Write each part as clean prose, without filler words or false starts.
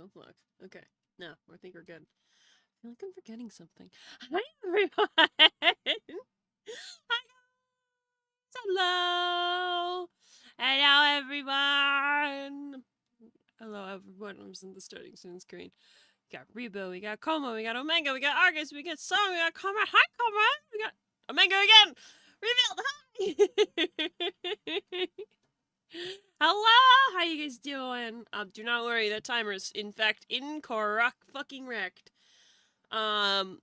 No, look. Okay. No, I think we're good. I feel like I'm forgetting something. Hi, everyone! Hi, hello! Hello, everyone! Hello, everyone. I'm just in the starting soon screen. We got Rebo, we got Como, we got Omega, we got Argus, we got Song, we got Comrade. Hi, Comrade! We got Omega again! Revealed! Hi! Hello! How you guys doing? Do not worry, that timer is in fact incorrect fucking wrecked. I'm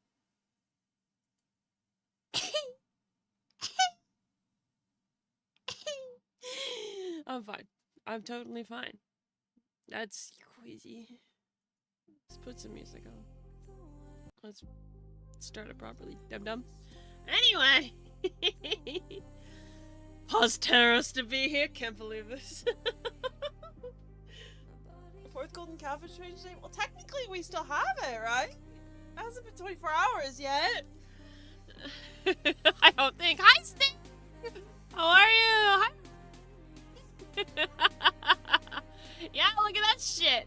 fine. I'm totally fine. That's crazy. Let's put some music on. Let's start it properly. Dum-dum. Anyway! Pause terrorist to be here. Can't believe this. Fourth golden cabbage trade today? Well, technically we still have it, right? It hasn't been 24 hours yet. I don't think. Hi, Steve! How are you? Hi. Yeah, look at that shit.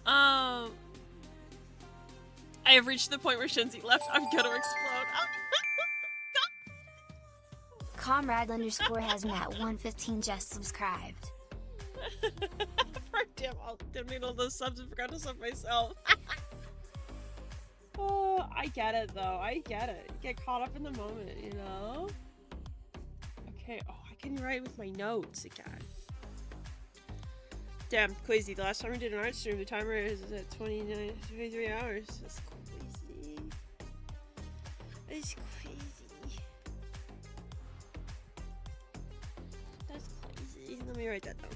I have reached the point where Shenzi left. I'm gonna explode. Comrade _ has Matt 115 just subscribed. Damn, I'll donate all those subs and forgot to sub myself. Oh, I get it though. I get it. You get caught up in the moment, you know? Okay, oh, I can write with my notes again. Damn, crazy. The last time we did an art stream, the timer is at 23 hours. That's crazy. That's crazy. That's crazy. Let me write that down.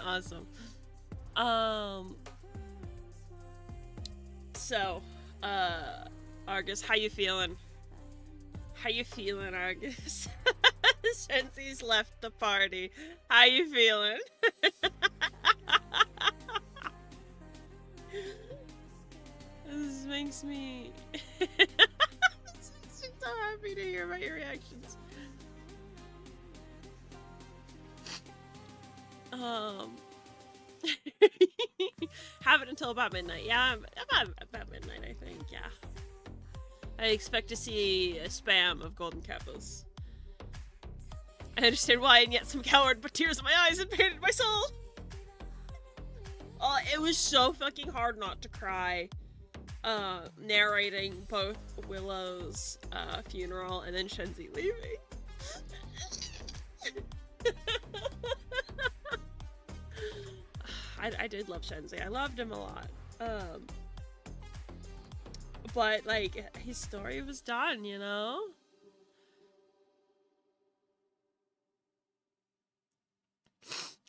Awesome. So, Argus, how you feeling? How you feeling, Argus? Shenzi's left the party. How you feeling? This makes me so happy to hear about your reactions. Have it until about midnight. Yeah, about midnight, I think. Yeah. I expect to see a spam of golden capos. I understand why, and yet some coward put tears in my eyes and painted my soul. Oh, it was so fucking hard not to cry. Narrating both Willow's funeral and then Shenzi leaving. I did love Shenzi. I loved him a lot. But like his story was done, you know?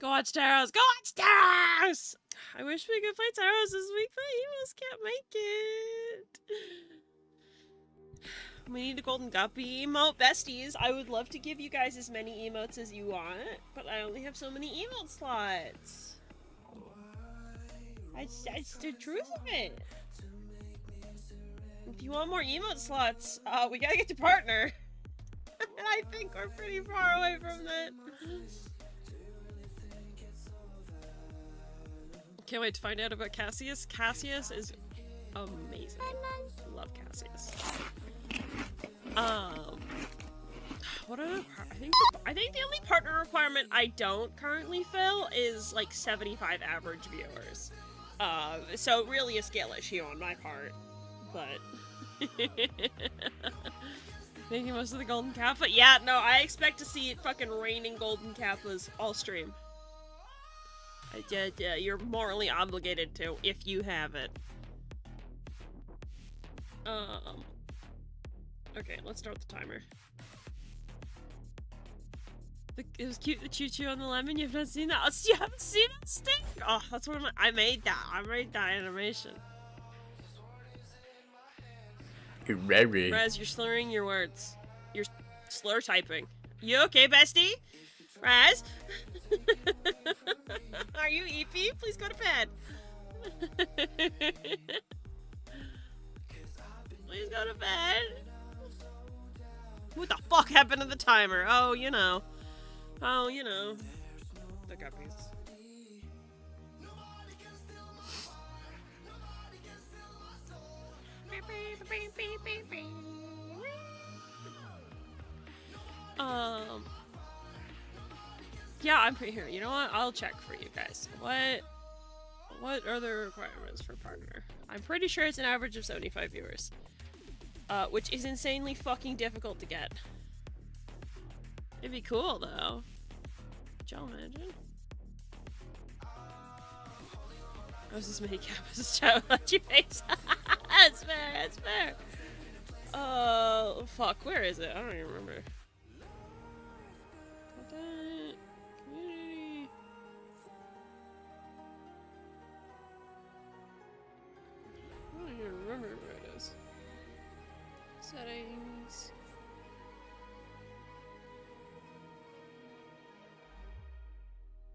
Go watch Taros! Go watch Taros! I wish we could play Taros this week, but Emos can't make it. We need a golden guppy emote. Besties, I would love to give you guys as many emotes as you want, but I only have so many emote slots. That's the truth of it. If you want more emote slots, we gotta get to partner. And I think we're pretty far away from that. Can't wait to find out about Cassius. Cassius is amazing. Love Cassius. What other I think the only partner requirement I don't currently fill is like 75 average viewers. So really a scale issue on my part, but making most of the golden kappa. Yeah, no, I expect to see it fucking raining golden kappas all stream. You're morally obligated to if you have it. Okay, let's start with the timer. It was cute, the choo-choo on the lemon. You've not seen that? Oh, you haven't seen that stick? Oh, that's one of my... I made that animation. Raz, you're slurring your words. You're slur typing. You okay, bestie? Raz? Are you eepy? Please go to bed. happened to the timer? Oh, you know. Oh, you know. The guppies. Yeah, I'm pretty here. You know what? I'll check for you guys. What are the requirements for partner? I'm pretty sure it's an average of 75 viewers. Which is insanely fucking difficult to get. It'd be cool, though. Could y'all imagine? I was just making Kappa's chat at your face. That's fair, that's fair. Fuck, where is it? I don't even remember. Content, community. I don't even remember where it is. Settings.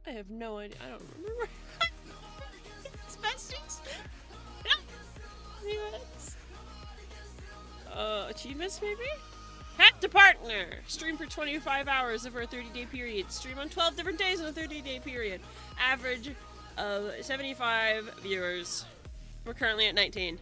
I have no idea. I don't remember. It's bestings. Yes. Achievements maybe? Hack to partner! Stream for 25 hours over a 30-day period. Stream on 12 different days in a 30-day period. Average of 75 viewers. We're currently at 19.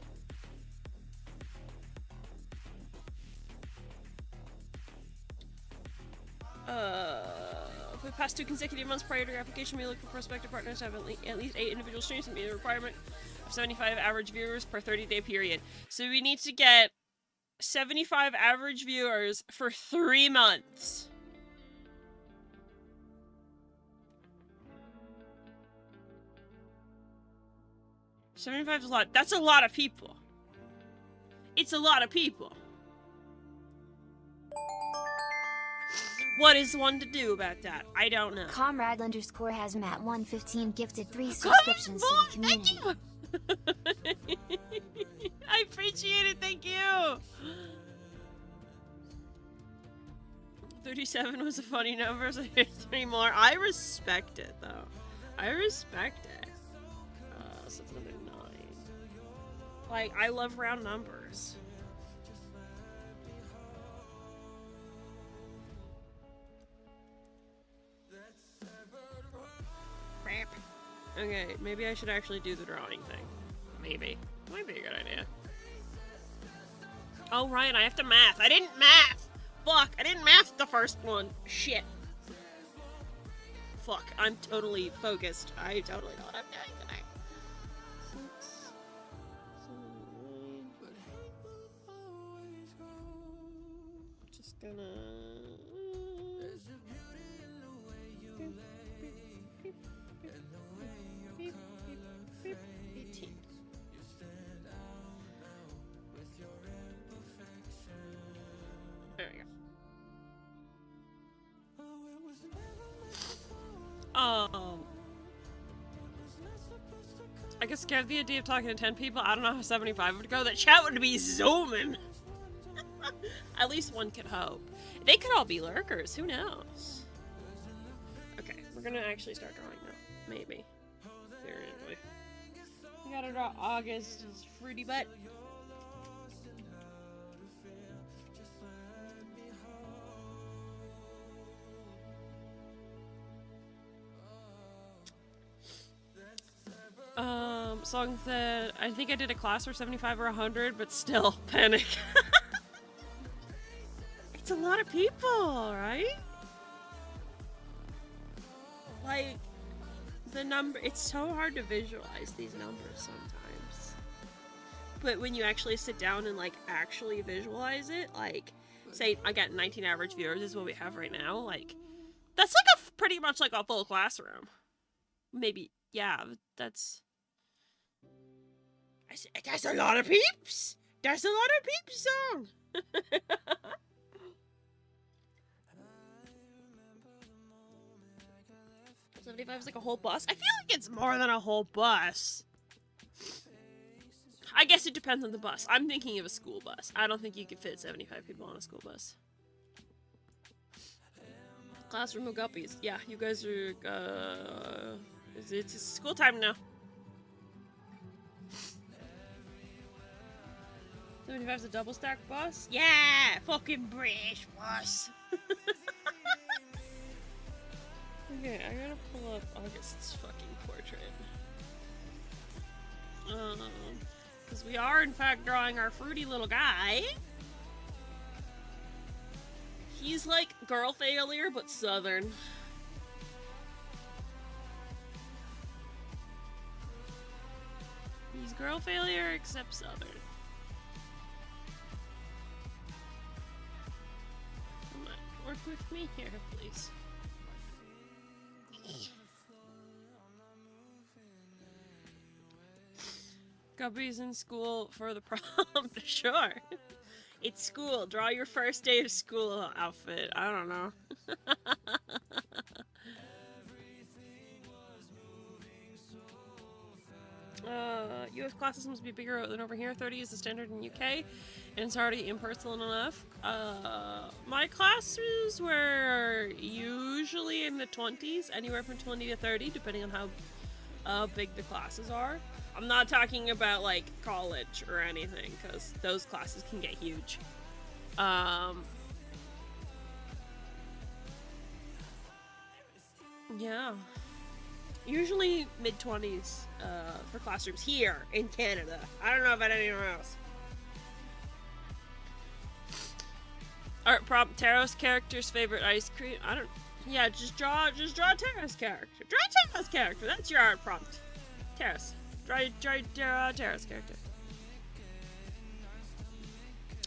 If we pass 2 consecutive months prior to your application, we look for prospective partners to have at least 8 individual streams and meet the requirement of 75 average viewers per 30-day period. So we need to get 75 average viewers for 3 months. $75 is a lot. That's a lot of people. It's a lot of people. What is one to do about that? I don't know. Comrade _ has Matt 115 gifted 3 subscriptions to the community. Thank you. I appreciate it. Thank you. 37 was a funny number, so here's 3 more. I respect it, though. I respect it. So it's another 9. Like, I love round numbers. Okay, maybe I should actually do the drawing thing. Maybe. Might be a good idea. Oh, right, I have to math. I didn't math! Fuck, I didn't math the first one. Shit. Fuck, I'm totally focused. I totally know what I'm doing today. 6, 7, 9. Just gonna... 18. There we go. I guess scared the idea of talking to 10 people. I don't know how 75 would go. That chat would be zooming. At least one could hope. They could all be lurkers. Who knows? Okay, we're gonna actually start drawing now. Maybe. Theoretically. We gotta draw August's fruity butt. Song that I think I did a class for 75 or 100, but still panic. It's a lot of people, right? Like, the number, it's so hard to visualize these numbers sometimes. But when you actually sit down and, like, actually visualize it, like, say I got 19 average viewers is what we have right now, like, that's like a pretty much like a full classroom. Maybe, yeah, that's a lot of peeps! That's a lot of peeps song! 75 is like a whole bus? I feel like it's more than a whole bus. I guess it depends on the bus. I'm thinking of a school bus. I don't think you could fit 75 people on a school bus. Classroom of guppies. Yeah, you guys are, it's school time now. 75 is a double stack bus? Yeah! Fucking British bus! Okay, I gotta pull up August's fucking portrait. Because we are in fact drawing our fruity little guy. He's like girl failure, but southern. He's girl failure, except southern. Come on, work with me here, please. Guppy's in school for the prompt. Sure. It's school. Draw your first day of school outfit. I don't know. US classes must be bigger than over here. 30 is the standard in UK, and it's already impersonal enough. My classes were usually in the 20s, anywhere from 20 to 30, depending on how big the classes are. I'm not talking about like college or anything, because those classes can get huge. Yeah. Usually mid-20s for classrooms here in Canada. I don't know about anywhere else. Art prompt: Taros character's favorite ice cream. I don't. Yeah, just draw Taros character. Draw Taros character. That's your art prompt. Taros. Draw Taros character.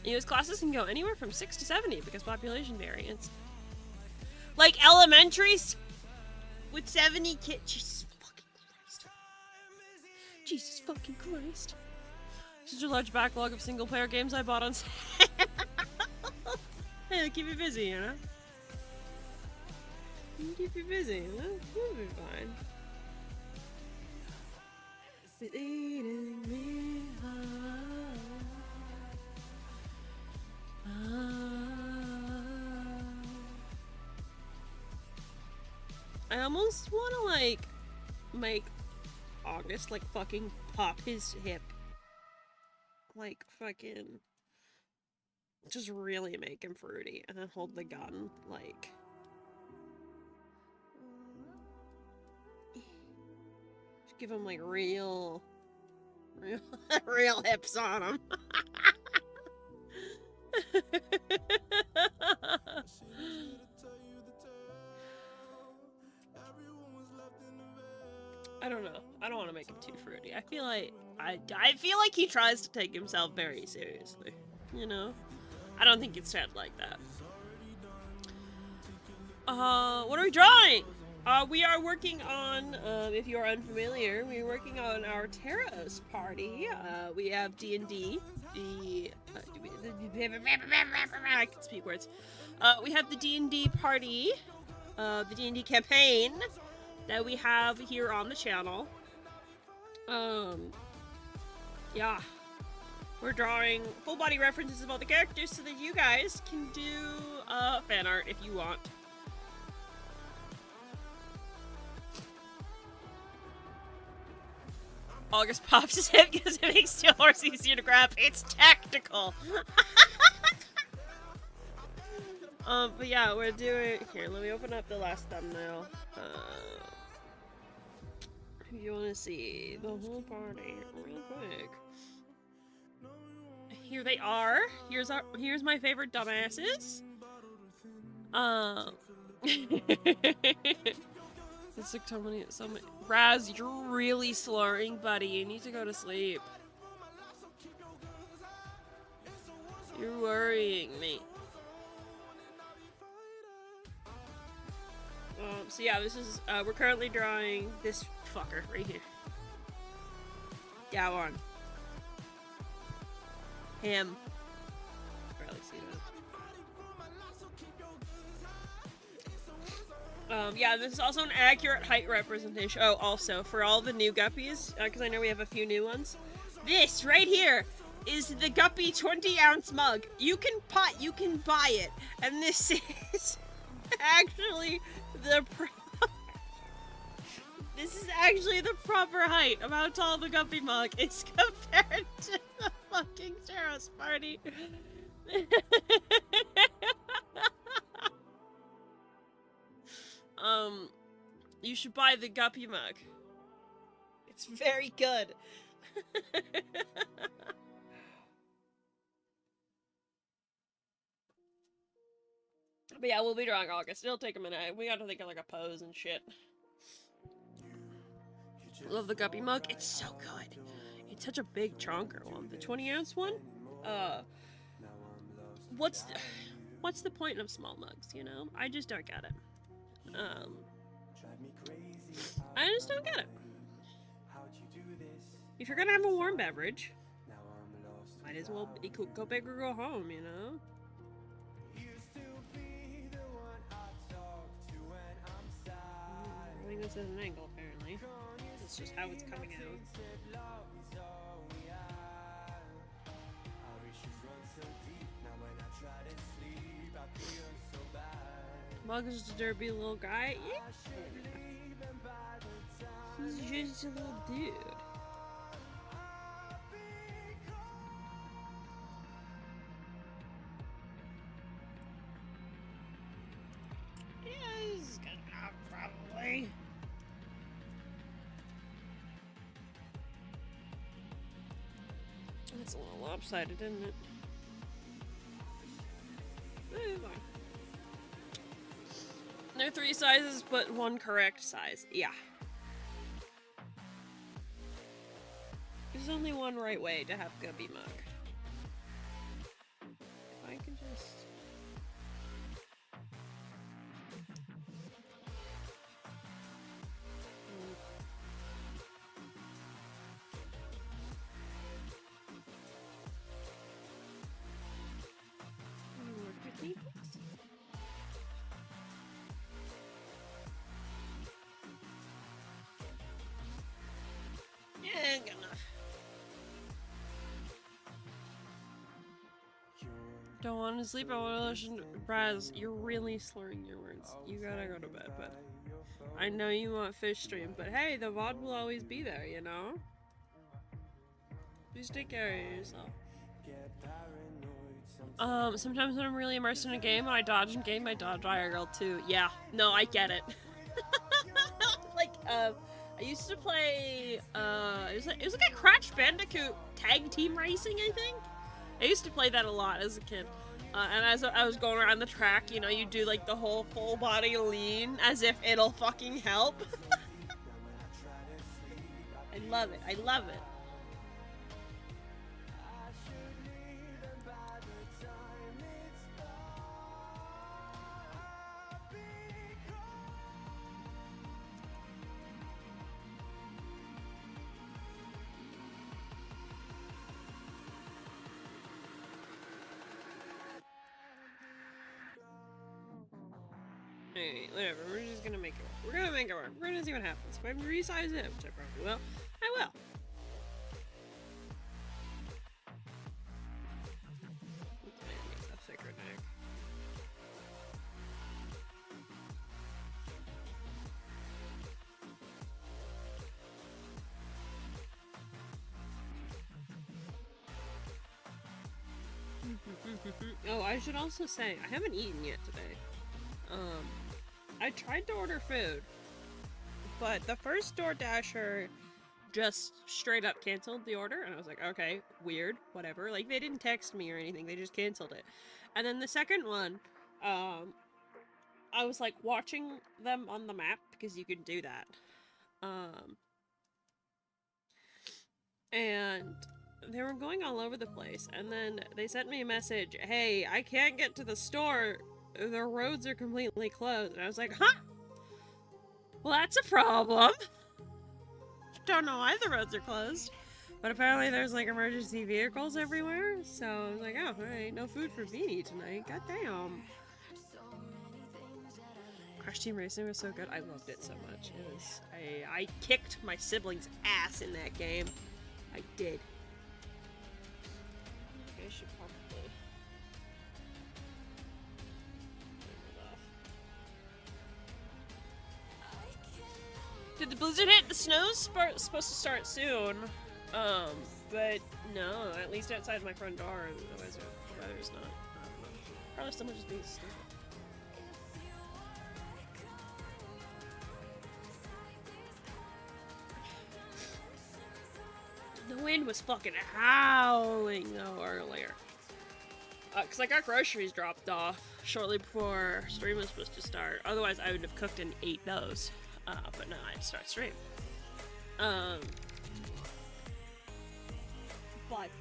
US classes can go anywhere from 6 to 70 because population variance. Like elementaries with 70 kids. Jesus fucking Christ. Jesus fucking Christ. Such a large backlog of single player games I bought on sale. Hey, they keep you busy, you know? Keep you busy, you know? You'll be fine. It's eating me I almost want to, like, make August, like, fucking pop his hip. Like, fucking just really make him fruity and then hold the gun, like. Just give him, like, real hips on him. I don't know. I don't want to make him too fruity. I feel like he tries to take himself very seriously. You know? I don't think it's said like that. What are we drawing? We are working on, if you are unfamiliar, we are working on our Taros party. We have D&D. I can speak words. We have the D&D party, the D&D campaign that we have here on the channel. Yeah. We're drawing full body references about the characters so that you guys can do fan art if you want. August pops his hip because it makes Steel Horse easier to grab. It's tactical. But yeah, we're doing... Here, let me open up the last thumbnail. If you want to see the whole party real quick. Here they are. Here's my favorite dumbasses. It's like so many. Raz, you're really slurring, buddy. You need to go to sleep. You're worrying me. So yeah, this is, we're currently drawing this fucker right here. That one. Him. Barely see that. Yeah, this is also an accurate height representation. Oh, also, for all the new guppies, because I know we have a few new ones, this right here is the guppy 20-ounce mug. You can buy it, and this is actually the this is actually the proper height of how tall the guppy mug is compared to the fucking Sarah's party. You should buy the guppy mug. It's very good. But yeah, we'll be drawing August. It'll take a minute. We gotta think of like a pose and shit. Love the guppy mug. It's so good. It's such a big chonker one. The 20-ounce one? What's the point of small mugs, you know? I just don't get it. I just don't get it. If you're gonna have a warm beverage, might as well go big or go home, you know? I think this is an angle, apparently. It's just how it's coming out. Mug is just a derpy little guy. Yeah. He's just a little dude. Yeah, he's gonna probably. That's a little lopsided, isn't it? Fine. There are 3 sizes, but 1 correct size. Yeah. There's only one right way to have guppy mug. If I can just... Work with me, please? Yeah, good enough. Don't want to sleep, I want to listen to Braz. You're really slurring your words. You gotta go to bed, but I know you want fish stream, but hey, the VOD will always be there, you know? Please take care of yourself. Sometimes when I'm really immersed in a game and I dodge in game, I dodge IRL too. Yeah, no, I get it. Like, I used to play, it was like a Crash Bandicoot tag team racing, I think? I used to play that a lot as a kid. And as I was going around the track, you know, you do like the whole full body lean as if it'll fucking help. I love it. I love it. Alright, whatever, we're just gonna make it work. We're gonna make it work. We're gonna see what happens. If I have to resize it, which I probably will, I will. It's a thicker neck. Oh, I should also say, I haven't eaten yet today. I tried to order food, but the first DoorDasher just straight up canceled the order, and I was like, okay, weird, whatever. Like, they didn't text me or anything, they just canceled it. And then the second one, I was like watching them on the map, because you can do that. And they were going all over the place, and then they sent me a message, hey, I can't get to the store, the roads are completely closed. And I was like, huh? Well, that's a problem. Don't know why the roads are closed, but apparently there's like emergency vehicles everywhere, so I was like, oh, alright, no food for Beanie tonight, goddamn. Crash Team Racing was so good, I loved it so much. It was, I kicked my siblings' ass in that game. I did. I should probably... Did the blizzard hit? The snow's supposed to start soon, but No, at least outside my front door. Otherwise, the weather's not. I don't know. Probably someone just being stupid. The wind was fucking howling though earlier. Cause I got groceries dropped off shortly before stream was supposed to start. Otherwise, I would have cooked and ate those. But no, I had to start stream. But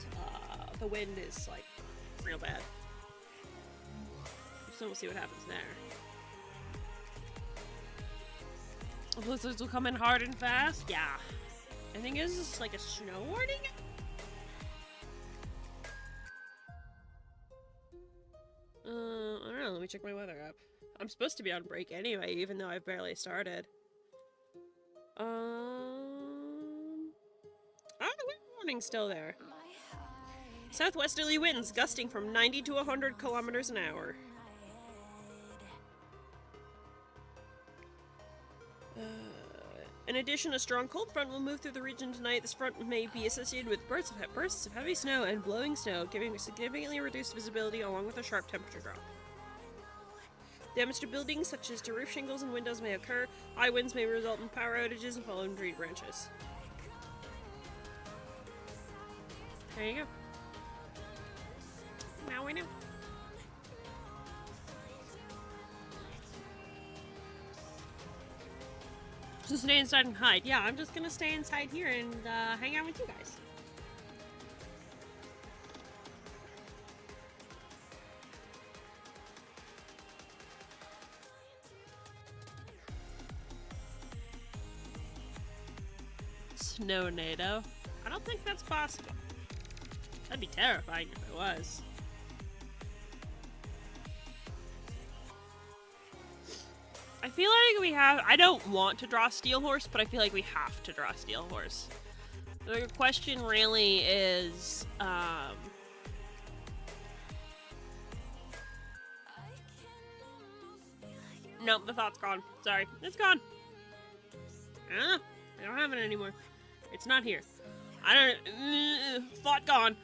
the wind is like real bad. So we'll see what happens there. Blizzards will come in hard and fast. Yeah, I think this is like a snow warning. I don't know. Let me check my weather app. I'm supposed to be on break anyway, even though I've barely started. Oh, the wind warning's still there. Southwesterly winds gusting from 90 to 100 kilometers an hour. In addition, a strong cold front will move through the region tonight. This front may be associated with bursts of heavy snow and blowing snow, giving significantly reduced visibility along with a sharp temperature drop. Damage to buildings, such as to roof shingles and windows, may occur. High winds may result in power outages and fallen tree branches. There you go. Now we know. So stay inside and hide. Yeah, I'm just gonna stay inside here and hang out with you guys. Snow-nado? I don't think that's possible. That'd be terrifying if it was. I feel like we have... I don't want to draw Steel Horse, but I feel like we have to draw Steel Horse. The question really is... Nope, the thought's gone. Sorry. It's gone. I don't know. I don't have it anymore. It's not here. I don't... thought gone.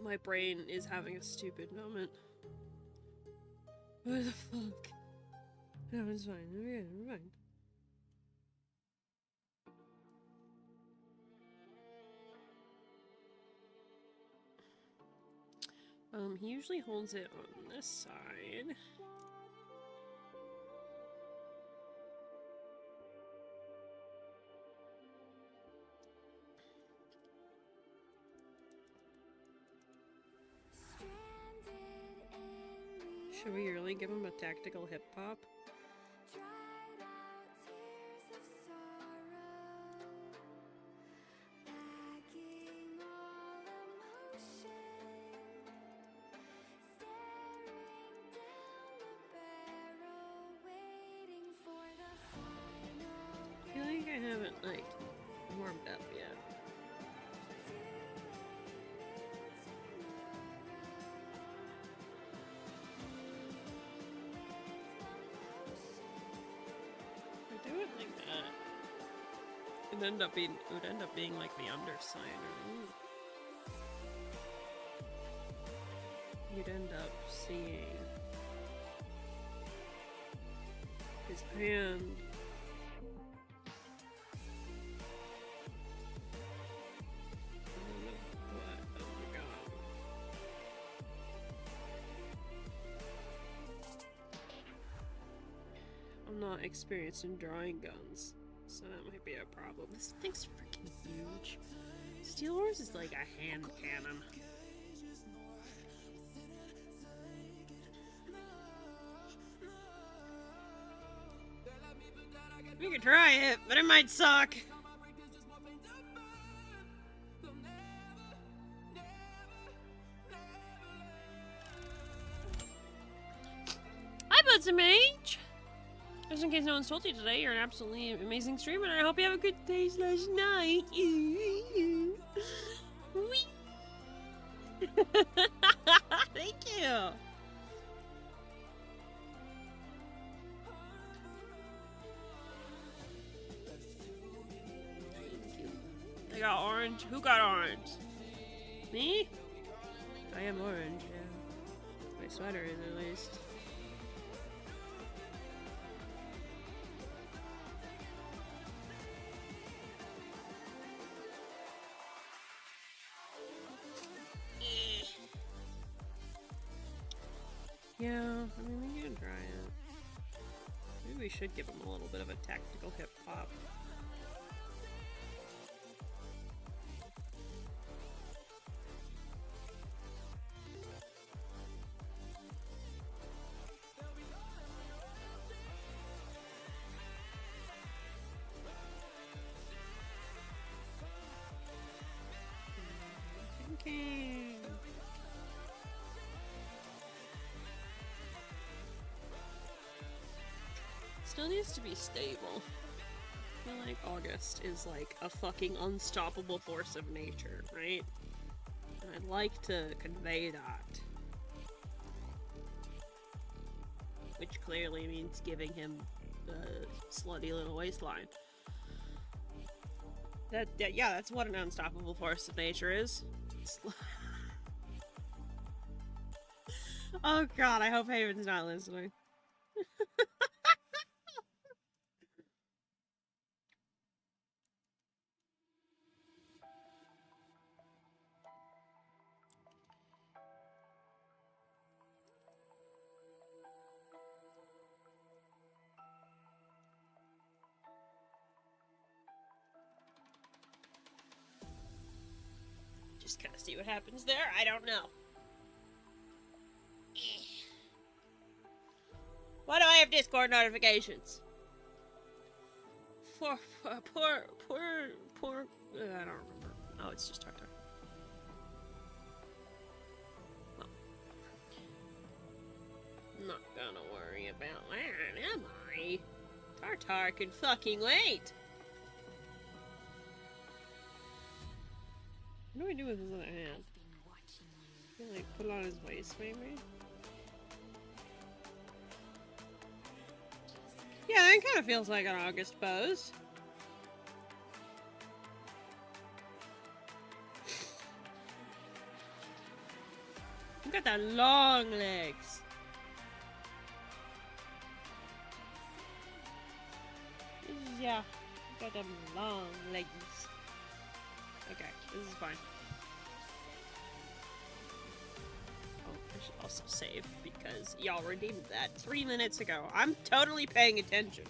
My brain is having a stupid moment. What the fuck? No, it's fine. Okay, we're fine. He usually holds it on this side. Should we really give him a tactical hip hop? I feel like I haven't, like, warmed up yet. I do it like that. It would end up being like the underside. Ooh. You'd end up seeing his hand. I'm not experienced in drawing guns, so that might be a problem. This thing's freaking huge. Steel Horse is like a hand cannon. We could try it, but it might suck. Hi, Buds and Mage! Just in case no one's told you today, you're an absolutely amazing streamer, and I hope you have a good day / night. Thank you. orange? Who got orange? Me? I am orange, yeah. My sweater is at least. Yeah, I mean, we can try it. Maybe we should give him a little bit of a tactical hip-hop. Thinking. Still needs to be stable. I feel like August is like a fucking unstoppable force of nature, right? And I'd like to convey that. Which clearly means giving him the slutty little waistline. Yeah, that's what an unstoppable force of nature is. Oh god, I hope Haven's not listening. Just kind of see what happens there. I don't know. Why do I have Discord notifications? Poor, I don't remember. Oh, it's just Tartar. Well, I'm not gonna worry about that, am I? Tartar can fucking wait. What do I do with his other hand? Can I, like, put it on his waist, maybe? Yeah, that kind of feels like an August pose. You've got that long legs. Yeah, you've got them long legs. Okay, this is fine. Oh, I should also save because y'all redeemed that 3 minutes ago. I'm totally paying attention.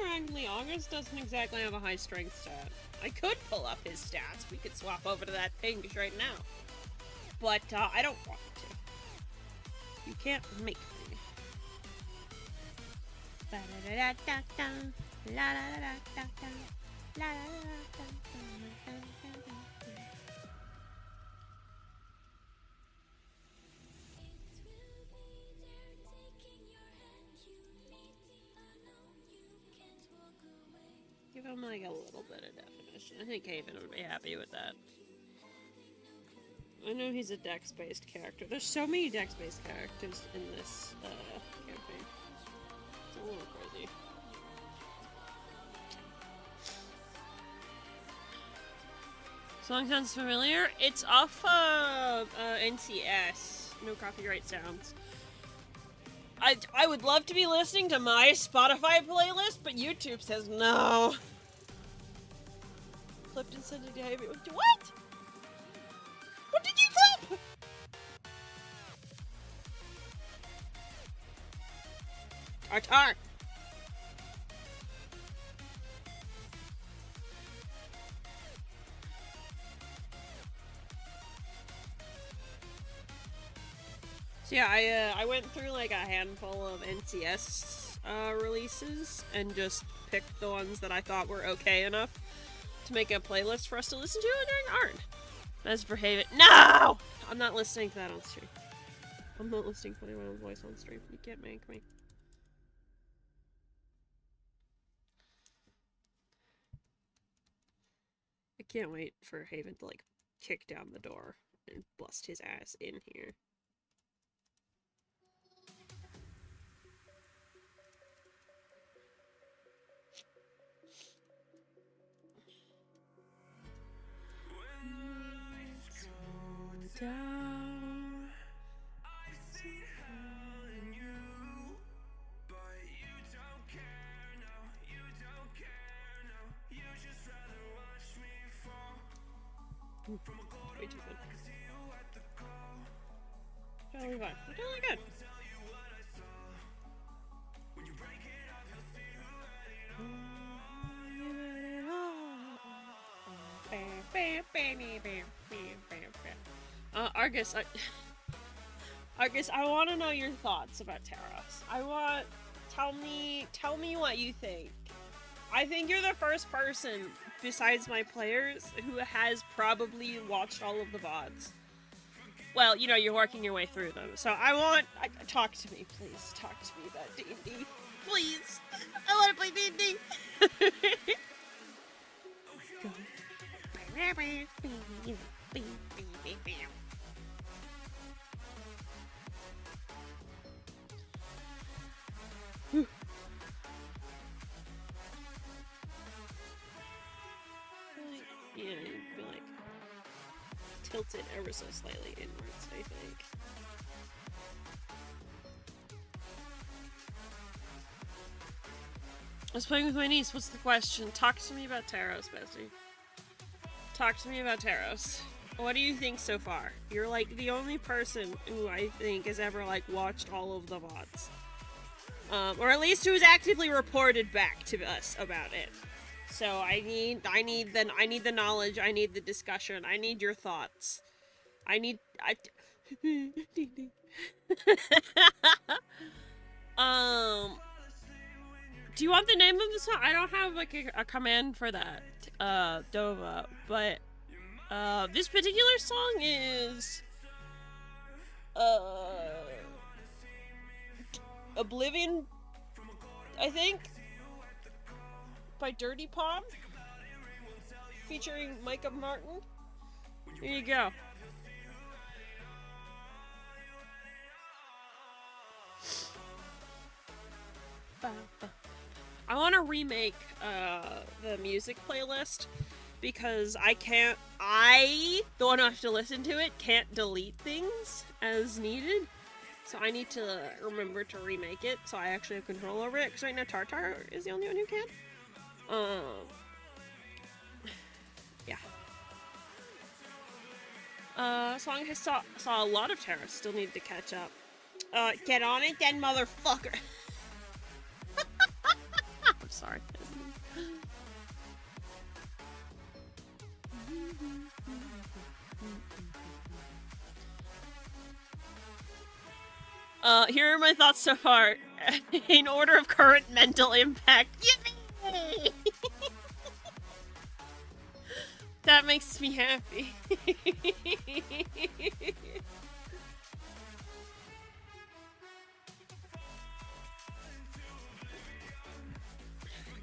Correctly, August doesn't exactly have a high strength stat. I could pull up his stats. We could swap over to that pinkish right now. But, I don't want to. You can't make me. Give him like a little bit of definition. I think Haven would be happy with that. I know he's a dex-based character. There's so many dex-based characters in this campaign. It's a little crazy. Song sounds familiar. It's off of NCS. No copyright sounds. I would love to be listening to my Spotify playlist, but YouTube says no. Flipped and sent it to Heavy. What? What did you flip? Tartar. So yeah, I went through like a handful of NCS releases and just picked the ones that I thought were okay enough to make a playlist for us to listen to during ARN. As for Haven, no! I'm not listening to that on stream. I'm not listening to anyone's voice on stream. You can't make me. Can't wait for Haven to, like, kick down the door and bust his ass in here. Down. I've seen hell in you, but you don't care, no, you don't care, no. You just rather watch me fall from a golden Good. I can see you at the call. Totally fine. We're totally good. I'll tell you what I saw. When you break it off, you'll see who had it all. Argus, Argus, I want to know your thoughts about Taros. Tell me what you think. I think you're the first person, besides my players, who has probably watched all of the VODs. Well, you know, you're working your way through them, so talk to me, please. Talk to me about D&D. Please! I want to play D&D! Yeah, you'd be like tilted ever so slightly inwards, I think. I was playing with my niece. What's the question? Talk to me about Taros, bestie. Talk to me about Taros. What do you think so far? You're like the only person who I think has ever like watched all of the VODs. Or at least who's actively reported back to us about it. So I need the knowledge, I need the discussion, I need your thoughts. Do you want the name of the song? I don't have like a command for that, Dova, but this particular song is Oblivion, I think, by Dirty Palm, featuring Micah Martin. Here you go. I want to remake the music playlist because the one who has to listen to it can't delete things as needed. So I need to remember to remake it so I actually have control over it, because right now Tartar is the only one who can. Yeah. Song has saw a lot of Terror, still need to catch up. Get on it then, motherfucker! I'm sorry. Here are my thoughts so far. In order of current mental impact. Yippee! That makes me happy.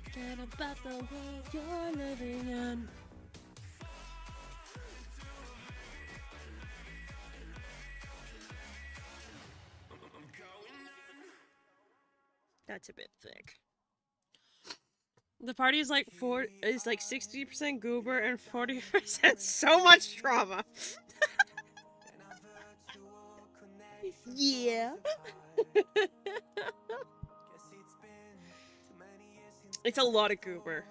Forget about the world you're living in. That's a bit thick. The party is like 60% goober and 40% so much trauma. Yeah. It's a lot of goober.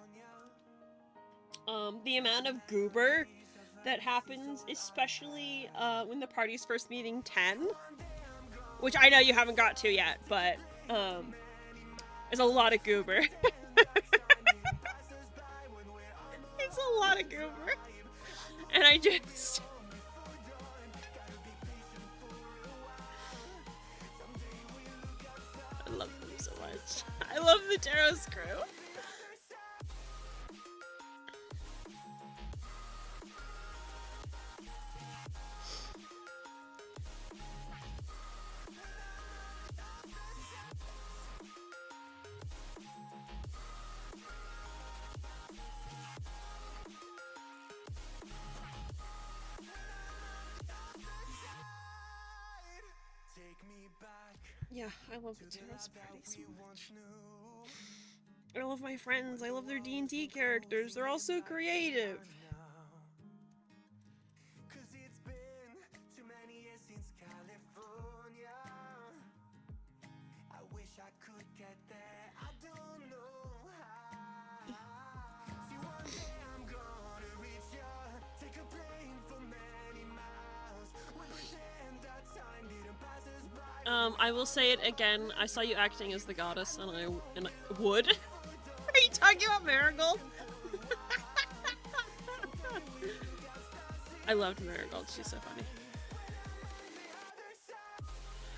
The amount of goober that happens, especially when the party's first meeting 10, which I know you haven't got to yet, but there's a lot of goober. It's a lot of goober. And I love them so much. I love the Taros crew. Yeah, I love the Terrace Party so much. I love my friends. I love their D&D characters. They're all so creative. I will say it again. I saw you acting as the goddess, and I would. Are you talking about Marigold? I loved Marigold. She's so funny.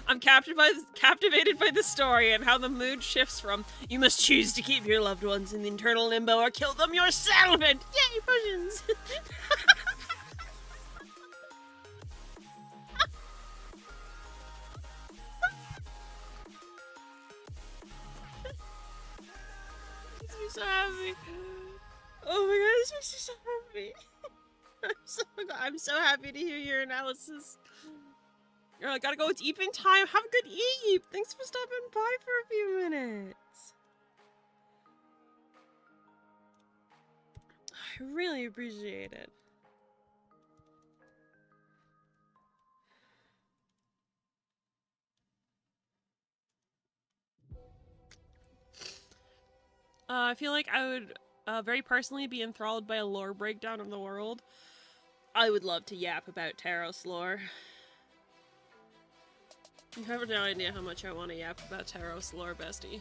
I'm captivated by the story and how the mood shifts from you must choose to keep your loved ones in the internal limbo or kill them yourself, and yay, potions! So happy. Oh my god, this makes me so happy. I'm so happy to hear your analysis. I gotta go, it's Eeping time. Have a good Eep. Thanks for stopping by for a few minutes. I really appreciate it. I feel like I would very personally be enthralled by a lore breakdown of the world. I would love to yap about Taros lore. You have no idea how much I want to yap about Taros lore, bestie.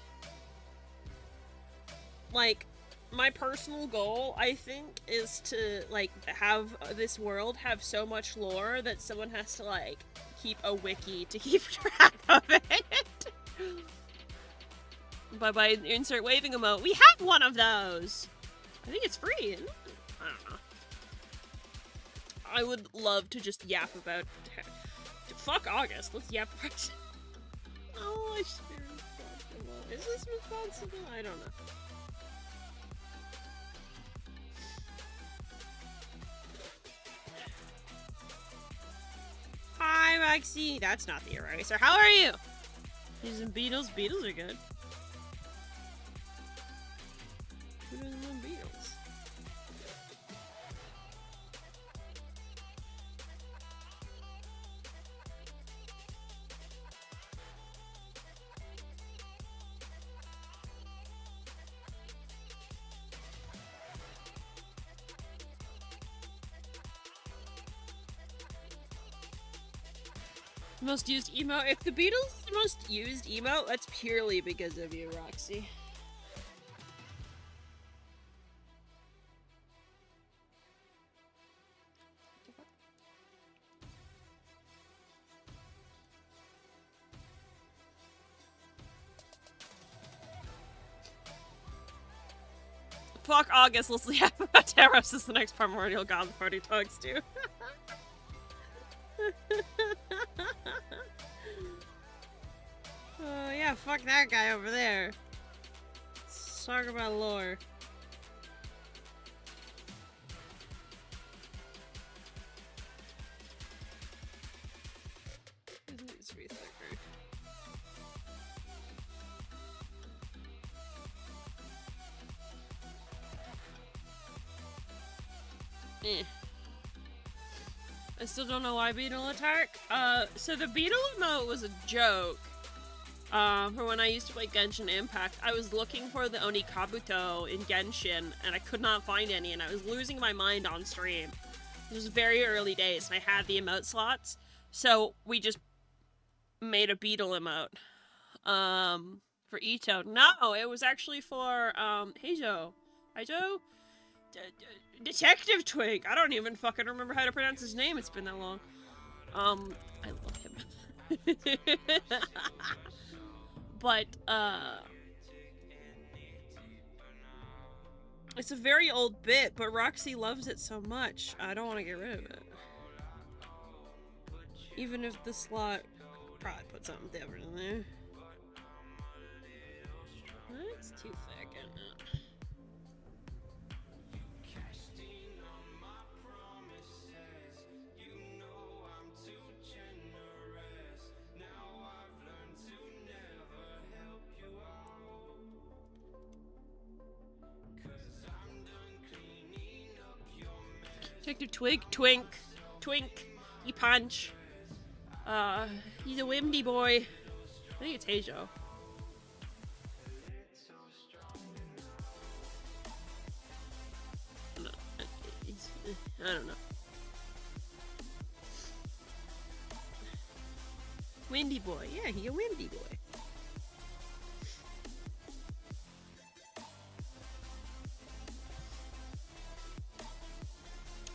Like, my personal goal, I think, is to, like, have this world have so much lore that someone has to, like, keep a wiki to keep track of it. By insert waving emote. We have one of those! I think it's free, isn't it? I don't know. I would love to just yap about... Fuck August, let's yap about... Oh, I should be responsible. Is this responsible? I don't know. Hi, Maxie! That's not the eraser. How are you? Using Beatles? Beatles are good. Who doesn't love Beatles? Most used emote. If the Beatles is the most used emote, that's purely because of you, Roxy. Fuck August, let's yap about Taros is the next primordial god the party talks to. Oh yeah, fuck that guy over there. Let's talk about lore. I still don't know why Beetle attack. So the Beetle emote was a joke. For when I used to play Genshin Impact, I was looking for the Oni Kabuto in Genshin, and I could not find any, and I was losing my mind on stream. It was very early days, and I had the emote slots, so we just made a Beetle emote. For Ito. No, it was actually for, Heijo. Heijo? Detective Twig! I don't even fucking remember how to pronounce his name, it's been that long. I love him. But, it's a very old bit, but Roxy loves it so much, I don't want to get rid of it. Even if the slot probably put something different in there. It's too thick, isn't it? Detective Twink, he punch. He's a windy boy. I think it's Heijo. No, I don't know. Windy boy, yeah, he a windy boy.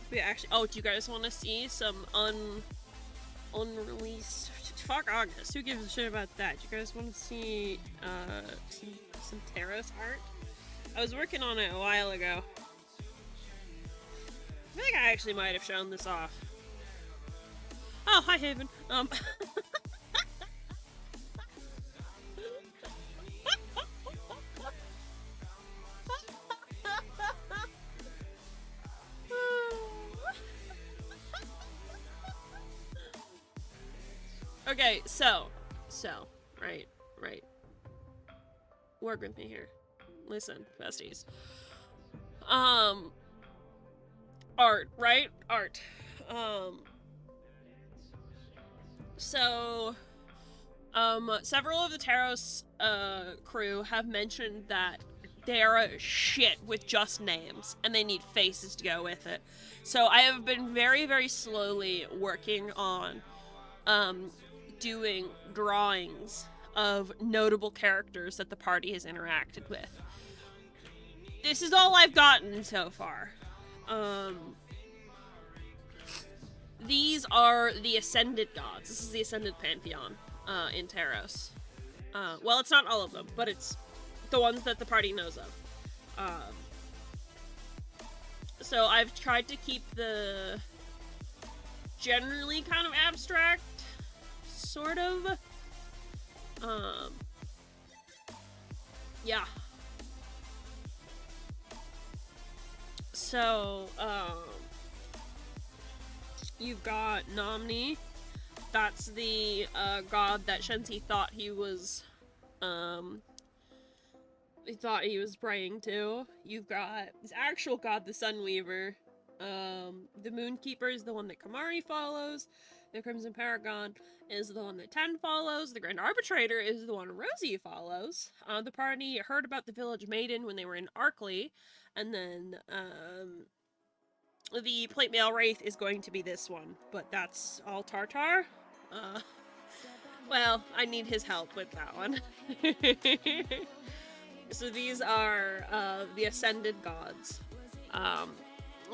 But actually, oh, do you guys want to see some unreleased? Fuck August. Who gives a shit about that? Do you guys want to see some Taros art? I was working on it a while ago. I think I actually might have shown this off. Oh, hi Haven. Okay, so, right. Work with me here. Listen, besties. Art, right? Art. Several of the Taros, crew have mentioned that they're a shit with just names, and they need faces to go with it. So I have been very, very slowly working on, doing drawings of notable characters that the party has interacted with. This is all I've gotten so far. These are the Ascended Gods. This is the Ascended Pantheon, in Taros. Well, it's not all of them, but it's the ones that the party knows of. So I've tried to keep the generally kind of abstract, sort of. Yeah. So, you've got Nomni. That's the, god that Shensi thought he was praying to. You've got this actual god, the Sunweaver. The Moonkeeper is the one that Kamari follows. The Crimson Paragon is the one that Ten follows. The Grand Arbitrator is the one Rosie follows. The party heard about the Village Maiden when they were in Arkley. And then, the Plate Mail Wraith is going to be this one. But that's all Tartar. Well, I need his help with that one. So these are, the Ascended Gods.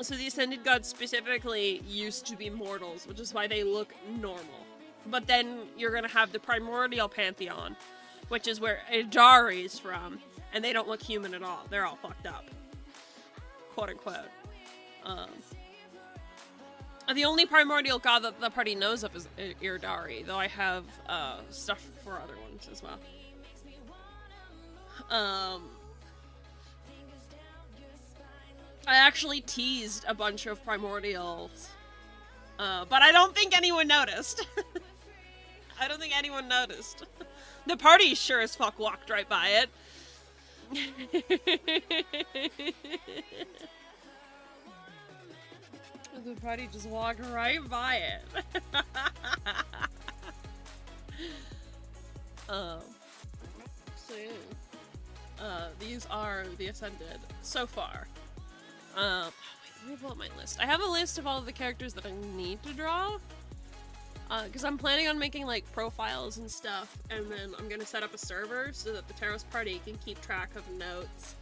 So the Ascended Gods specifically used to be mortals, which is why they look normal. But then you're gonna have the Primordial Pantheon, which is where Idari is from, and they don't look human at all. They're all fucked up. Quote unquote. The only primordial god that the party knows of is Iridari, though I have stuff for other ones as well. I actually teased a bunch of primordials, but I don't think anyone noticed. I don't think anyone noticed. The party sure as fuck walked right by it. The party just walked right by it. So yeah. These are the Ascended so far. Wait, let me pull up my list. I have a list of all of the characters that I need to draw. Because I'm planning on making, like, profiles and stuff, and then I'm gonna set up a server so that the Taros party can keep track of notes,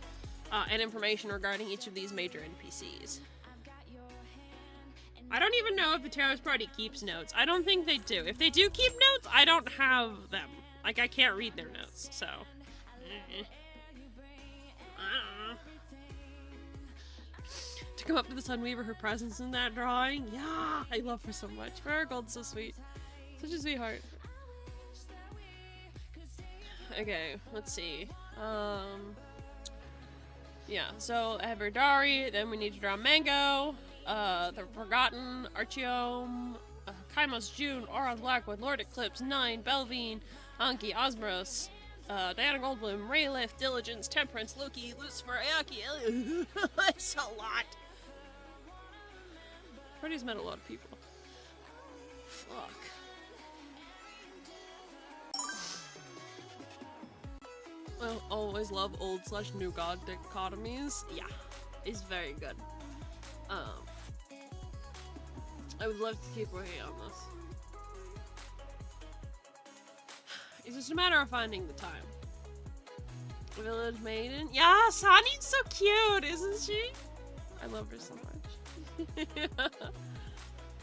and information regarding each of these major NPCs. I don't even know if the Taros party keeps notes. I don't think they do. If they do keep notes, I don't have them. Like, I can't read their notes, so... To come up to the Sunweaver, her presence in that drawing. Yeah, I love her so much. Marigold's so sweet. Such a sweetheart. Okay, let's see. Yeah, so I have Erdari, then we need to draw Mango, the Forgotten, Archeome, Kaimos, June, Auron Blackwood, Lord Eclipse, Nine, Belvine, Anki, Osmros, Diana Goldblum, Raylith, Diligence, Temperance, Loki, Lucifer, Ayaki, Elliot. It's a lot. Party's met a lot of people. Fuck. I always love old/new god dichotomies. Yeah, it's very good. I would love to keep working on this. It's just a matter of finding the time. Village maiden? Yeah, Sani's so cute, isn't she? I love her so much.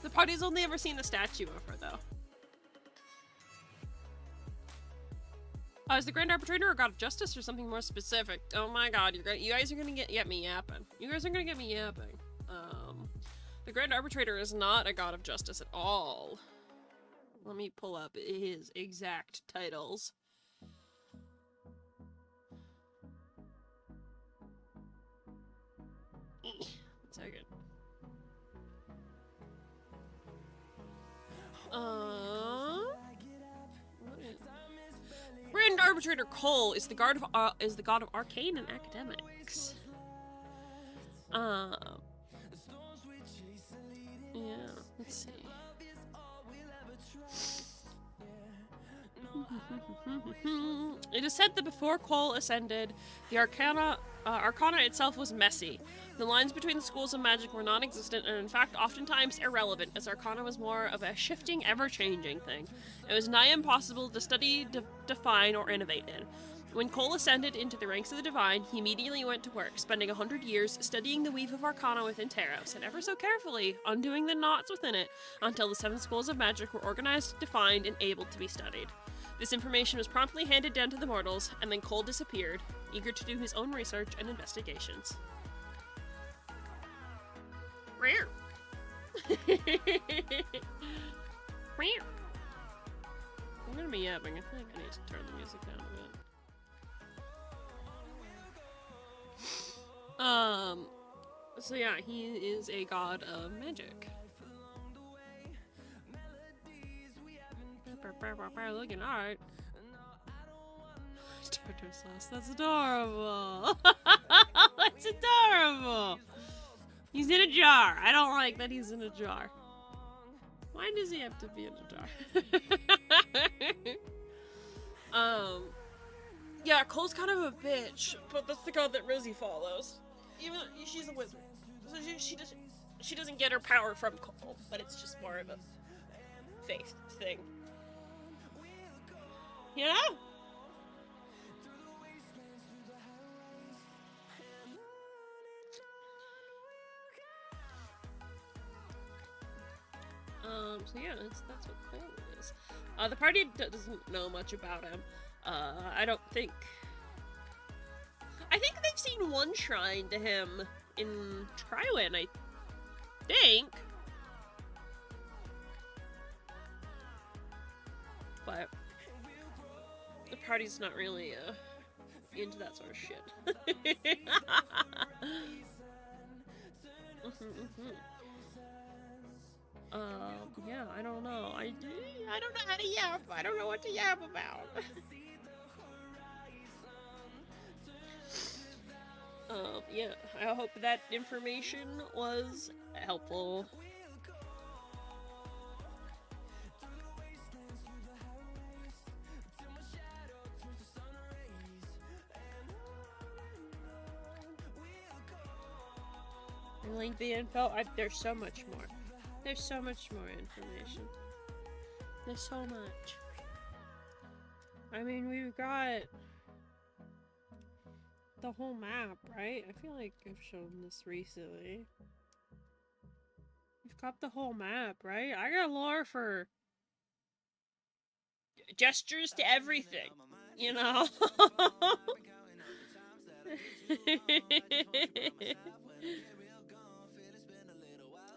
The party's only ever seen the statue of her, though. Is the Grand Arbitrator a god of justice or something more specific? Oh my god, you guys are gonna get me yapping. You guys are gonna get me yapping. The Grand Arbitrator is not a god of justice at all. Let me pull up his exact titles. One second. Grand Arbitrator Cole is the god of arcane and academics. Yeah, let's see. It is said that before Cole ascended, the Arcana itself was messy. The lines between the schools of magic were non-existent and in fact oftentimes irrelevant, as Arcana was more of a shifting, ever-changing thing. It was nigh impossible to study, define, or innovate in. When Cole ascended into the ranks of the Divine, he immediately went to work, spending 100 years studying the weave of Arcana within Taros, and ever so carefully undoing the knots within it until the 7 schools of magic were organized, defined, and able to be studied. This information was promptly handed down to the mortals, and then Cole disappeared, eager to do his own research and investigations. I'm gonna be yapping. I feel like I need to turn the music down a bit. So yeah, he is a god of magic. Looking alright. Tartar sauce, that's adorable. That's adorable. He's in a jar. I don't like that he's in a jar. Why does he have to be in a jar? Yeah, Cole's kind of a bitch, but that's the god that Rosie follows. Even she's a wizard, so she doesn't get her power from Cole, but it's just more of a faith thing. You know? So yeah, that's what Cole is. The party doesn't know much about him. I think they've seen one shrine to him in Triton, I think. But the party's not really into that sort of shit. Yeah, I don't know. I don't know how to yap. I don't know what to yap about. Yeah, I hope that information was helpful. I like the info. There's so much more. There's so much more information. There's so much. I mean, we've got the whole map, right? I feel like I've shown this recently. We've got the whole map, right? I got lore for gestures to everything, you know?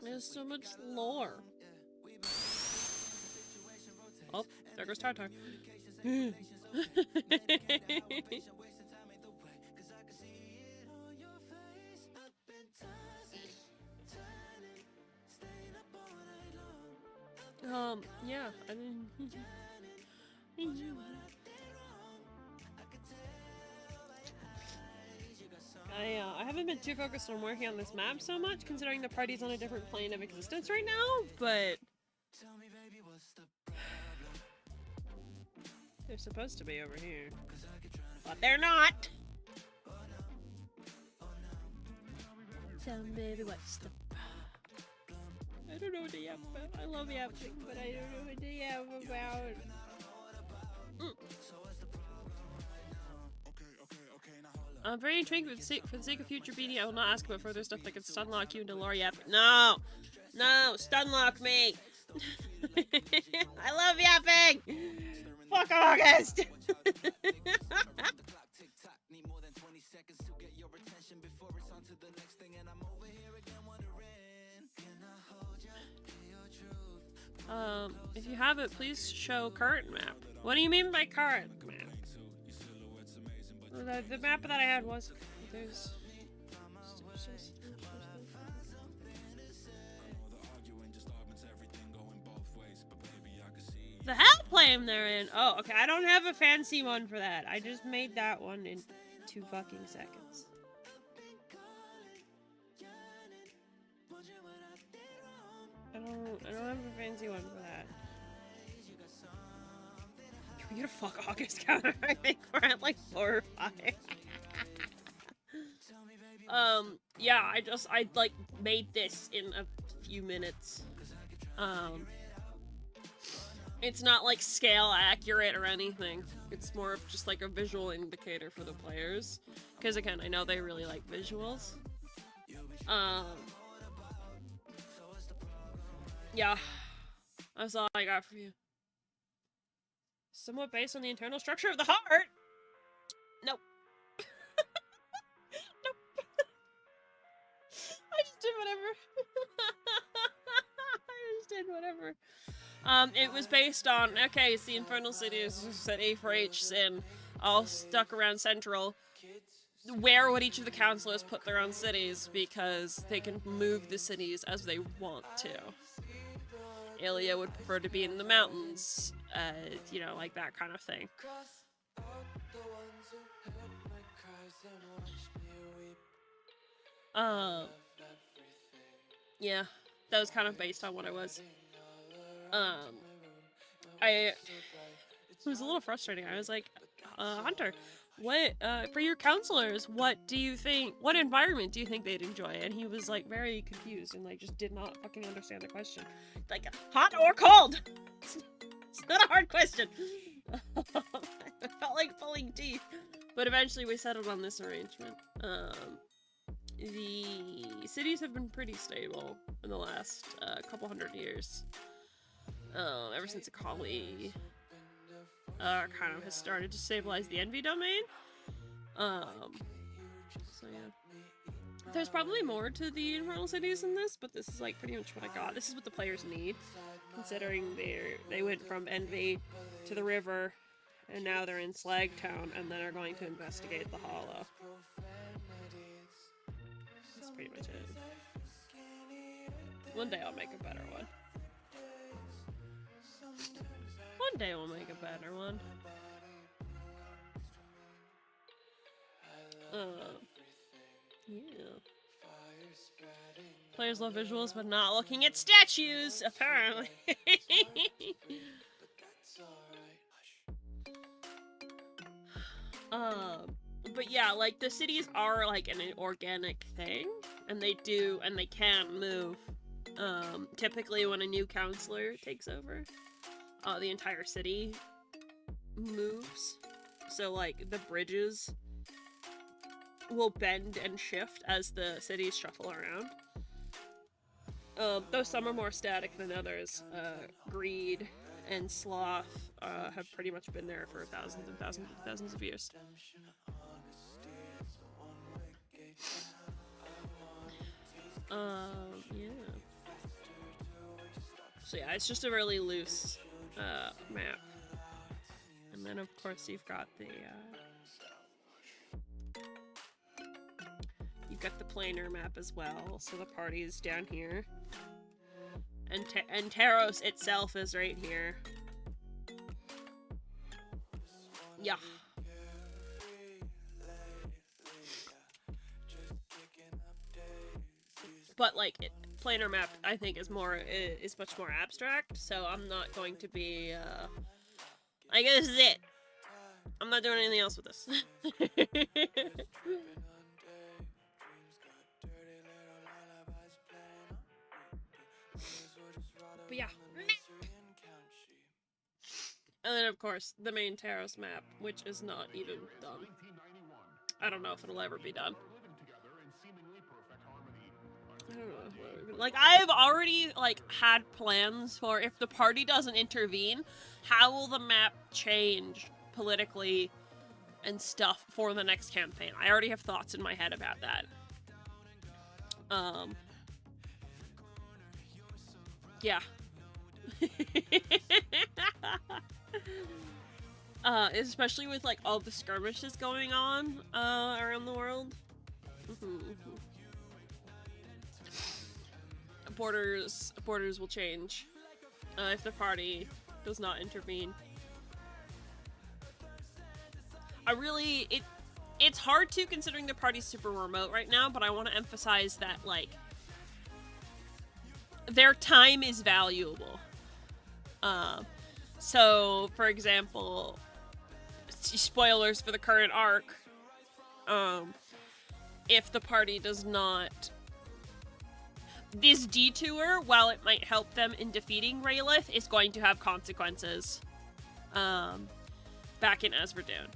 There's so much lore. Oh, there goes Tartar. Yeah, I mean... I haven't been too focused on working on this map so much, considering the party's on a different plane of existence right now, but... They're supposed to be over here. But they're not! Tell me, baby, what's the problem? I don't know what to yap about. I love yapping, but I don't know what to yap about. I'm very intrigued for the sake of future Beanie. I will not ask about further stuff that could stunlock you into lore yapping. No! No! Stunlock me! I love yapping! Fuck August! If you have it, please show current map. What do you mean by current map? The map that I had was... There's... The hell plane they're in! Oh, okay, I don't have a fancy one for that. I just made that one in 2 fucking seconds. I don't have a fancy one for that. Can we get a fuck August counter? I think we're at like 4 or 5. Yeah, I like made this in a few minutes. It's not like scale accurate or anything. It's more of just like a visual indicator for the players. Because again, I know they really like visuals. Yeah. That's all I got for you. Somewhat based on the internal structure of the heart? Nope. Nope. I just did whatever. I just did whatever. It was based on, okay, it's the Infernal Cities at A4H Sin, all stuck around Central. Where would each of the councilors put their own cities, because they can move the cities as they want to. Ilya would prefer to be in the mountains, you know, like that kind of thing. Yeah, that was kind of based on what I was. It was a little frustrating. I was like, Hunter, what, for your counselors, what environment do you think they'd enjoy? And he was like very confused and like just did not fucking understand the question. Like, hot or cold? It's not a hard question. I felt like pulling teeth. But eventually we settled on this arrangement. The cities have been pretty stable in the last couple hundred years. Ever since Akali kind of has started to stabilize the Envy domain. So yeah. There's probably more to the Infernal Cities than this, but this is like pretty much what I got. This is what the players need, considering they went from Envy to the river, and now they're in Slagtown, and then are going to investigate the Hollow. That's pretty much it. One day I'll make a better one. One day we'll make a better one. Yeah. Players love visuals, but not looking at statues, apparently. But yeah, like, the cities are, like, an organic thing, and they can move. Typically when a new counselor takes over, the entire city moves. So, like, the bridges will bend and shift as the cities shuffle around. Though some are more static than others. Greed and Sloth have pretty much been there for thousands and thousands and thousands of years. Yeah. So yeah, it's just a really loose map. And then of course you've got the planar map as well, so the party is down here. And Taros itself is right here. Yeah. but like planar map I think is much more abstract, so I'm not going to be I guess this is it. I'm not doing anything else with this. But yeah. And then of course the main Taros map, which is not even done. I don't know if it'll ever be done. I don't know. Like, I've already, like, had plans for if the party doesn't intervene, how will the map change politically and stuff for the next campaign. I already have thoughts in my head about that. Yeah. Especially with, like, all the skirmishes going on, around the world. Borders will change, if the party does not intervene. It's hard to, considering the party's super remote right now, but I want to emphasize that, like, their time is valuable. So, for example, spoilers for the current arc, if the party does not... This detour, while it might help them in defeating Raylith, is going to have consequences, back in Asverdoon,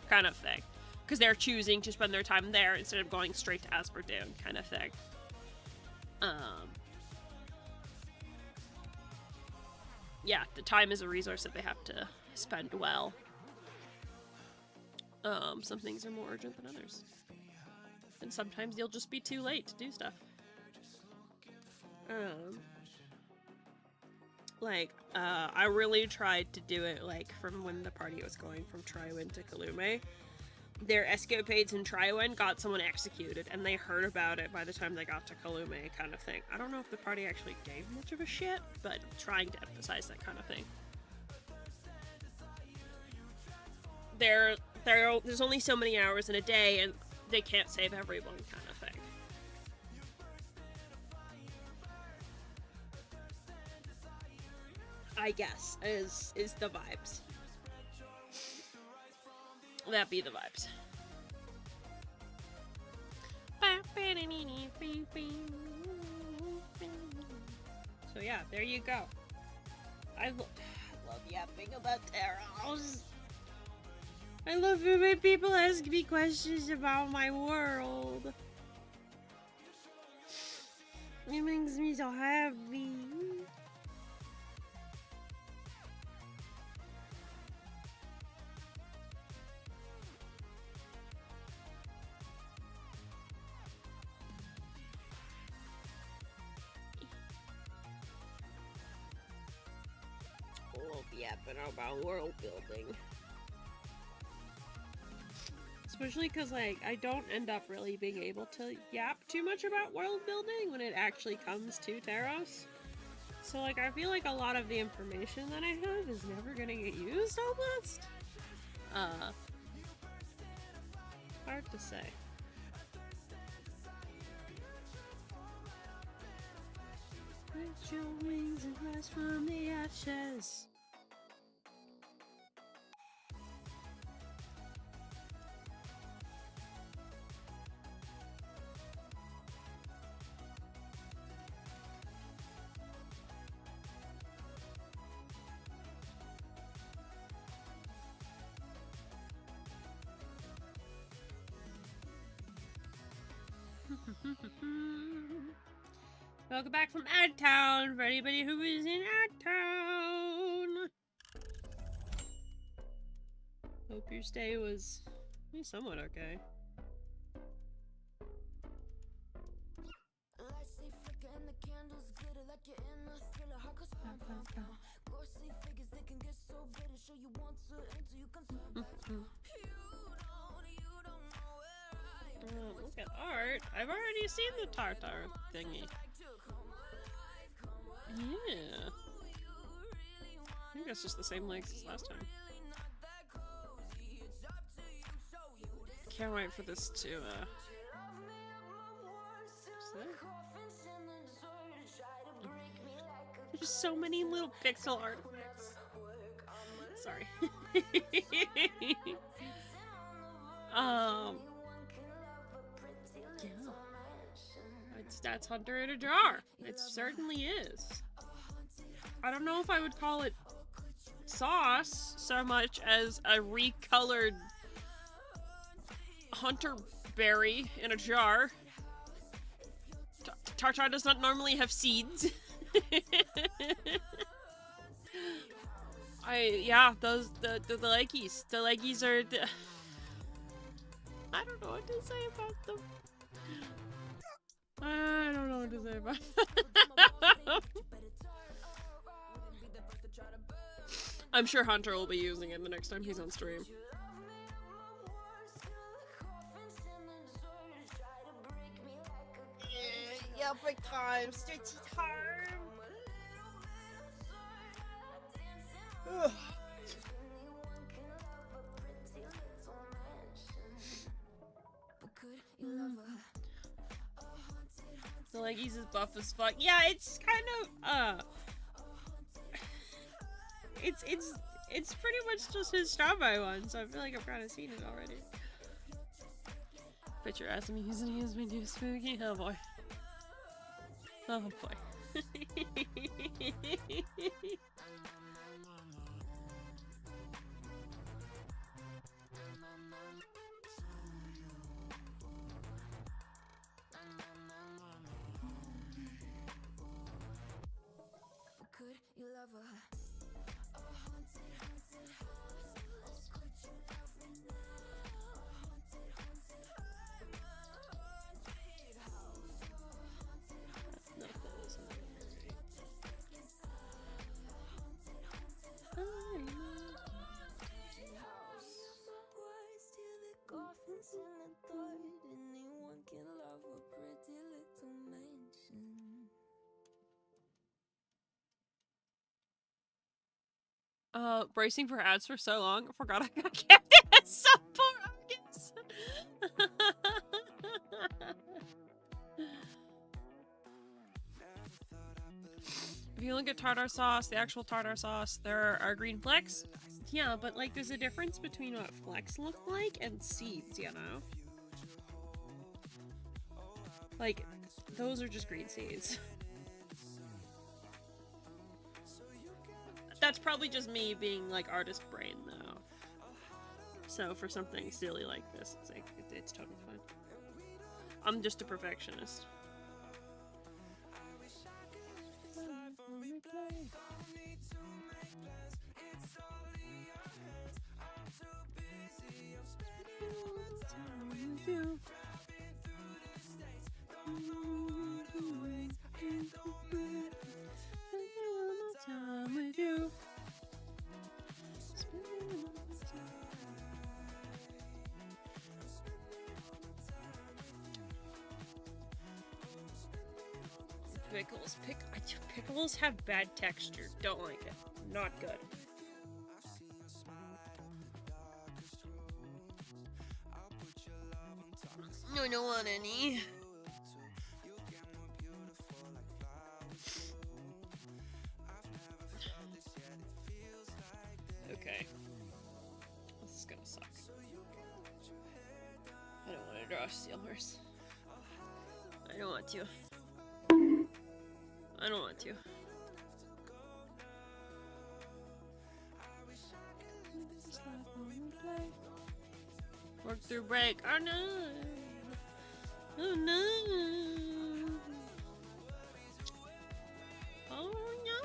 kind of thing. Because they're choosing to spend their time there instead of going straight to Asverdoon, kind of thing. Yeah, the time is a resource that they have to spend well. Some things are more urgent than others. And sometimes you'll just be too late to do stuff. I really tried to do it, like, from when the party was going from Triton to Kalume. Their escapades in Triton got someone executed, and they heard about it by the time they got to Kalume, kind of thing. I don't know if the party actually gave much of a shit, but trying to emphasize that kind of thing. There's only so many hours in a day, and they can't save everyone, kind of thing. I guess, is the vibes. That be the vibes. So yeah, there you go. I love yapping about Taros. I love it when people ask me questions about my world. It makes me so happy. Yapping about world building. Especially because, like, I don't end up really being able to yap too much about world building when it actually comes to Taros. So, like, I feel like a lot of the information that I have is never gonna get used almost. Hard to say. Lift your wings and rise from the ashes. Welcome back from Ad-Town for anybody who is in Ad-Town. Hope your stay was somewhat okay. Look at art. I've already seen the tartar thingy. Yeah. I think that's just the same legs as last time. Can't wait for this to, so many little pixel artifacts. Sorry. Yeah. That's Hunter in a jar. It certainly is. I don't know if I would call it sauce so much as a recolored hunter berry in a jar. Tartar does not normally have seeds. The leggies. The leggies are I don't know what to say about them. I don't know what to say about them. I'm sure Hunter will be using it the next time he's on stream. Yeah, big time. Stitchy time. Ugh. The leggies is buff as fuck. Yeah, it's kind of it's pretty much just his Strawberry one, so I feel like I've kind of seen it already. But you're asking me using his video spooky? Oh boy. Oh boy. Bracing for ads for so long, I forgot I got kept in at some point. If you look at tartar sauce, the actual tartar sauce, there are green flecks. Yeah, but like there's a difference between what flecks look like and seeds, you know? Like, those are just green seeds. That's probably just me being like artist brain though. So for something silly like this, it's like it's totally fine. I'm just a perfectionist. Pickles have bad texture. Don't like it. Not good. No, I don't want any. Okay. This is gonna suck. I don't want to draw a steel horse. I don't want to. I don't want to. Work through break. Oh no! Oh no! Oh no!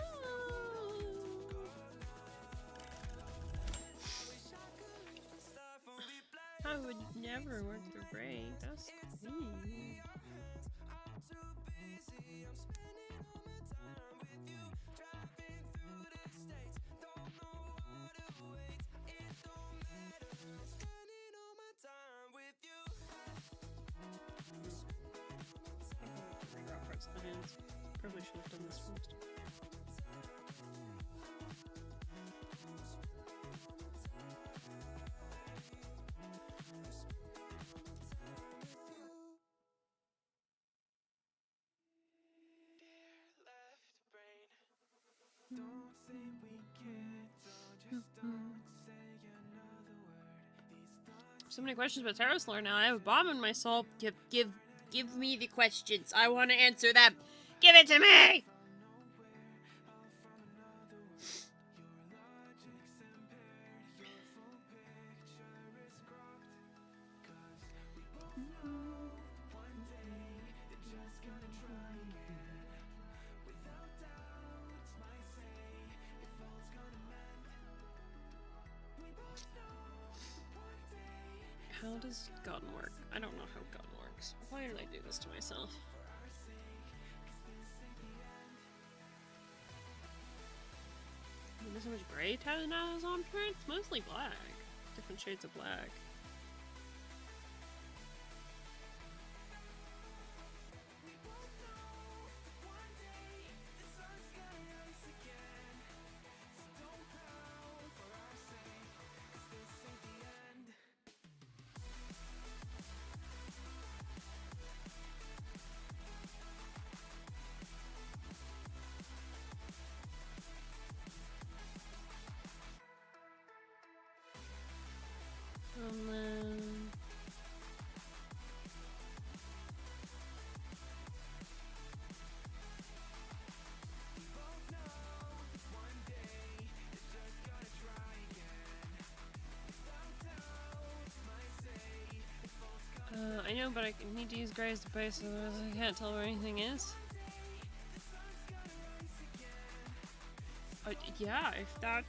I would never work through break. That's mean. Probably should have done this first. So many questions about Tarot Slayer now. I have a bomb in my soul. Give me the questions. I want to answer them. Give it to me! How does gun work? I don't know how gun works. Why did I do this to myself? There's so much gray tatted now is on here. It's mostly black. Different shades of black. And then... I know, but I need to use gray as the base, otherwise I can't tell where anything is. Yeah, if that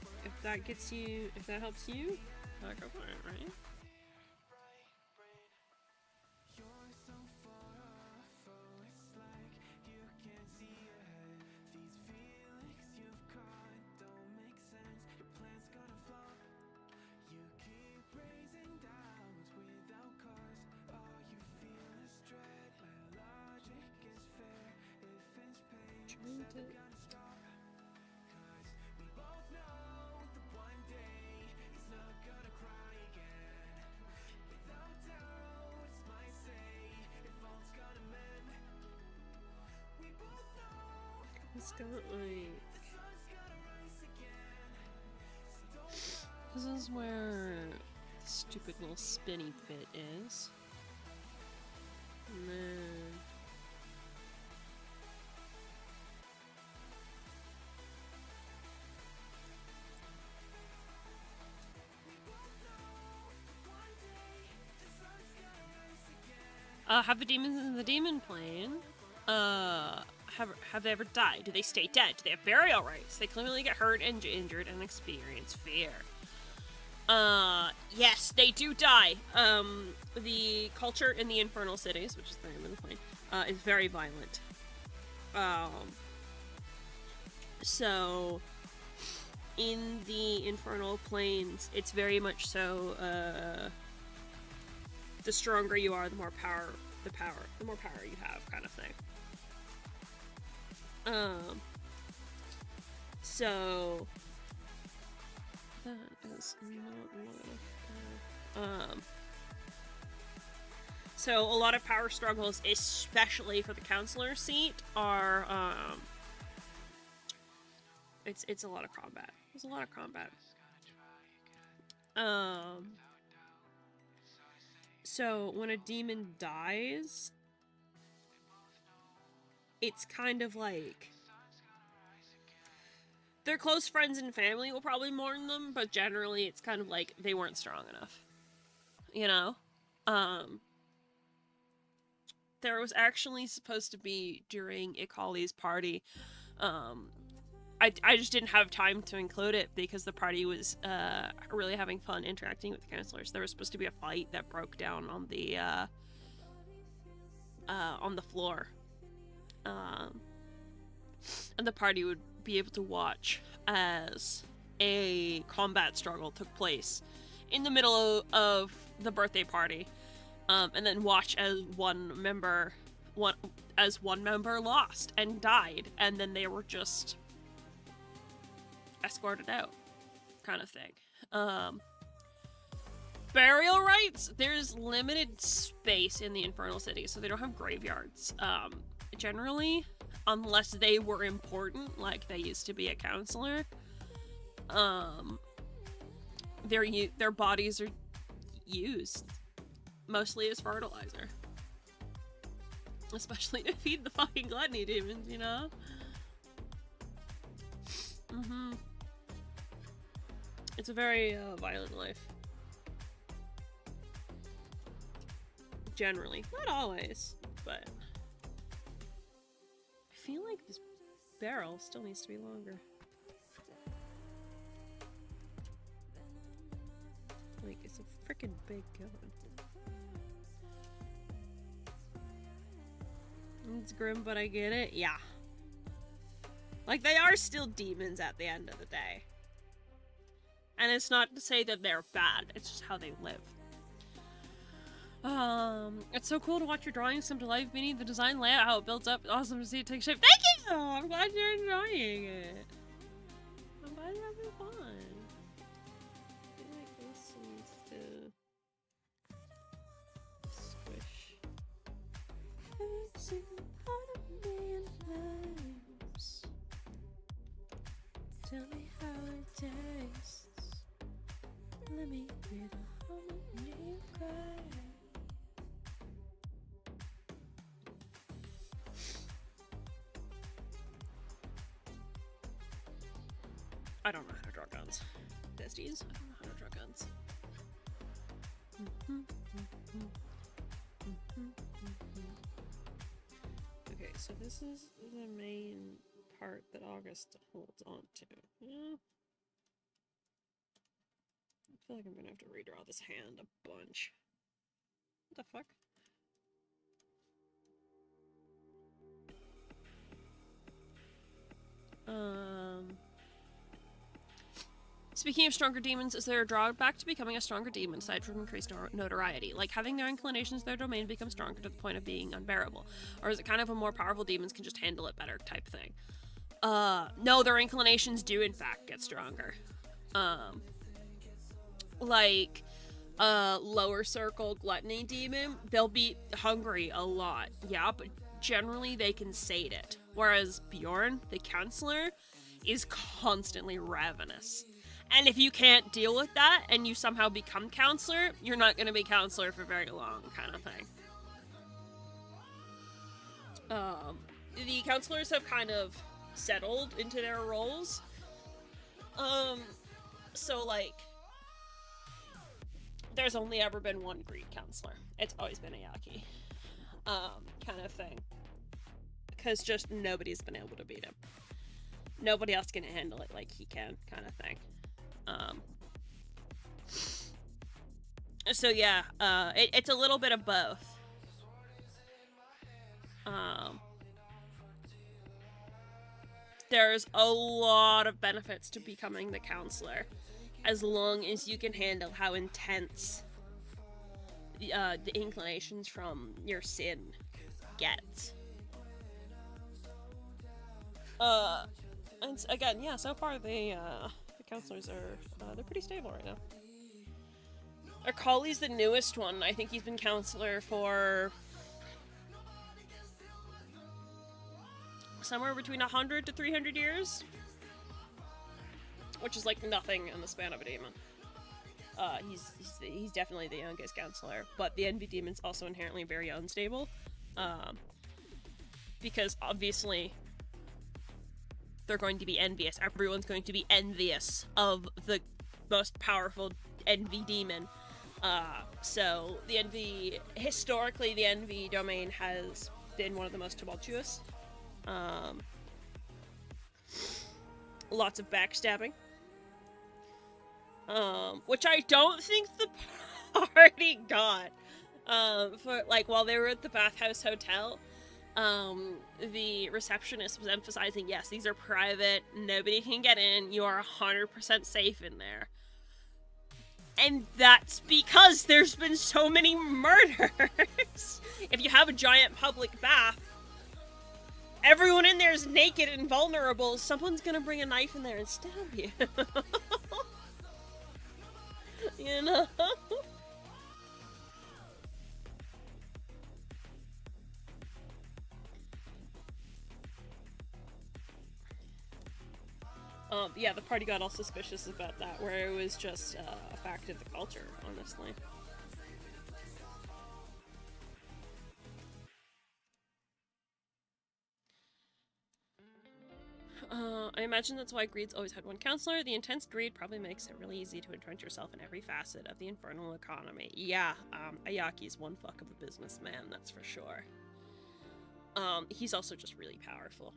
gets you, if that helps you, go for it, right? It's got like... This is where the stupid little spinny bit is. And then... have the demons in the demon plane, have they ever died? Do they stay dead? Do they have burial rights? They clearly get hurt and injured and experience fear. Yes, they do die. The culture in the infernal cities, which is the name of the plane, is very violent. So, in the infernal planes, it's very much so, the stronger you are, the more power you have, kind of thing. So that is not so a lot of power struggles, especially for the counselor seat, are it's a lot of combat. There's a lot of combat. So when a demon dies, it's kind of like their close friends and family will probably mourn them, but generally it's kind of like they weren't strong enough, you know? There was actually supposed to be, during Ikali's party, I just didn't have time to include it because the party was really having fun interacting with the counselors. There was supposed to be a fight that broke down on the floor. And the party would be able to watch as a combat struggle took place in the middle of the birthday party, and then watch as one member lost and died, and then they were just escorted out, kind of thing. Burial rights, there's limited space in the infernal city, so they don't have graveyards. Generally, unless they were important, like they used to be a counselor, their bodies are used mostly as fertilizer. Especially to feed the fucking gluttony demons, you know? It's a very violent life. Generally. Not always, but I feel like this barrel still needs to be longer. Like, it's a freaking big gun. It's grim, but I get it. Yeah. Like, they are still demons at the end of the day. And it's not to say that they're bad, it's just how they live. It's so cool to watch your drawings come to life, Beanie. The design layout, how it builds up, awesome to see it take shape. Thank you! I'm glad you're enjoying it. I'm glad you're having fun. I feel like this needs to squish. Every single part of me in flames. Tell me how it tastes. Let me hear the harmony you cry. I don't know how to draw guns. Besties, I don't know how to draw guns. Okay, so this is the main part that August holds on to. Yeah. I feel like I'm gonna have to redraw this hand a bunch. What the fuck? Speaking of stronger demons, is there a drawback to becoming a stronger demon aside from increased notoriety? Like having their inclinations, their domain become stronger to the point of being unbearable? Or is it kind of a more powerful demons can just handle it better type thing? No, their inclinations do in fact get stronger. Like, lower circle gluttony demon, they'll be hungry a lot, yeah, but generally they can sate it. Whereas Bjorn, the counselor, is constantly ravenous. And if you can't deal with that and you somehow become counselor, you're not going to be counselor for very long, kind of thing. The counselors have kind of settled into their roles. So like, there's only ever been one greed counselor. It's always been Ayaki. Kind of thing. Because just nobody's been able to beat him. Nobody else can handle it like he can, kind of thing. So yeah, it's a little bit of both. There's a lot of benefits to becoming the counselor, as long as you can handle how intense the inclinations from your sin gets. And again, yeah, so far the counselors are, they're pretty stable right now. Akali's the newest one. I think he's been counselor for somewhere between 100 to 300 years. Which is like nothing in the span of a demon. He's definitely the youngest counselor, but the envy demon's also inherently very unstable. Because obviously they're going to be envious. Everyone's going to be envious of the most powerful envy demon. So the envy, historically the envy domain has been one of the most tumultuous. Lots of backstabbing. Which I don't think the party got. For like while they were at the Bathhouse Hotel, the receptionist was emphasizing, yes, these are private, nobody can get in, you are 100% safe in there. And that's because there's been so many murders. If you have a giant public bath, everyone in there is naked and vulnerable, someone's gonna bring a knife in there and stab you. You know? Yeah, the party got all suspicious about that, where it was just a fact of the culture, honestly. I imagine that's why greed's always had one counselor. The intense greed probably makes it really easy to entrench yourself in every facet of the infernal economy. Yeah, Ayaki's one fuck of a businessman, that's for sure. He's also just really powerful.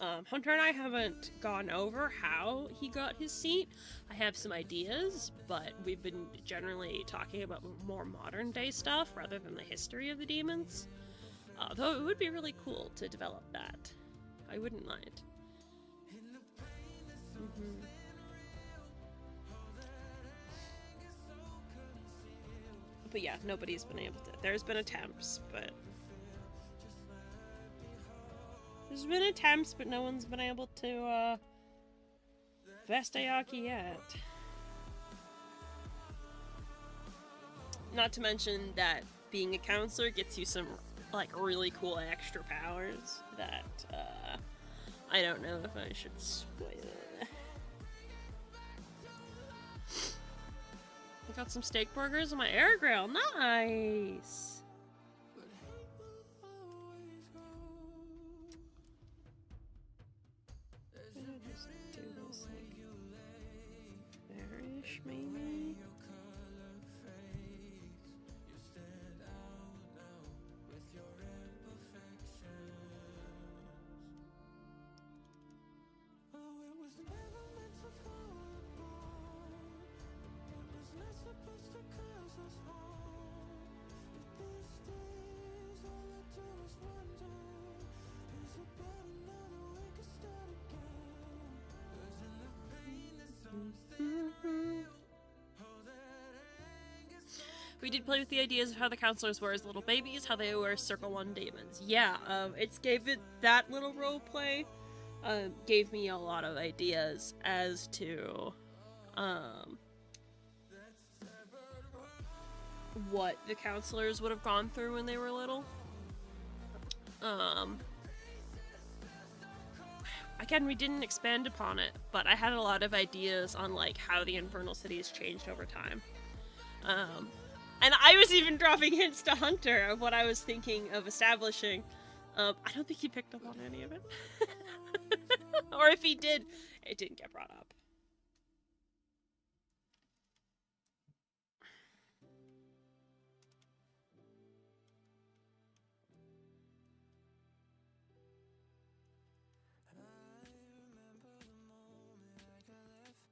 Hunter and I haven't gone over how he got his seat. I have some ideas, but we've been generally talking about more modern day stuff rather than the history of the demons. Though it would be really cool to develop that. I wouldn't mind. But yeah, nobody's been able to. There's been attempts, but... There's been attempts, but no one's been able to, vest Ayaki yet. Not to mention that being a counselor gets you some, like, really cool extra powers that, I don't know if I should spoil. I got some steak burgers on my air grill. Nice! Maybe? We did play with the ideas of how the counselors were as little babies, how they were Circle 1 demons. Yeah, it's gave it that little role play, gave me a lot of ideas as to, what the counselors would have gone through when they were little. Again, we didn't expand upon it, but I had a lot of ideas on, like, how the Infernal City has changed over time. And I was even dropping hints to Hunter of what I was thinking of establishing. I don't think he picked up on any of it. Or if he did, it didn't get brought up.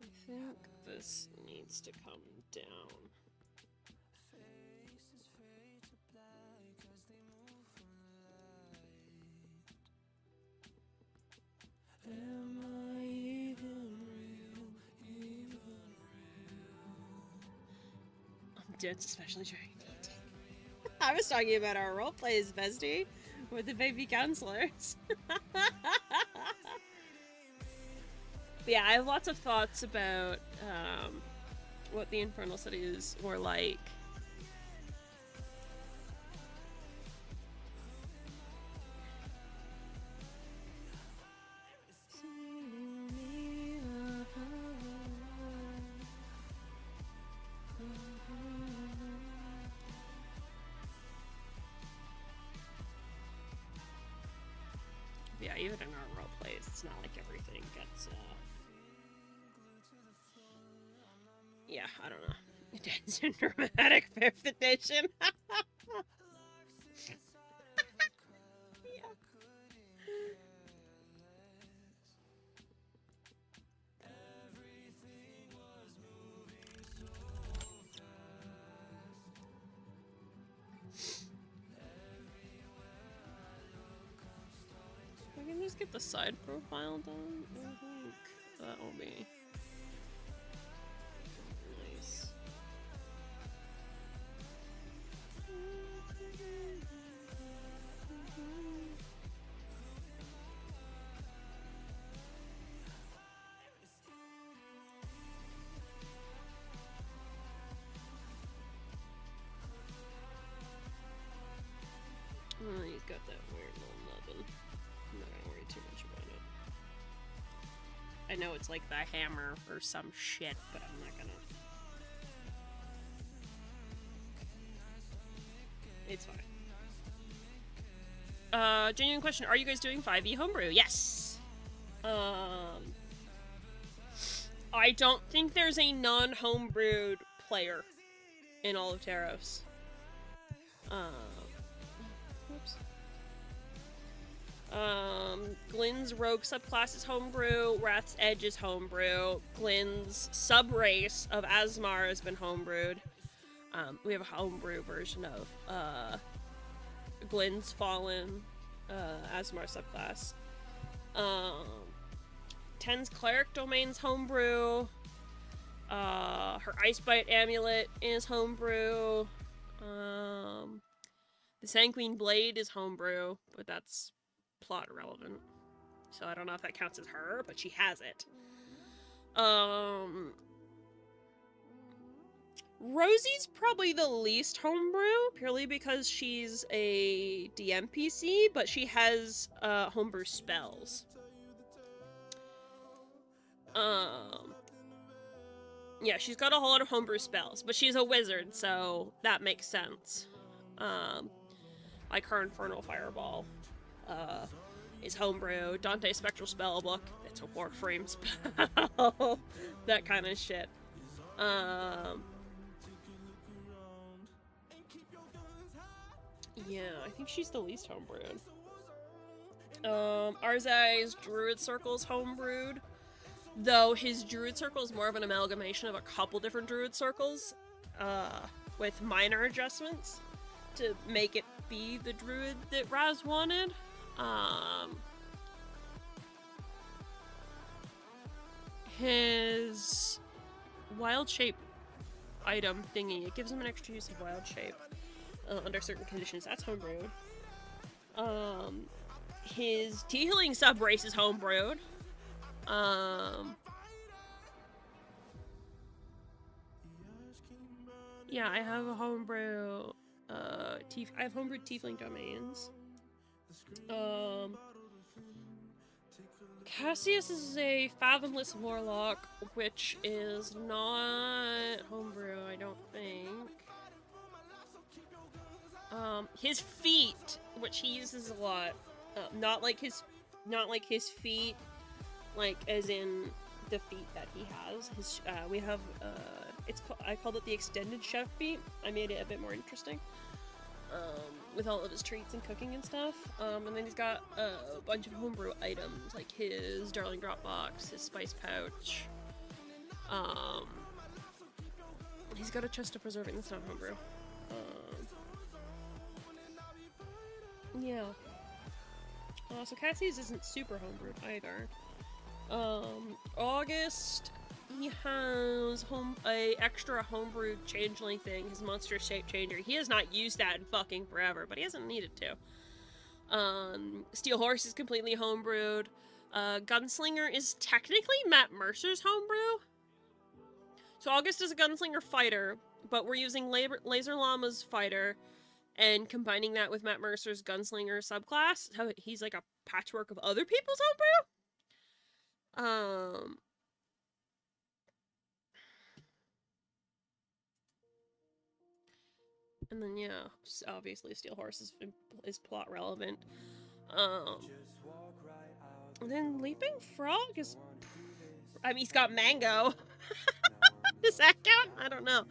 I think this needs to come down. Am I even real? Even real? I'm dense, especially during D&D. I was talking about our roleplays, bestie, with the baby counselors. But yeah, I have lots of thoughts about what the Infernal Cities were like. Yeah, even in our roleplays, it's not like everything gets, yeah, I don't know. It's in dramatic 5th edition. Yeah. I can just get the side profile done. I think that will be nice. Oh, he's got that weird little nubbin. I'm not gonna worry too much about it. I know it's like the hammer or some shit, but I'm not gonna. It's fine. Genuine question, are you guys doing 5e homebrew? Yes! I don't think there's a non-homebrewed player in all of Taros. Oops. Glyn's rogue subclass is homebrew. Wrath's Edge is homebrew. Glyn's subrace of Asmar has been homebrewed. We have a homebrew version of Glyn's Fallen Asmar subclass. Ten's cleric domain's homebrew. Her Icebite amulet is homebrew. The Sanguine Blade is homebrew, but that's plot irrelevant. So I don't know if that counts as her, but she has it. Rosie's probably the least homebrew, purely because she's a DM PC, but she has homebrew spells. Yeah, she's got a whole lot of homebrew spells, but she's a wizard, so that makes sense. Like her Infernal Fireball is homebrew. Dante's Spectral Spellbook, it's a Warframe spell. That kind of shit. Yeah, I think she's the least homebrewed. Arzai's Druid Circle's homebrewed, though his Druid Circle is more of an amalgamation of a couple different Druid Circles, with minor adjustments to make it be the Druid that Raz wanted. His Wild Shape item thingy, it gives him an extra use of Wild Shape under certain conditions. That's homebrewed. His T-Healing sub-race is homebrewed. Yeah, I have a homebrew, I have homebrewed Tiefling domains. Cassius is a Fathomless Warlock, which is not homebrew, I don't think. His feet, which he uses a lot, not like his feet, like as in the feet that he has. His we have I called it the extended chef feat. I made it a bit more interesting, with all of his treats and cooking and stuff. And then he's got a bunch of homebrew items, like his Darling Drop Box, his Spice Pouch. He's got a chest of preserving that's not homebrew. Yeah. So Cassie's isn't super homebrewed either. August, he has a extra homebrewed changeling thing, his monster shape changer. He has not used that in fucking forever, but he hasn't needed to. Steel Horse is completely homebrewed. Gunslinger is technically Matt Mercer's homebrew. So August is a gunslinger fighter, but we're using Laser Llama's fighter and combining that with Matt Mercer's gunslinger subclass. So he's like a patchwork of other people's homebrew. And then yeah, obviously Steel Horse is plot relevant. And then Leaping Frog is, I mean, he's got Mango. Does that count? I don't know.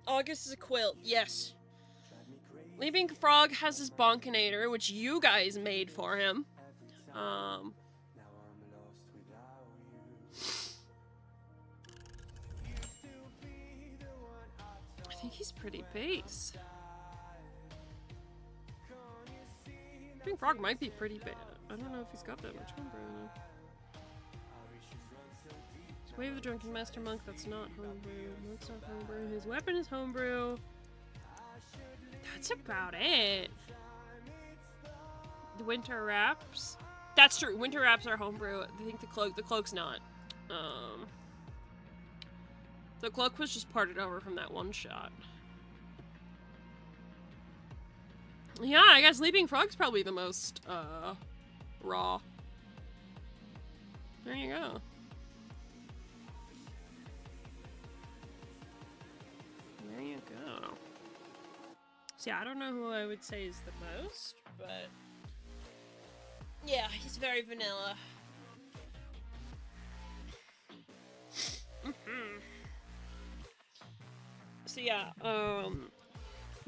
August is a quilt, yes. Leaping Frog has his Bonkinator, which you guys made for him. I think he's pretty base. Leaping Frog might be pretty bad. I don't know if he's got that much homebrew in him. Wave the Drunken Master Monk, that's not homebrew. Monk's not homebrew. His weapon is homebrew. That's about it. The Winter Wraps. That's true. Winter Wraps are homebrew. I think the cloak's not. The cloak was just parted over from that one shot. Yeah, I guess Leaping Frog's probably the most raw. There you go. There you go. See, I don't know who I would say is the most, but yeah, he's very vanilla. So yeah,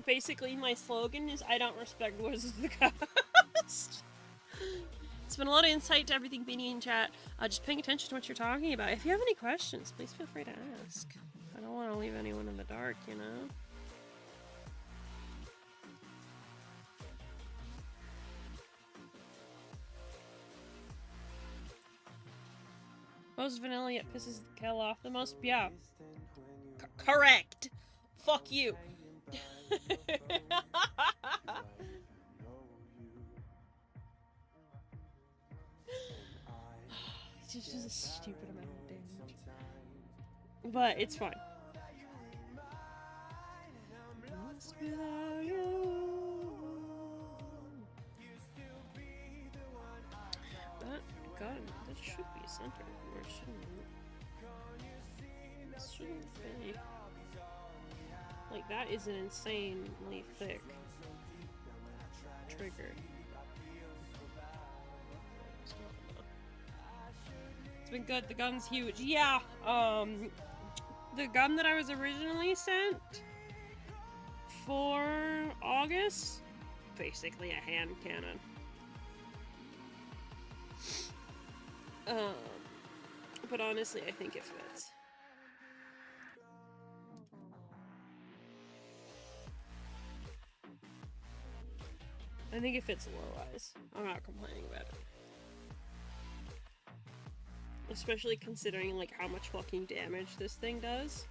basically my slogan is I don't respect Wizards of the Coast. It's been a lot of insight to everything Beanie in chat. Just paying attention to what you're talking about. If you have any questions, please feel free to ask. I don't want to leave anyone in the dark, you know? Most vanilla yet pisses the Kel off the most. Yeah. Correct. Fuck you. It's just a stupid amount of damage. But it's fine. Lost without you. That should be centered, or shouldn't it? It shouldn't be. Like, that is an insanely thick trigger. It's been good. The gun's huge. Yeah, the gun that I was originally sent for August, basically a hand cannon. But honestly, I think it fits. I think it fits low-wise. I'm not complaining about it. Especially considering, like, how much fucking damage this thing does.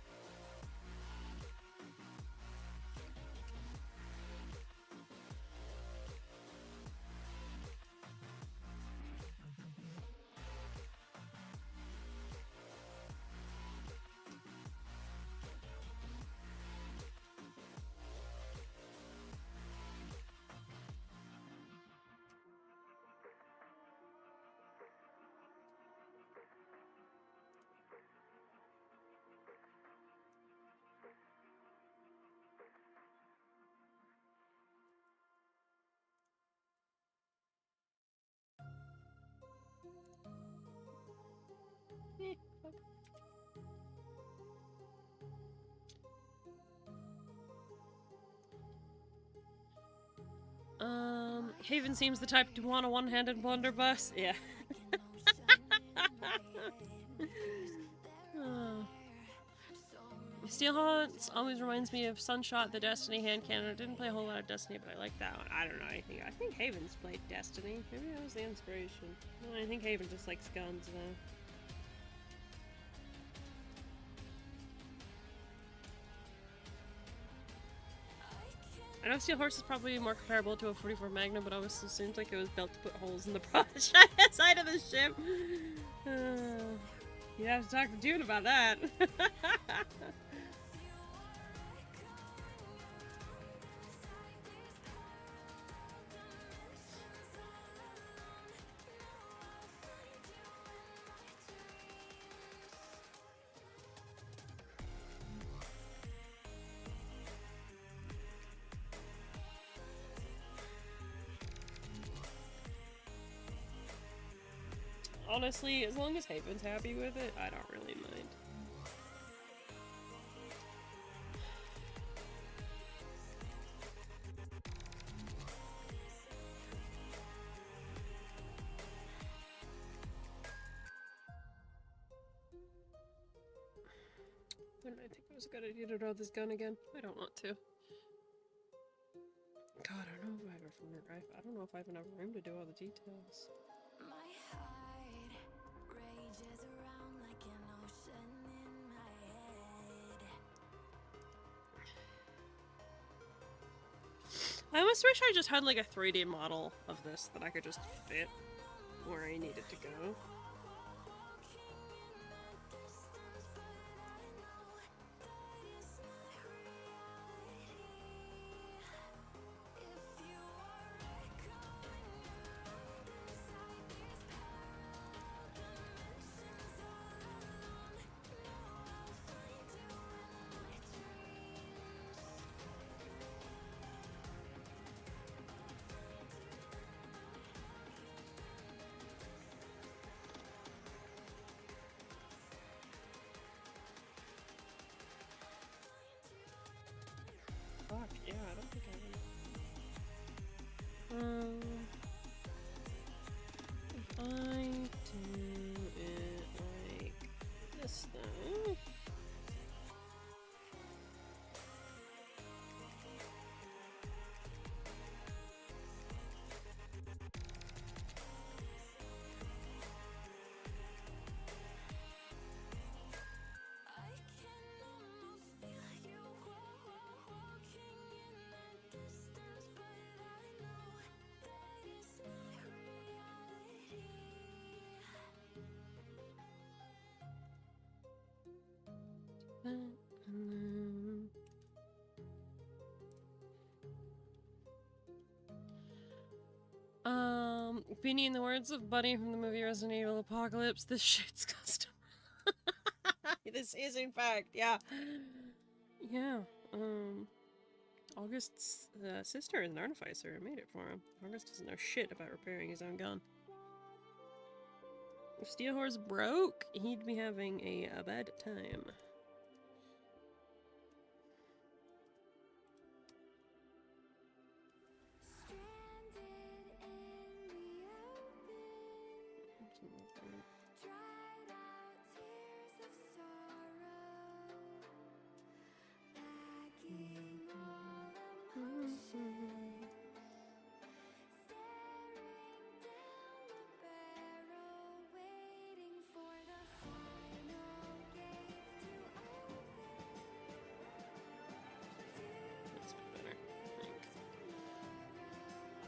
Haven seems the type to want a one-handed blunderbuss. Yeah. Steelhearts always reminds me of Sunshot, the Destiny hand cannon. I didn't play a whole lot of Destiny, but I like that one. I don't know anything. I think Haven's played Destiny. Maybe that was the inspiration. No, I think Haven just likes guns, though. I know Steel Horse is probably more comparable to a 44 Magnum, but always seems like it was built to put holes in the side of the ship. You have to talk to June about that. Honestly, as long as Haven's happy with it, I don't really mind. When did I think it was a good idea to draw this gun again? I don't want to. God, I don't know if I don't know if I have enough room to do all the details. I almost wish I just had like a 3D model of this that I could just fit where I needed to go. Beanie, in the words of Buddy from the movie Resident Evil Apocalypse, this shit's custom. This is, in fact, yeah. Yeah, August's sister is an artificer. I made it for him. August doesn't know shit about repairing his own gun. If Steel Horse broke, he'd be having a bad time.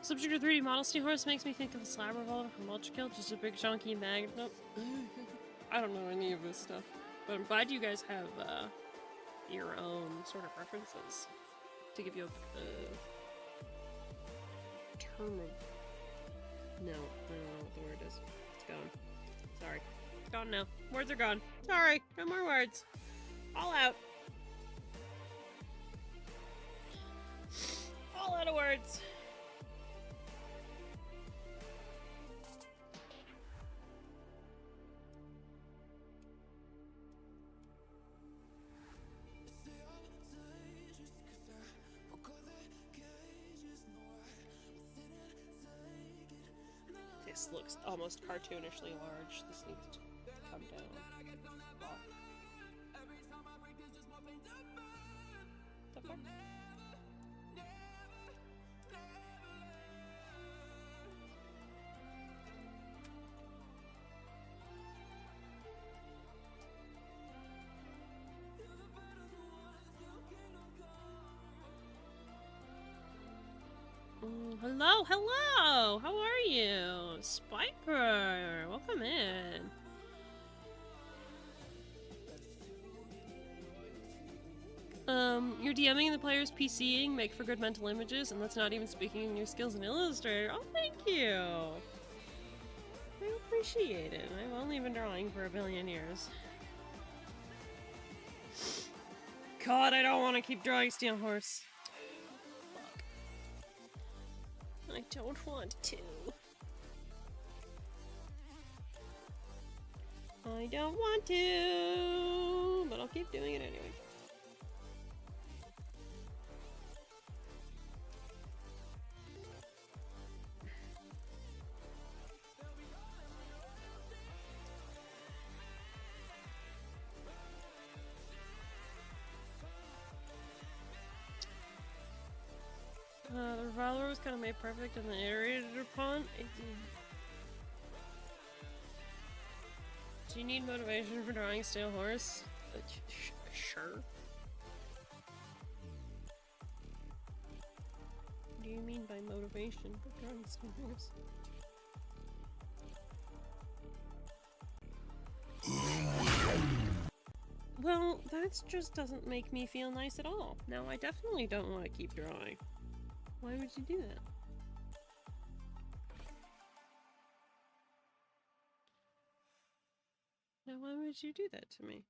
Subject of 3D model Steel Horse makes me think of a slab revolver from Ultra Kill, just a big chunky mag. Nope. I don't know any of this stuff, but I'm glad you guys have your own sort of references to give you a term of. No, I don't know what the word is. It's gone. Sorry. It's gone now. Words are gone. Sorry. No more words. All out. All out of words. This looks almost cartoonishly large. This needs to come down. Wow. The fuck? Hello, hello! How are you? Spiker! Welcome in. You're DMing the player's PCing, make for good mental images, and that's not even speaking in your skills in Illustrator. Oh, thank you! I appreciate it. I've only been drawing for a billion years. God, I don't want to keep drawing Steel Horse. I don't want to. I don't want to, but I'll keep doing it anyway. The revolver was kind of made perfect and then iterated upon. Do you need motivation for drawing Steel Horse? Sure. What do you mean by motivation for drawing Steel Horse? Well, that just doesn't make me feel nice at all. Now, I definitely don't want to keep drawing. Why would you do that? Now, why would you do that to me?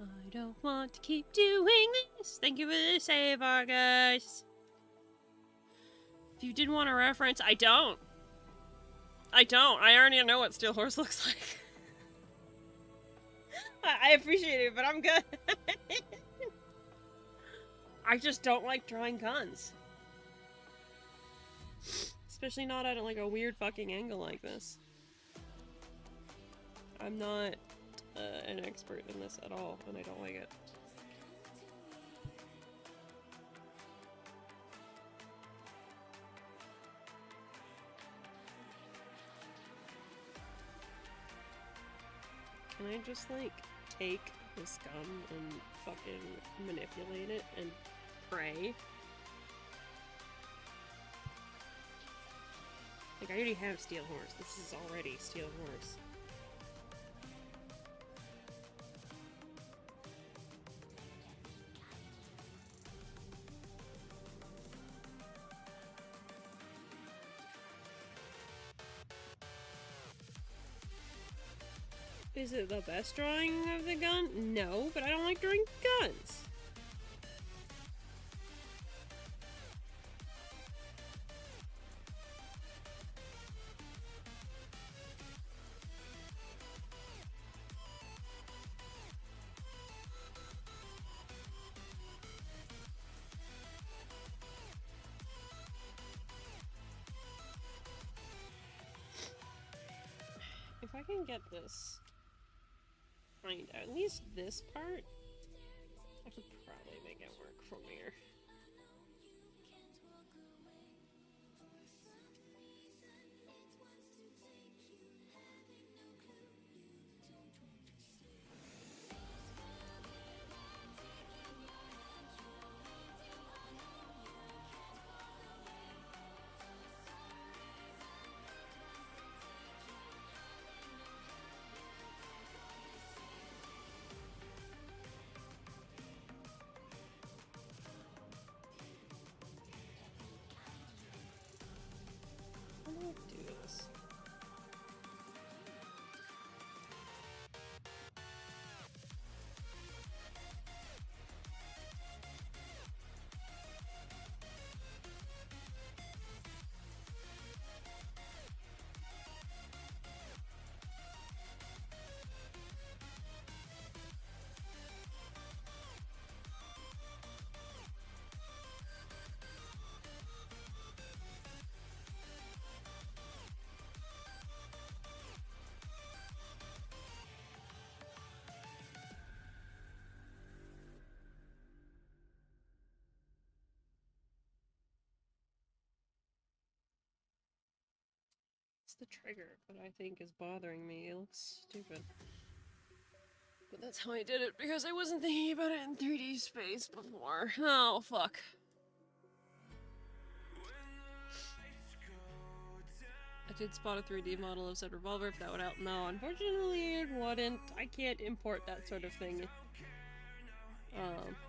I don't want to keep doing this. Thank you for the save, guys. If you didn't want a reference, I don't. I already know what Steel Horse looks like. I appreciate it, but I'm good. I just don't like drawing guns. Especially not at like a weird fucking angle like this. I'm not an expert in this at all, and I don't like it. Can I just, like, take this gun and fucking manipulate it and pray. Like, I already have Steel Horse. This is already Steel Horse. Is it the best drawing of the gun? No, but I don't like drawing guns. If I can get this, find out at least this part, I could probably make it work from here. How do I do this? It's the trigger that I think is bothering me. It looks stupid. But that's how I did it because I wasn't thinking about it in 3D space before. Oh, fuck. I did spot a 3D model of said revolver if that would help. No, unfortunately it wouldn't. I can't import that sort of thing.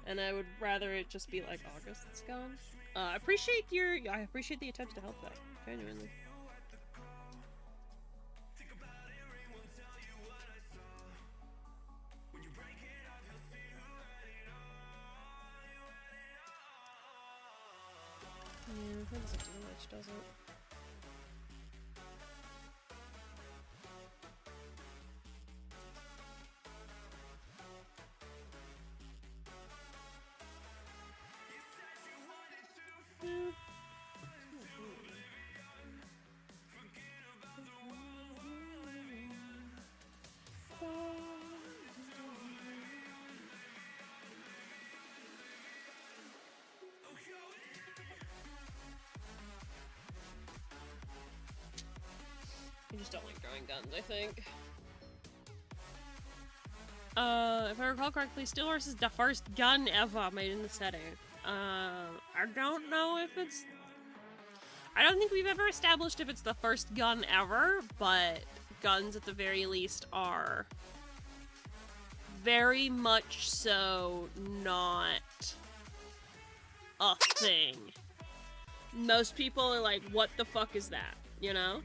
And I would rather it just be like August's gun. I appreciate the attempts to help that. Genuinely. Yeah, that doesn't do much, does it? I just don't like drawing guns, I think. If I recall correctly, Steel Horse is the first gun ever made in the setting. I don't know if it's... I don't think we've ever established if it's the first gun ever, but guns at the very least are very much so not a thing. Most people are like, what the fuck is that? You know?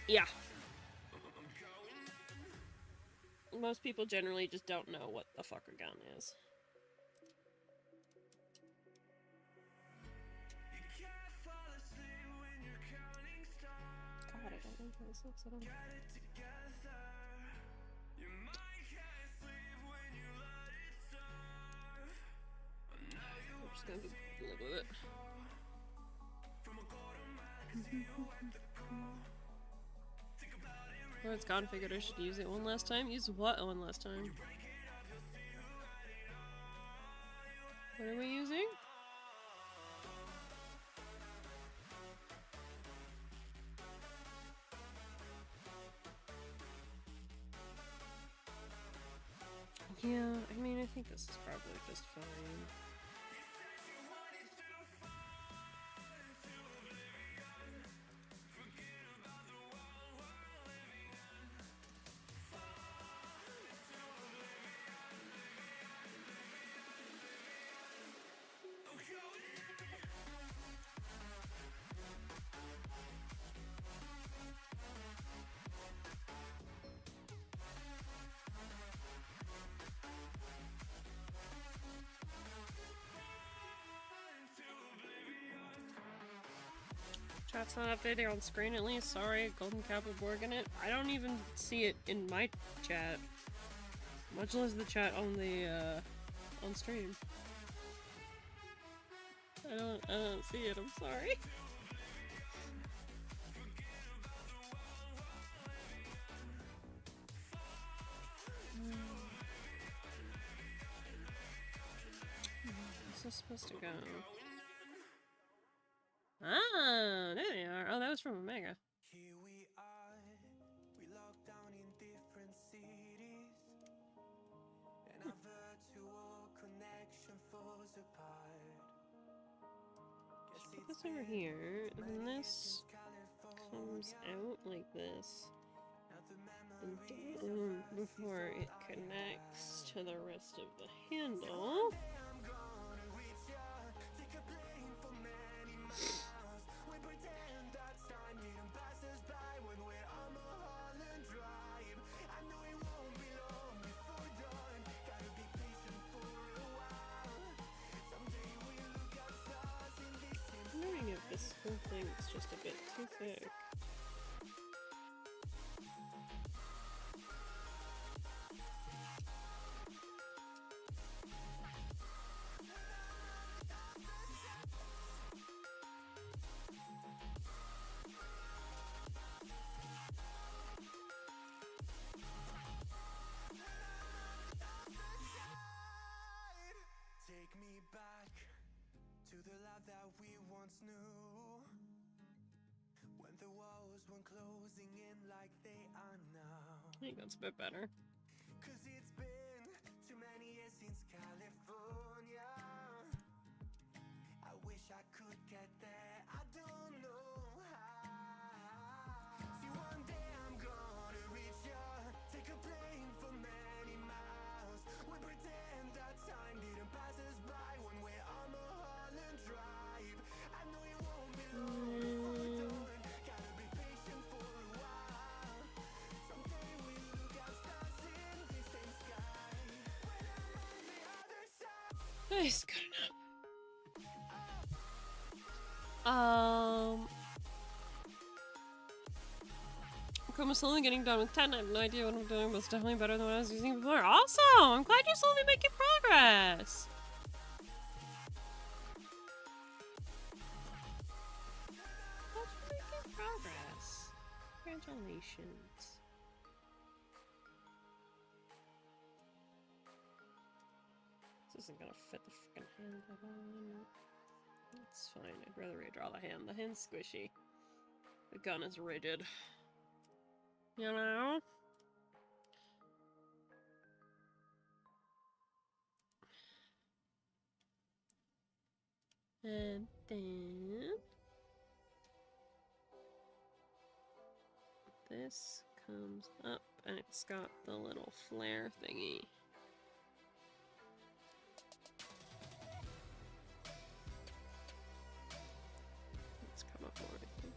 Yeah. Most people generally just don't know what the fuck a gun is. God, I don't know how this looks at all. I'm just gonna live with it. Oh, it's gone. Figured I should use it one last time. Use what one last time? What are we using? Yeah, I mean, I think this is probably just fine. Chat's not updating on screen at least. Sorry, Golden Cap of Borg in it. I don't even see it in my chat. Much less the chat on the on stream. I don't see it, I'm sorry. Where's this supposed to go? Ah, there they are. Oh, that was from Omega. Here we are, we locked down in different cities, and our virtual connection falls apart. Put this over here, and then this comes out like this, and boom, before it connects to the rest of the handle. I'm wondering if this whole thing is just a bit too thick. Take me back to the life that we once knew, when the walls weren't closing in like they are now. I think that's a bit better. 'Cause it's been too many years since California. I wish I could get there, I don't know how. See, one day I'm gonna reach ya, take a plane for many miles. We pretend that time didn't pass us by when we're on Mulholland Drive. I know it won't be long before dawn, gotta be patient for a while. Someday we'll look at stars in the same sky, when I'm on the other side. Nice, good enough. I'm slowly getting done with 10. I have no idea what I'm doing, but it's definitely better than what I was using before. Awesome! I'm glad you're slowly making progress! Glad you're making progress. Congratulations. This isn't gonna fit the freaking hand at all. It's fine. I'd rather redraw the hand. The hand's squishy. The gun is rigid. You know? And then this comes up and it's got the little flare thingy. Let's come up more, I think.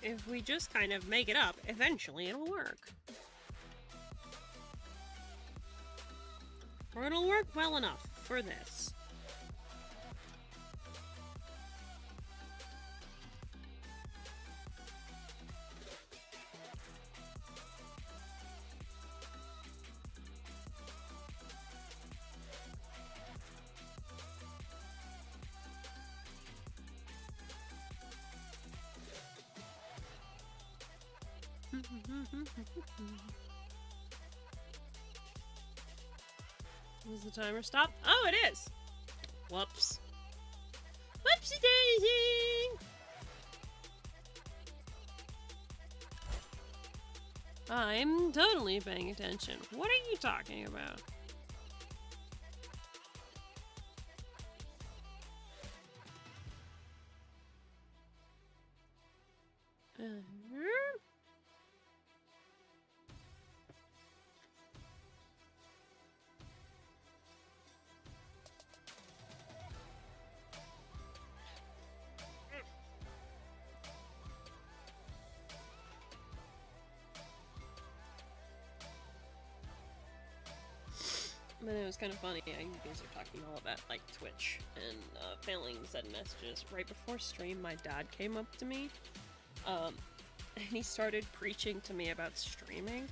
If we just kind of make it up, eventually it'll work. Or it'll work well enough for this. Was the timer stopped? Oh, it is! Whoops. Whoopsie daisy! I'm totally paying attention. What are you talking about? But it was kind of funny. You guys are talking all about like Twitch and failing send messages. Right before stream, my dad came up to me, and he started preaching to me about streaming.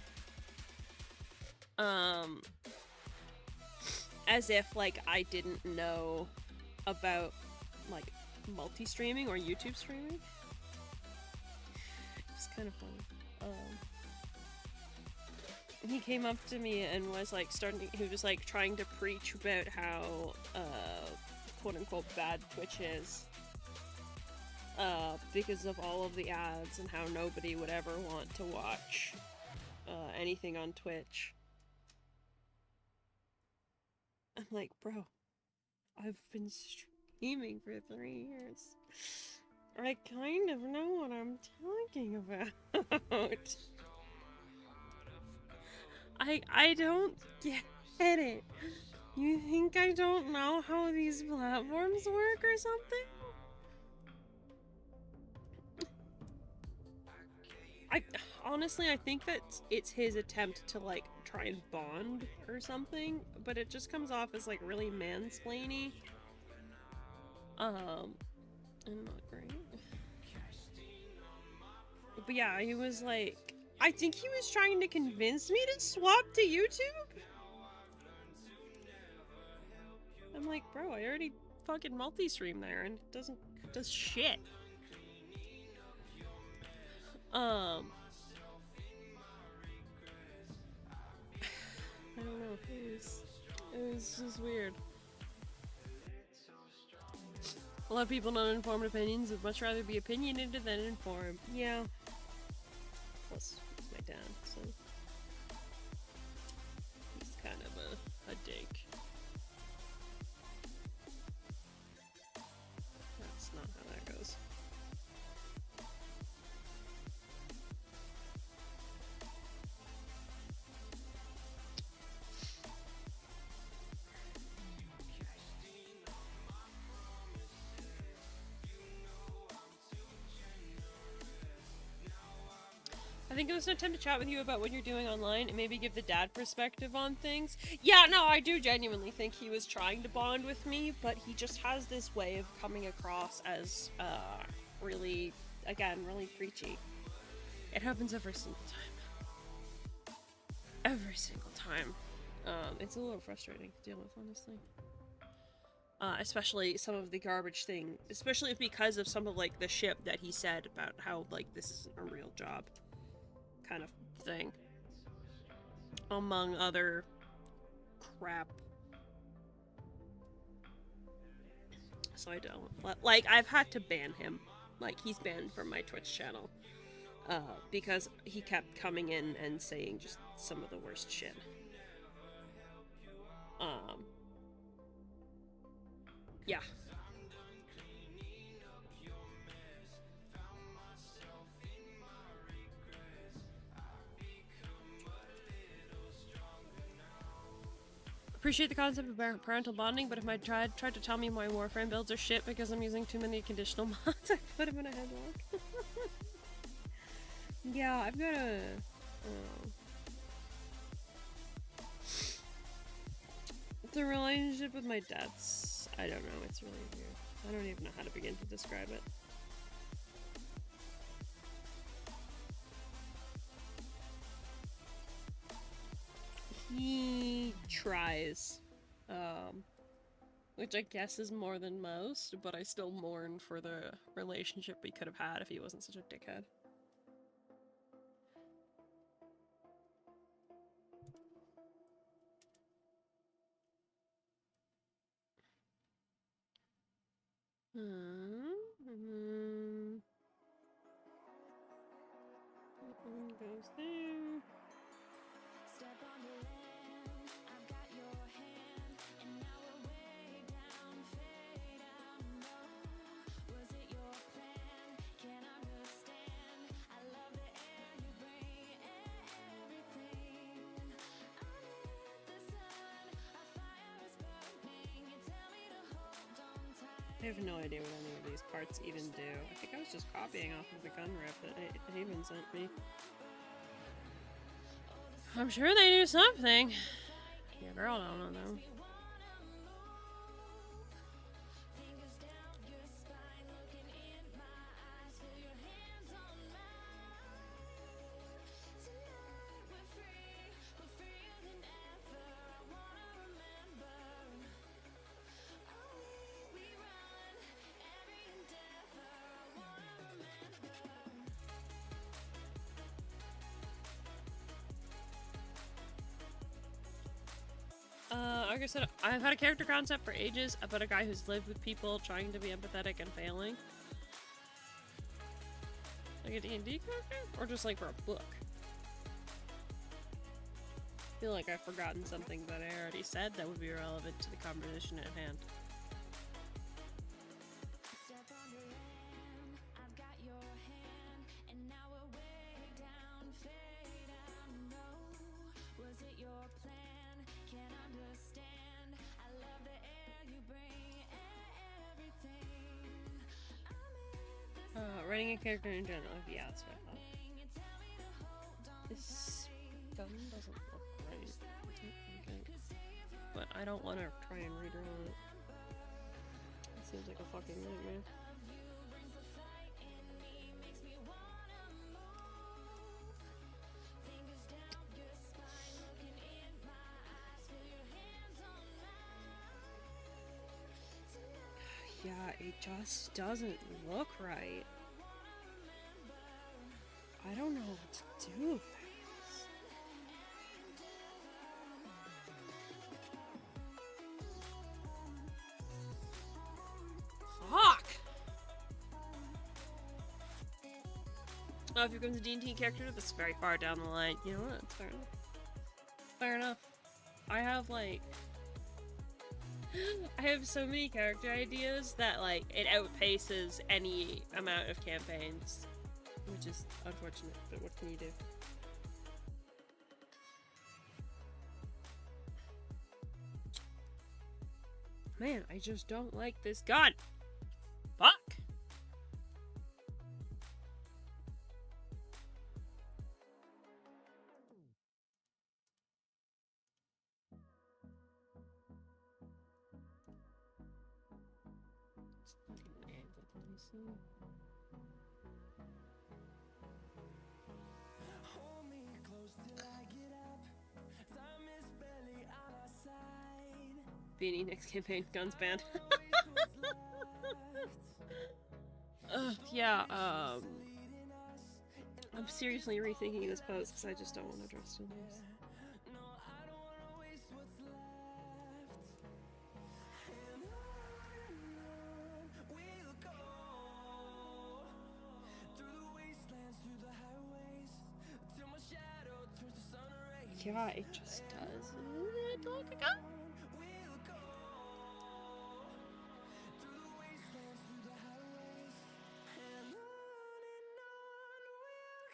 As if like I didn't know about like multi-streaming or YouTube streaming. It's kind of funny. He came up to me and was like he was like trying to preach about how quote unquote bad Twitch is because of all of the ads and how nobody would ever want to watch anything on Twitch. I'm like, bro, I've been streaming for 3 years. I kind of know what I'm talking about. I don't get it. You think I don't know how these platforms work or something? Honestly, I think that it's his attempt to like try and bond or something, but it just comes off as like really mansplainy. And not great. But yeah, he was like, I think he was trying to convince me to swap to YouTube? I'm like, bro, I already fucking multi-stream there and it does shit. I don't know, it was just weird. A lot of people with uninformed opinions would much rather be opinionated than informed. Yeah. Plus, he's my dad, so he's kind of a dick. That's not how that goes. I think it was an attempt to chat with you about what you're doing online and maybe give the dad perspective on things. Yeah, no, I do genuinely think he was trying to bond with me, but he just has this way of coming across as, really, again, really preachy. It happens every single time. Every single time. It's a little frustrating to deal with, honestly. Especially some of the garbage thing, especially because of some of, like, the shit that he said about how, like, this isn't a real job. Kind of thing, among other crap. So I don't like. I've had to ban him. Like, he's banned from my Twitch channel because he kept coming in and saying just some of the worst shit. Yeah. Appreciate the concept of parental bonding, but if my tried to tell me my Warframe builds are shit because I'm using too many conditional mods, I put him in a headlock. Yeah, I've got a... The relationship with my dad's... I don't know, it's really weird. I don't even know how to begin to describe it. He tries, which I guess is more than most, but I still mourn for the relationship we could have had if he wasn't such a dickhead. Goes there. Step on the land, I've got your hand, and now we're way down, fade out. No, was it your plan? Can't understand. I love the air you bring, everything. Underneath the sun, our fire is burning. You tell me to hold on tight. I have no idea what any of these parts even do. I think I was just copying off of the gun rip that Haven sent me. I'm sure they do something. Your girl don't know though. Fingers down your spine, looking in my eyes, feel your hands on mine. Tonight we're freer than ever. I wanna remember. Oh, we run every endeavor. I wanna remember. Like I said, I've had a character concept for ages about a guy who's lived with people trying to be empathetic and failing. Like a D&D character? Or just like for a book? I feel like I've forgotten something that I already said that would be relevant to the conversation at hand. Step on the land, I've got your hand, and now we're way down, fade out. No, was it your plan? Can't understand. I love the air you bring, everything. I'm in the Writing a character in general, yeah, that's what I thought. thing. You tell me to hold on This gun doesn't look right. I don't think it- But I don't want to try and redraw it. It seems like a fucking nightmare. Yeah, it just doesn't look right. I don't know what to do with this. Fuck! Oh, if you're going to D&D character, this is very far down the line. You know what? It's fair enough. Fair enough. I have, like... I have so many character ideas that, like, it outpaces any amount of campaigns. Which is unfortunate, but what can you do? Man, I just don't like this gun! Fuck! It's not even angled, let me see. Hold me close till I get up. Time is barely on our side. Beanie, next campaign, guns banned. Yeah, I'm seriously rethinking this pose because I just don't want to dress in this. No, I don't wanna waste what's left. And on we'll go. Through the wastelands, through the highways, till my shadow turns to sun rays. Yeah, it just does. Look, I got We'll go. Through the wastelands, through the highways, and on we'll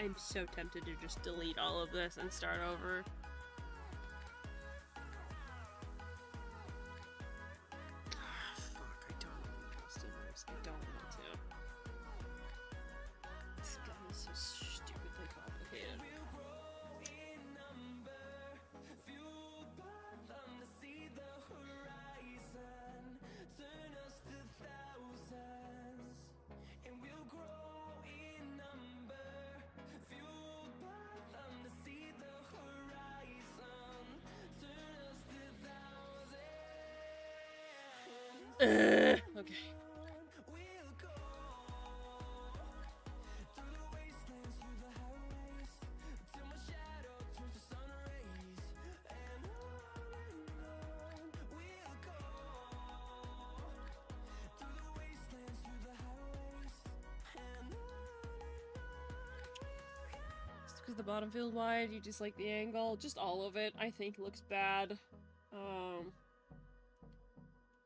I'm so tempted to just delete all of this and start over. Fuck, I don't want to post it. I don't want to. This gun is so stupidly complicated. Okay. Because the bottom feels wide, you just like the angle, just all of it, I think looks bad.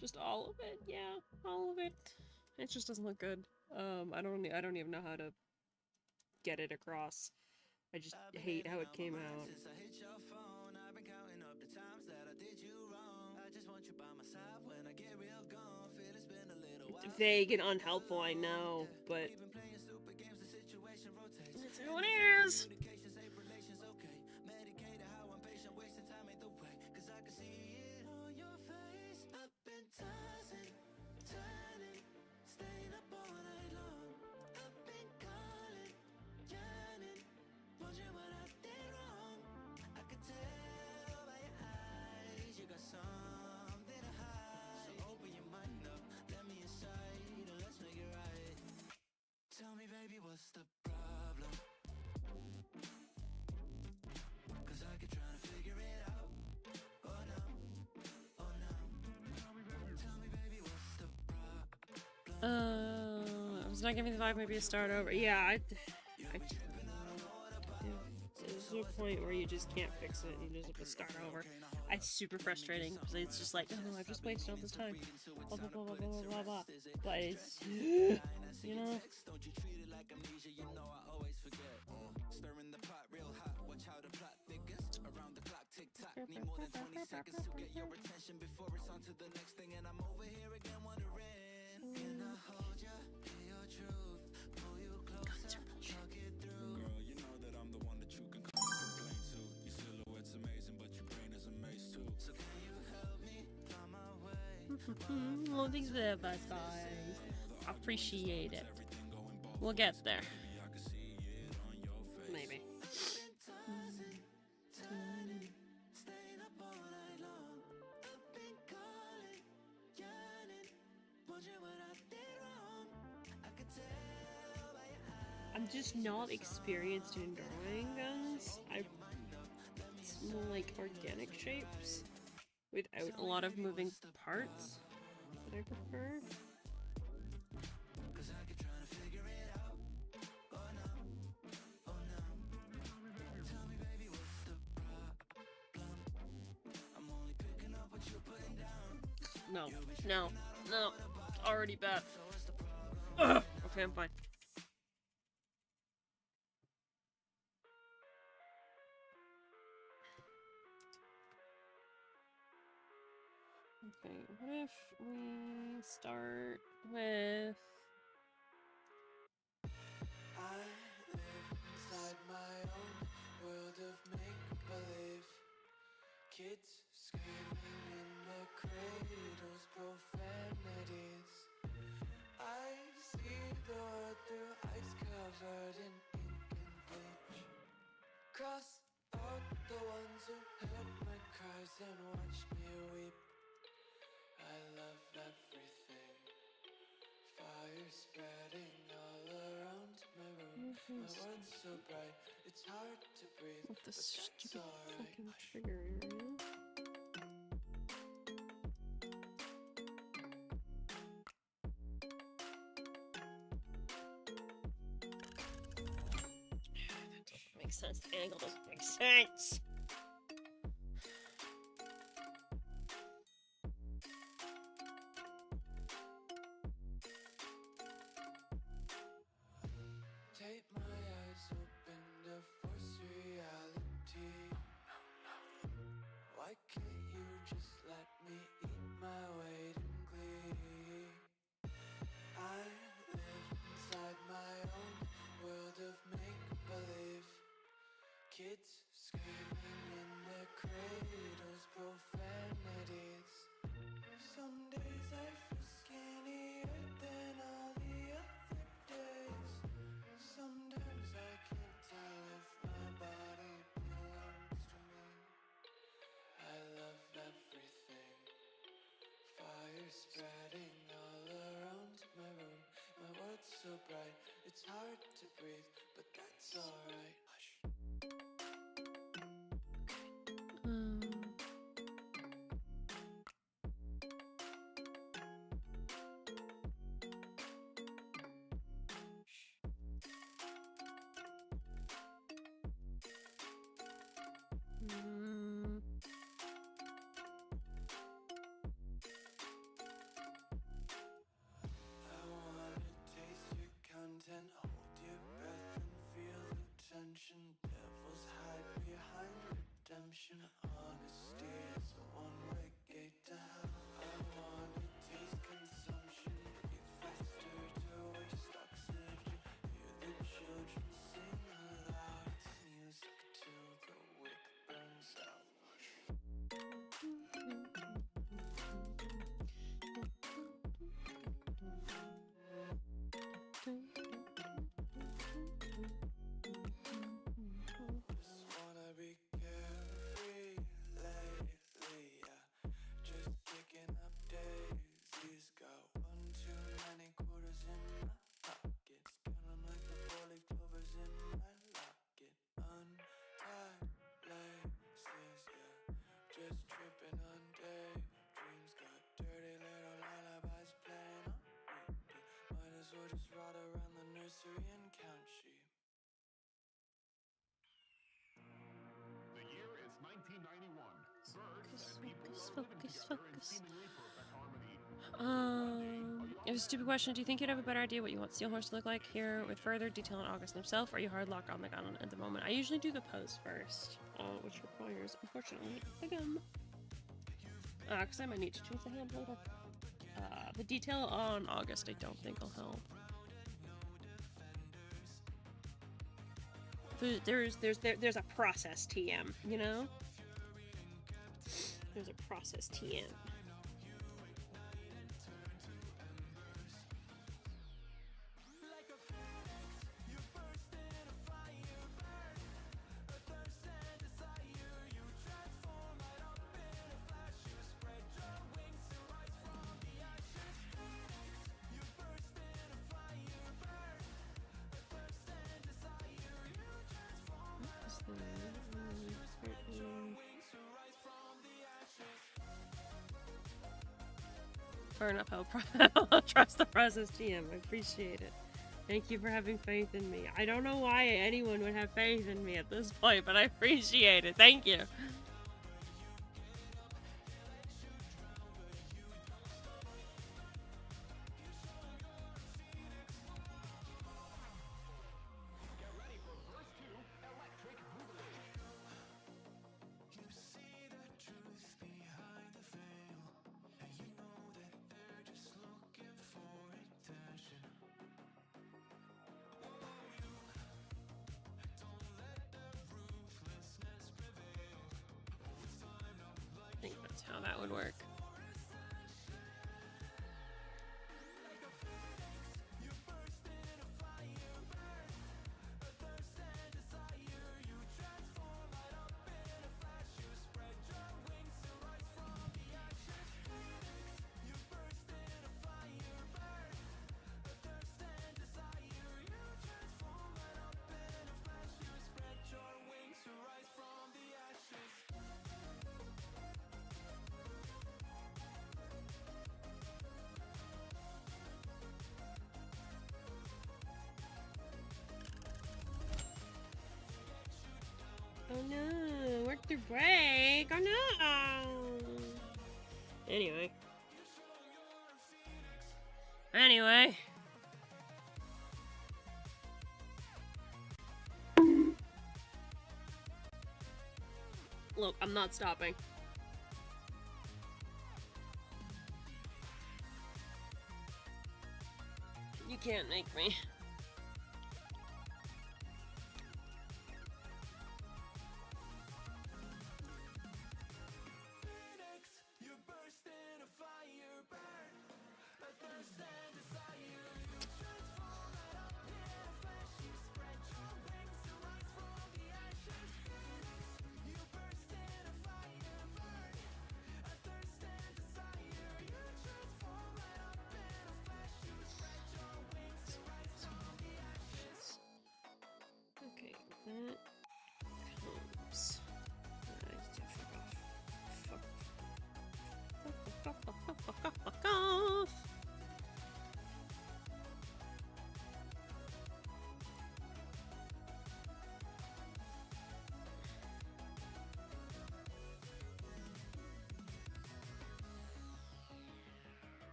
Just all of it, yeah, all of it. It just doesn't look good. I don't even know how to get it across. I just hate how it came out. Vague and unhelpful, I know, but that's how it is. Tell me, baby, what's the problem? 'Cause I keep trying to figure it out. Oh no, oh no. Tell me, baby, what's the problem? It's not giving me the vibe, maybe a start over. Yeah, there's no point where you just can't fix it, you just have to start over. It's super frustrating, because it's just like, oh no, I've just wasted all this time. Blah, blah, blah, blah, blah, blah, blah. But it's, you know? Don't you treat it like amnesia, you know I always forget. Stirring the pot real hot, watch how the plot thickens. Around the clock, tick tock, need more than 20 seconds to get your attention before it's on to the next thing. And I'm over here again wondering, can I hold you, be your truth, pull you closer, talk it through. Girl, you know that I'm the one that you can complain to. Your silhouette's amazing, but your brain is a maze too. So can you help me find my way? Well, thanks for the advice, guys. Appreciate it. We'll get there. Maybe. I'm just not experienced in drawing guns. It's more like organic shapes without a lot of moving parts that I prefer. No, no, no. It's already bad. Ugh. Okay, I'm fine. Okay, what if we start with... I live inside my own world of make-believe. Kids screaming in their cradles, profanities. I see the world through ice covered in ink and bleach. Cross out the ones who heard my cries and watched me weep. I love everything. Fire spreading all around my room. My world's so bright, it's hard to breathe. With the but that's stupid alright. fucking trigger area. That doesn't make sense. The angle doesn't make sense. Take my eyes open kids screaming in their cradles, profanities. Some days I feel skinnier than all the other days. Sometimes I can't tell if my body belongs to me. I love everything. Fire spreading all around my room. My world's so bright, it's hard to breathe, but that's alright. Hush. I wanna taste your content, hold your breath and feel the tension. Devils hide behind redemption. Honesty is a one-way gate to hell. I wanna taste consumption, breathe faster to waste oxygen. Hear the children sing aloud. It's music till the wick burns out. Just wanna be carefree lately, yeah. Just kicking up daisies. Got one too many quarters in my pockets. Count 'em like the four-leaf clovers in my locket. Untied laces, yeah. Just tripping on daydreams. Got dirty little lullabies playing on repeat. Might as well just ride around the nursery and count sheep. The year is 1991. Birds and people Focus, are living focus, together in focus. seemingly perfect harmony. I have a stupid question. Do you think you'd have a better idea what you want Steelhorse to look like here with further detail on August himself, or are you hard lock on the gun at the moment? I usually do the pose first, which requires, unfortunately, a gun. Because I might need to change the hand later. The detail on August I don't think will help. There's a process TM, you know? There's a process TM. Fair enough, I'll trust the process TM. I appreciate it. Thank you for having faith in me. I don't know why anyone would have faith in me at this point, but I appreciate it. Thank you. Get ready for verse 2, Electric Boogaloo. You see the truth behind the veil, and you know that they're just looking for attention. Whoa, you don't let the ruthlessness prevail. Oh, it's time now, I think that's how that would work. Oh no, work through break. Oh no. Anyway. Look, I'm not stopping. You can't make me.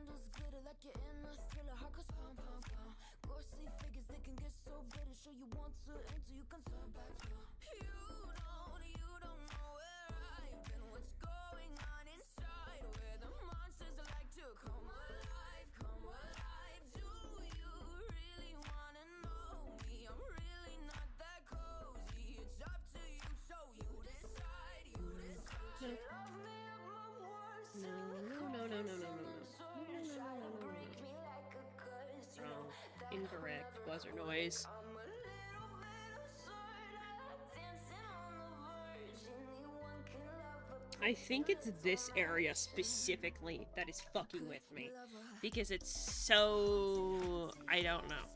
candles glitter like you're in a thriller. Heart goes pom pom pom. Ghostly figures they can get so bitter. Sure you want to enter, you can turn back now. You don't know where I've been. What's going on inside? Where the monsters like to come alive, come alive. Do you really wanna know me? I'm really not that cozy. It's up to you, so you decide. You decide. Love me at my worst. No. Try to break me like a curse. You know that Incorrect. Buzzer noise. I'm a little bit absurd. Dancing on the verge. Anyone can love a I think it's this area specifically that is fucking with me. Because it's so... I don't know.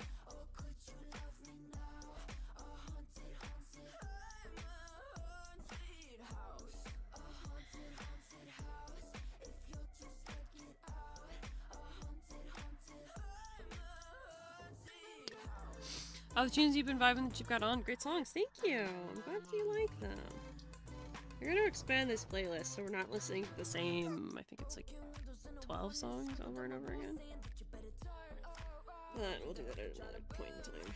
Oh, the tunes you've been vibing that you've got on. Great songs. Thank you. I'm glad you like them. We're going to expand this playlist so we're not listening to the same, I think it's like 12 songs over and over again. But we'll do that at another point in time.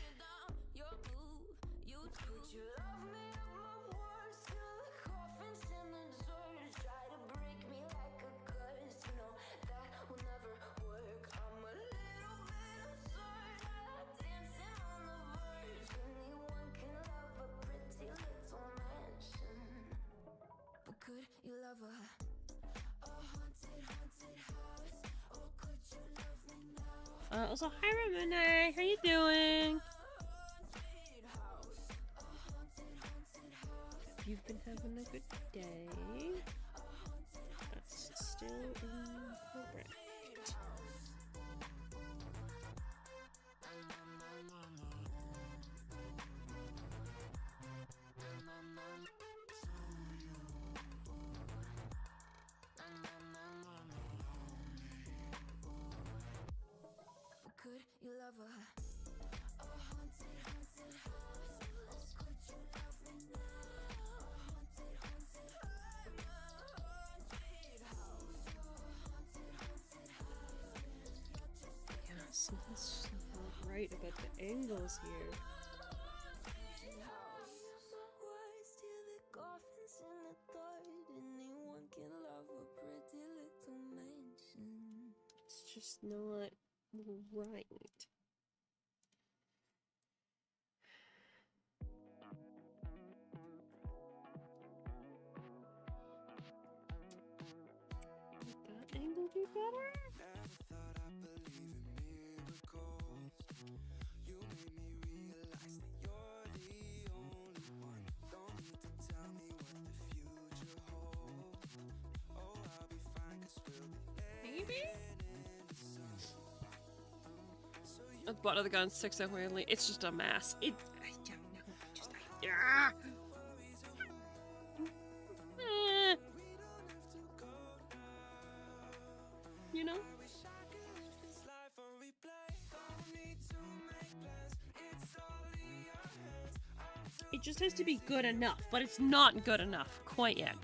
Could you love a haunted house? Or could you love me now? Also, hi Ramona, how you doing? If you've been having a good day, that's still incorrect. Could you love a haunted house? Or could you love me now? Haunted house. Yeah, something's not right about the angles here. It's just not right. Would that angle be better? Never thought I'd believe in miracles. You made me realize that you're the only one. Don't need to tell me what the future holds. Oh, I'll be fine 'cause we'll be Maybe? The butt of the gun sticks out weirdly. It's just a mass. I don't know. You know? It just has to be good enough, but it's not good enough quite yet.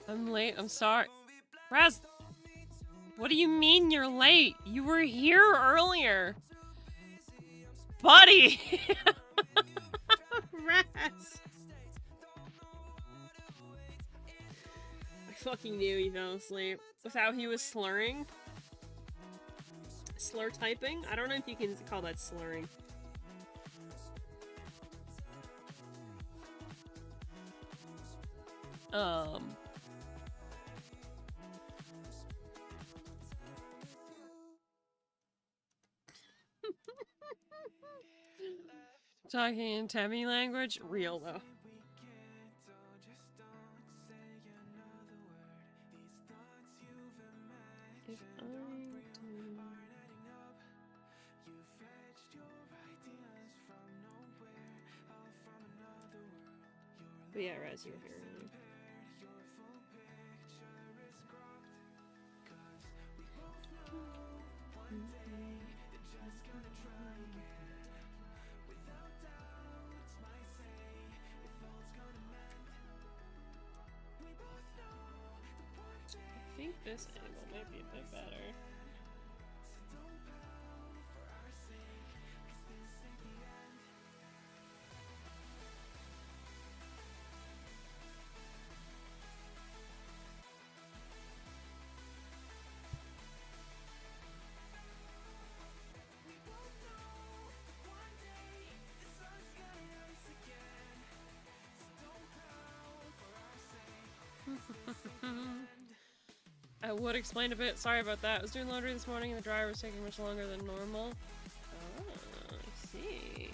I'm late. I'm sorry. Raz, what do you mean you're late? You were here earlier. buddy! Rats! I fucking knew he fell asleep. With how he was slurring. Slur typing? I don't know if you can call that slurring. Talking in Temi language? Real though. If I do... But yeah, Raz, you're here. I think this angle might be a bit better. I would explain a bit. Sorry about that. I was doing laundry this morning and the dryer was taking much longer than normal. Oh, I see.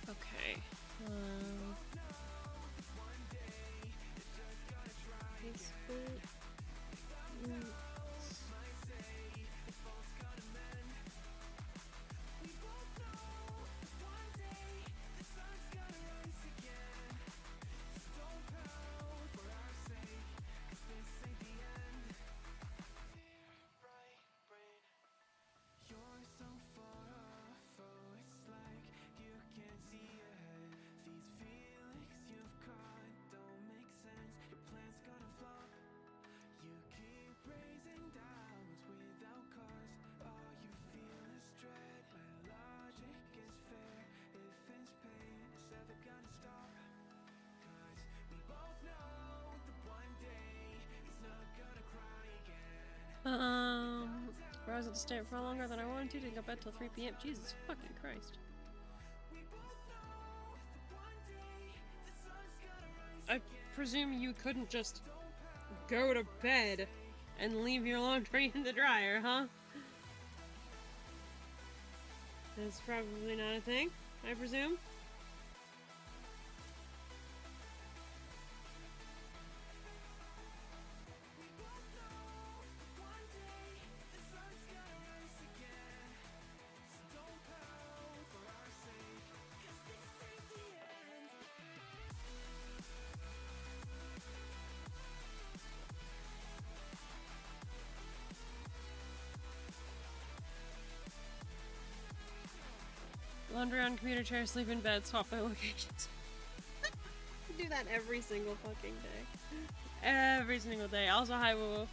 Okay. This bit. I was at the stay up for longer than I wanted to. Didn't go bed till 3 p.m. Jesus fucking Christ. I presume you couldn't just go to bed and leave your laundry in the dryer, huh? That's probably not a thing, I presume. Laundry on computer chair, sleep in bed, swap my locations. I do that every single fucking day. Every single day. Also, hi, woo.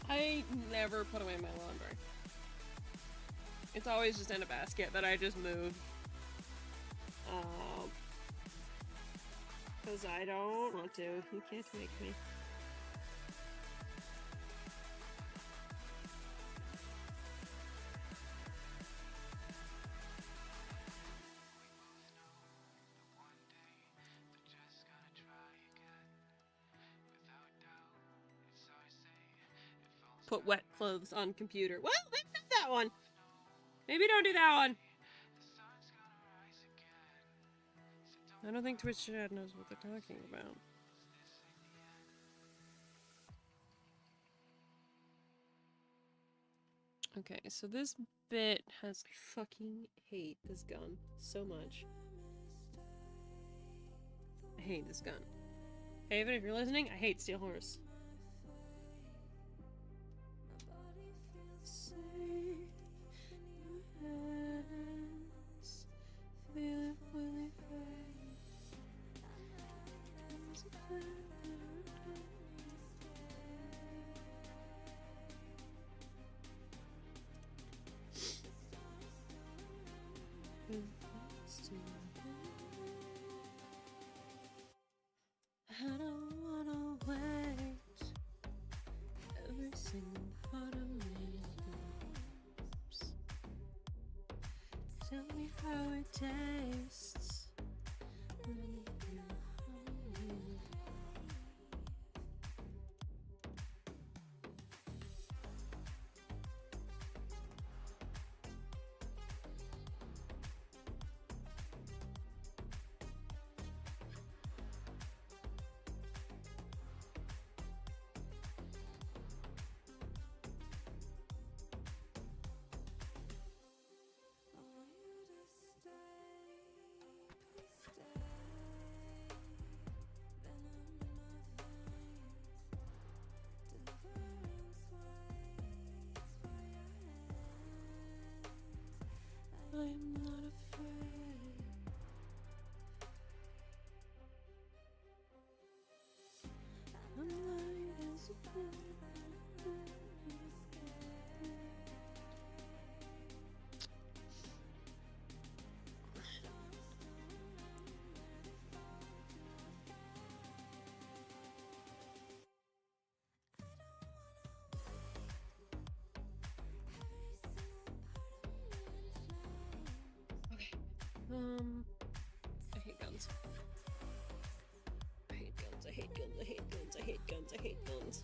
I never put away my laundry. It's always just in a basket that I just move. Because I don't want to. You can't make me. Put wet clothes on computer. Well, maybe not that one. Maybe don't do that one. I don't think Twitch chat knows what they're talking about. Okay, so this bit has... I fucking hate this gun so much. I hate this gun. Haven, if you're listening, I hate Steel Horse. how it tastes. I'm not afraid. I'm lying as a I hate guns. I hate guns, I hate guns, I hate guns, I hate guns, I hate guns.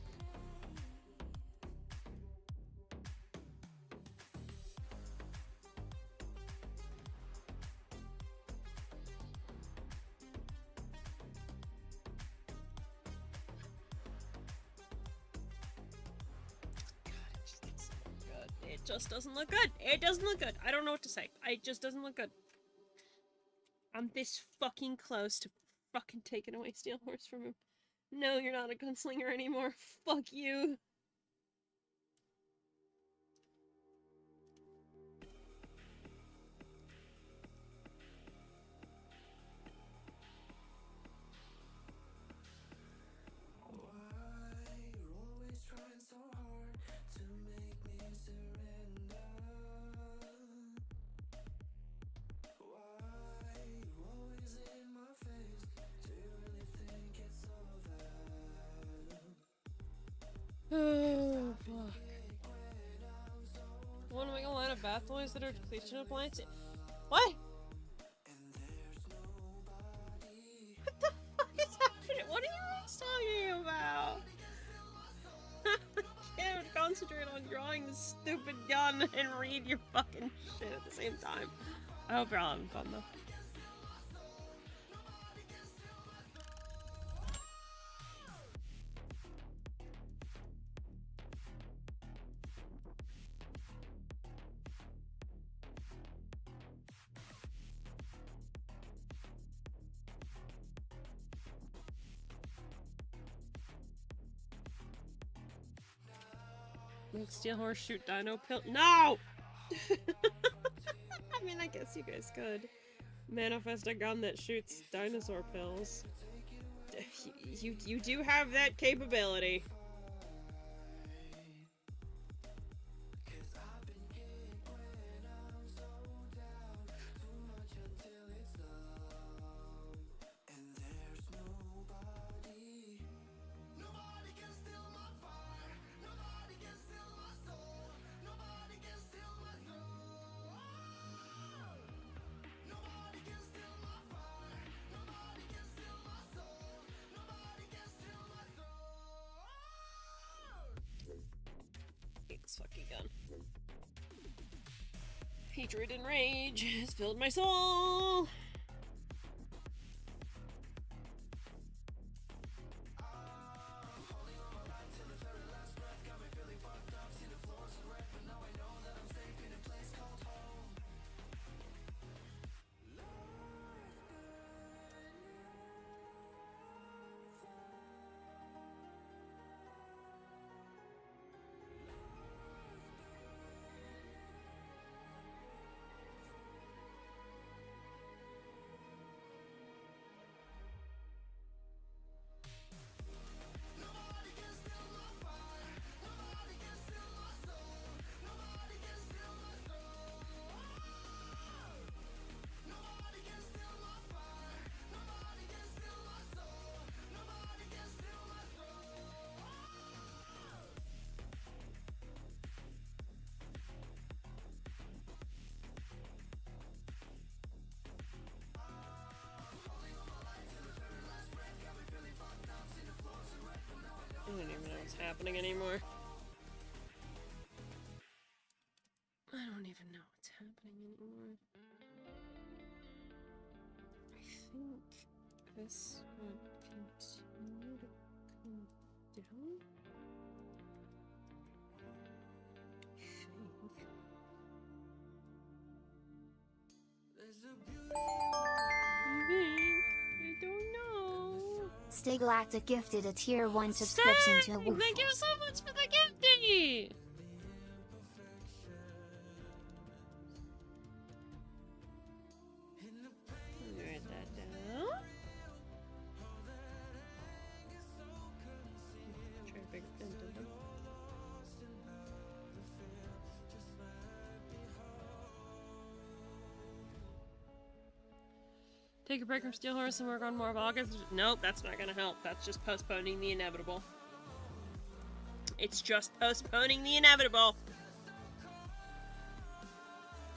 It just doesn't look good. It doesn't look good. I don't know what to say. It just doesn't look good. I'm this fucking close to fucking taking away Steel Horse from him. No, you're not a gunslinger anymore. Fuck you. Oh, fuck. Want to make a line of bath toys that are completion appliances? What? What the fuck is happening? What are you guys talking about? I can't concentrate on drawing this stupid gun and read your fucking shit at the same time. I hope you're all having fun though. Make Steel Horse shoot dino pill. No! I mean, I guess you guys could. Manifest a gun that shoots dinosaur pills. You do have that capability. This fucking gun. Hatred and rage has filled my soul. happening anymore. I don't even know what's happening anymore. I think this would continue to come down. I don't know. Stay Galactic gifted a tier 1 subscription to the Thank you Woofles. so much for the gifting! Write that down. Try to big pen. Take a break from Steel Horse and work on more of August. Nope, that's not gonna help. That's just postponing the inevitable. It's just postponing the inevitable.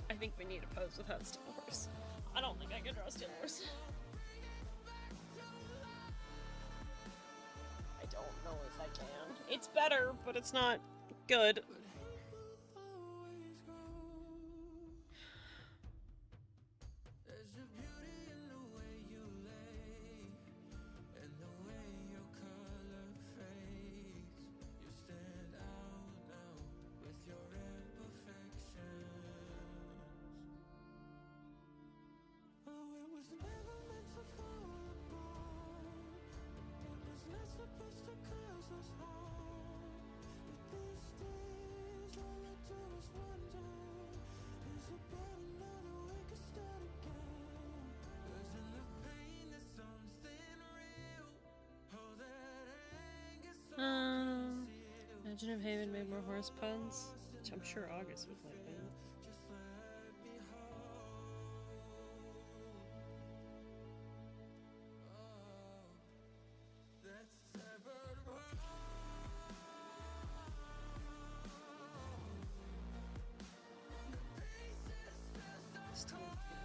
I think we need a pose without Steel Horse. I don't think I can draw Steel Horse. I don't know if I can. It's better, but it's not good. Imagine if Haven made more horse puns, which I'm sure August would like that. Still not right.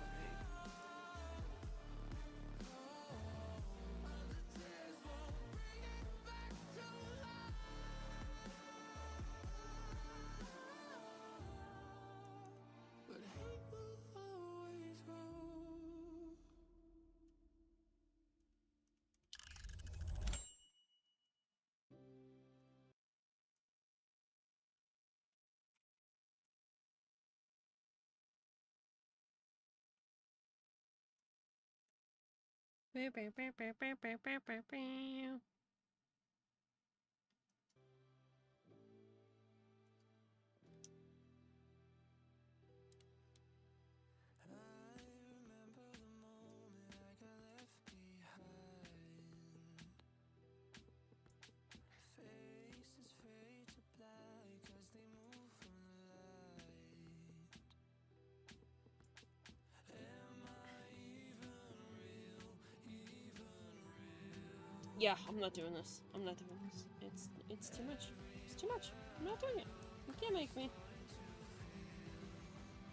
Yeah, I'm not doing this. I'm not doing this. It's too much. It's too much. I'm not doing it. You can't make me.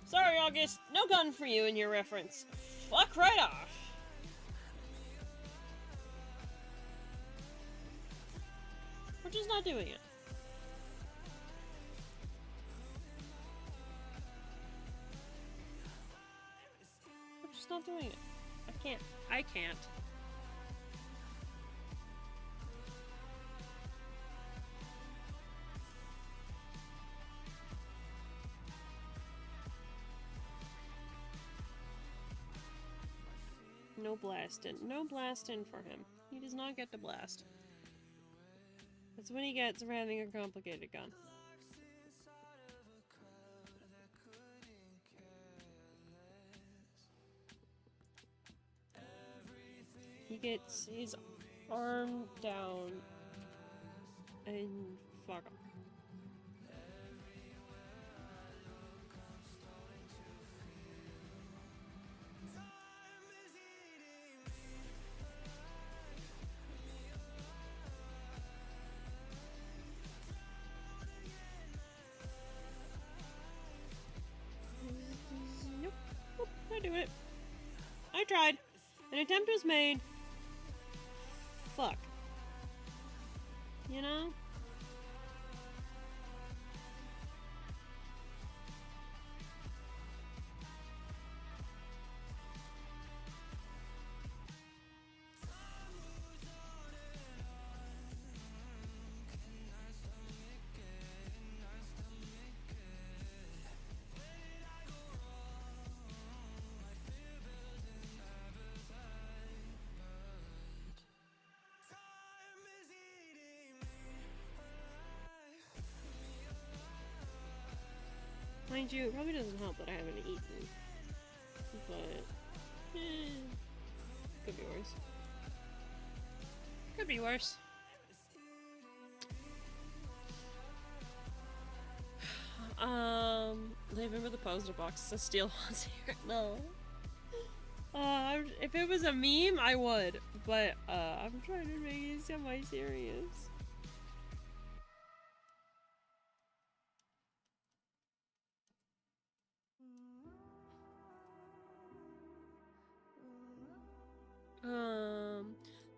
Sorry, August. No gun for you in your reference. Fuck right off. We're just not doing it. We're just not doing it. I can't. I can't. No blasting. No blasting for him. He does not get to blast. That's what he gets for having a complicated gun. He gets his arm down and fuck him. Nope. Nope. I do it. I tried. An attempt was made. Fuck. You know? Mind you, it probably doesn't help that I haven't eaten. But, could be worse. Could be worse. Leaving with a poster box says steal ones here. No. If it was a meme, I would. But, I'm trying to make it semi-serious.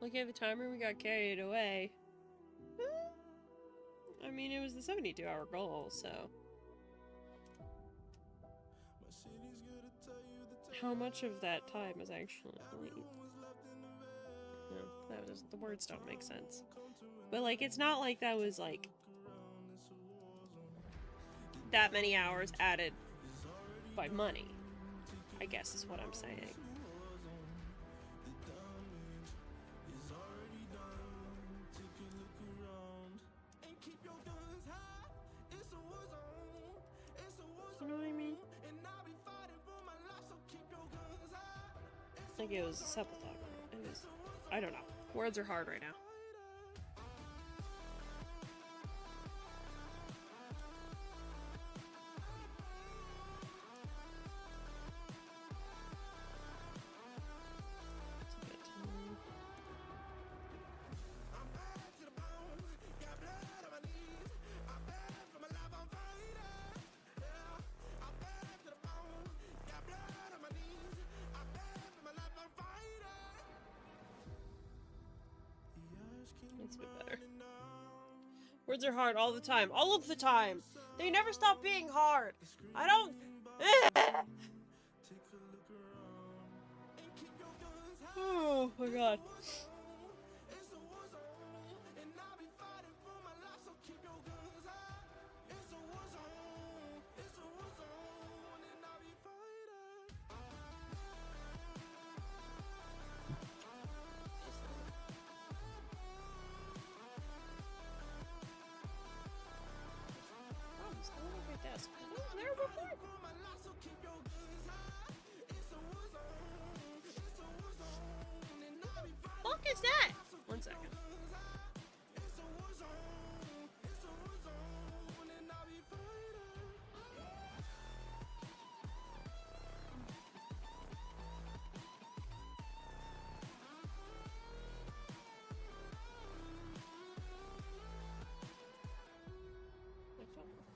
Looking at the timer, we got carried away. I mean, it was the 72-hour goal, so... How much of that time is actually... No, that was, the words don't make sense. But, like, it's not like that was, like... that many hours added by money, I guess is what I'm saying. You know what I mean? Like it was a sepulchre. It was... I don't know. Words are hard right now. It's a bit better. Words are hard all the time. All of the time! They never stop being hard! I don't... Oh my god. Fuck is that? 1 second.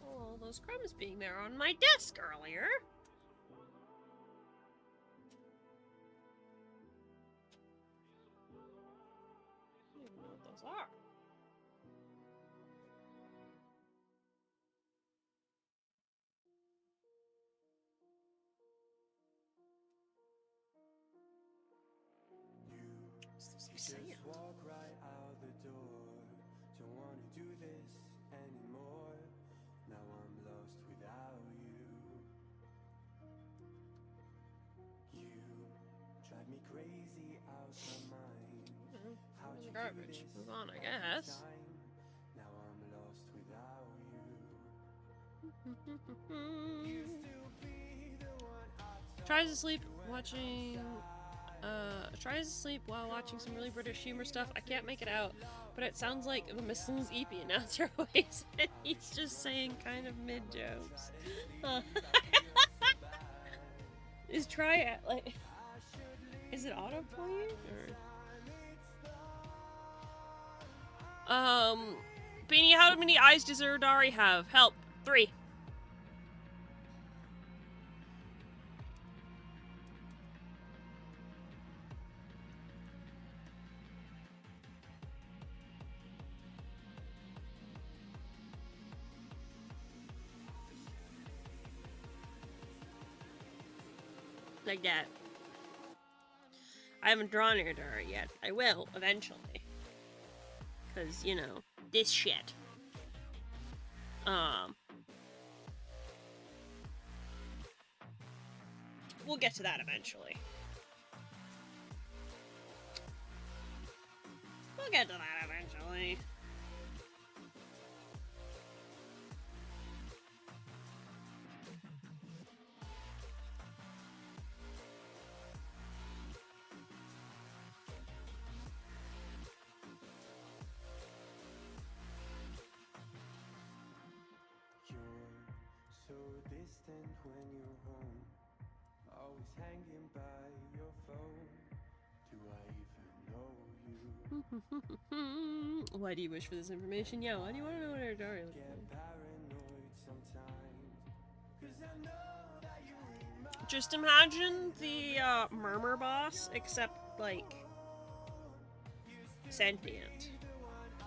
All those crumbs being there on my desk earlier. I don't even know what those are. Just walk right out the door. Don't wanna do this anymore. Now I'm lost without you. You drive me crazy out my mind. How'd you do Garbage. this Move on, I every guess. time? Now I'm lost without you. Used to be the one I Tries to sleep watching... tries to sleep while watching some really British humor stuff. I can't make it out, but it sounds like the Mrs. EP announcer voice, and he's just saying kind of mid-jokes. Is try it, like... Is it autoplaying, or... Beanie, how many eyes does Urdari have? Help. 3. Like that. I haven't drawn Urdari yet. I will, eventually. Because, you know, this shit. We'll get to that eventually. We'll get to that eventually. distant when you're home, always hanging by your phone. Do I even know you? Why do you wish for this information? Yeah, why do you want to know what our diary looks Get like? paranoid sometimes, 'cause I know that you remind Just imagine the murmur boss, except like sentient.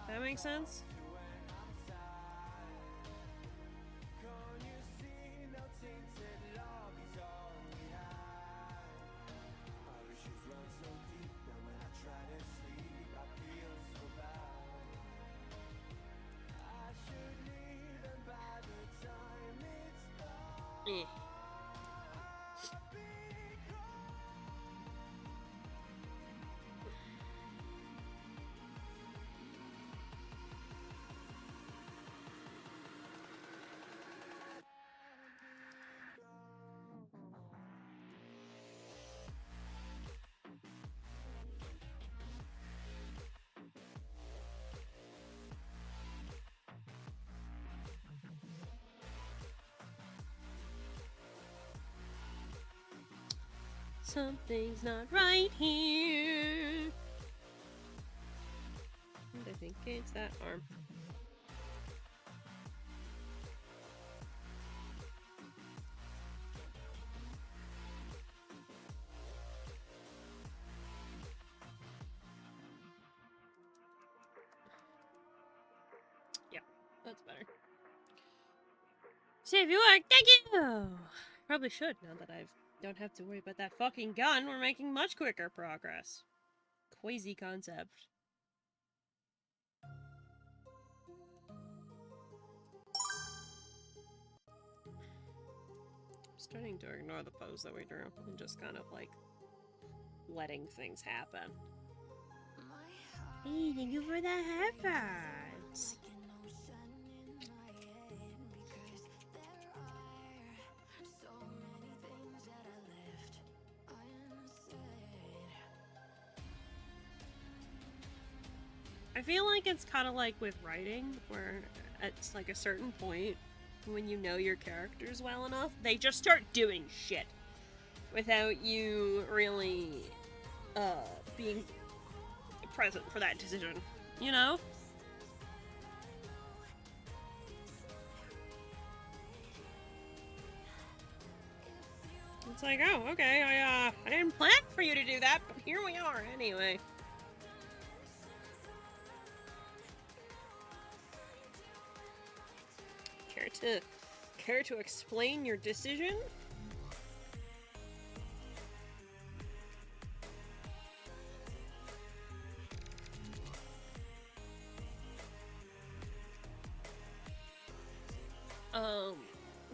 That makes sense? Can't you see no tainted love is all we have? Our issues run so deep, now when I try to sleep, I feel so bad. I should leave, and by the time it's done, Eh. Something's not right here. And I think it's that arm. Yeah, that's better. Save your work, thank you! Probably should, now that I don't have to worry about that fucking gun. We're making much quicker progress. Quasi concept. I'm starting to ignore the pose that we drew and just kind of like letting things happen. Hey, thank you for the headphones. I feel like it's kind of like with writing, where it's like a certain point, when you know your characters well enough, they just start doing shit without you really being present for that decision, you know? It's like, oh, okay, I didn't plan for you to do that, but here we are anyway. Care to explain your decision?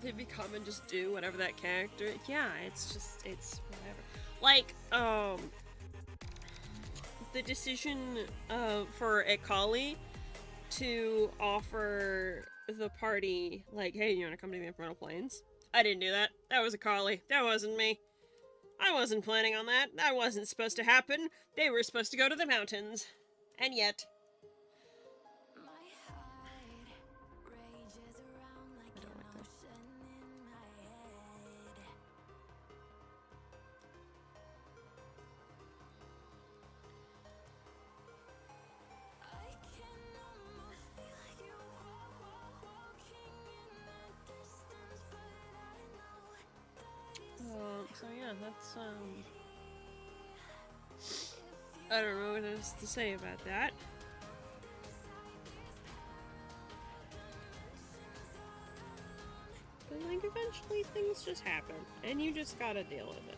They become and just do whatever that character. Yeah, it's whatever. Like, the decision for Ekali to offer the party, like, hey, you want to come to the Infernal Plains? I didn't do that. That was Ekali. That wasn't me. I wasn't planning on that. That wasn't supposed to happen. They were supposed to go to the mountains. And yet... So yeah, that's, I don't know what else to say about that. But, like, eventually things just happen, and you just gotta deal with it.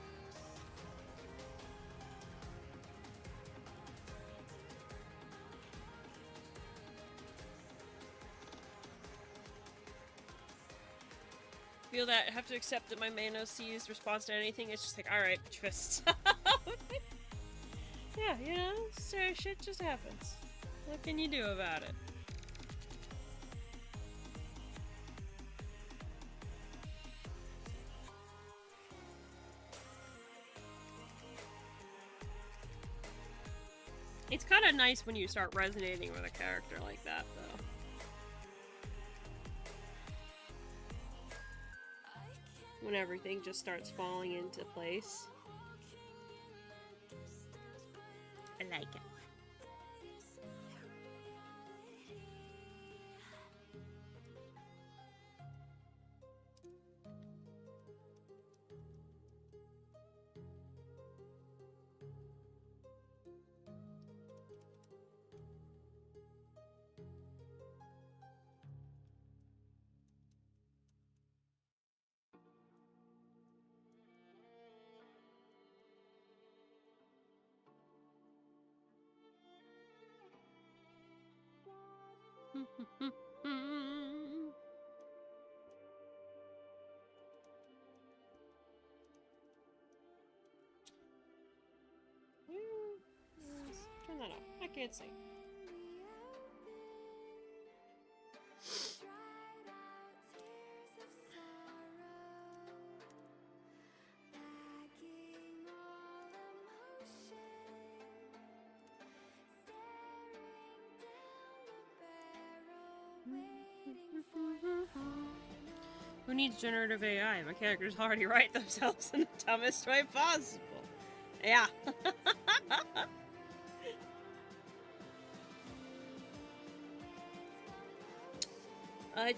Feel that I have to accept that my main OC's response to anything is just like, alright, put your fists out. Yeah, you know, so shit just happens. What can you do about it? It's kind of nice when you start resonating with a character like that, though. when everything just starts falling into place. I like it. Turn that off. I can't see. Who needs generative AI? My characters already write themselves in the dumbest way possible. Yeah.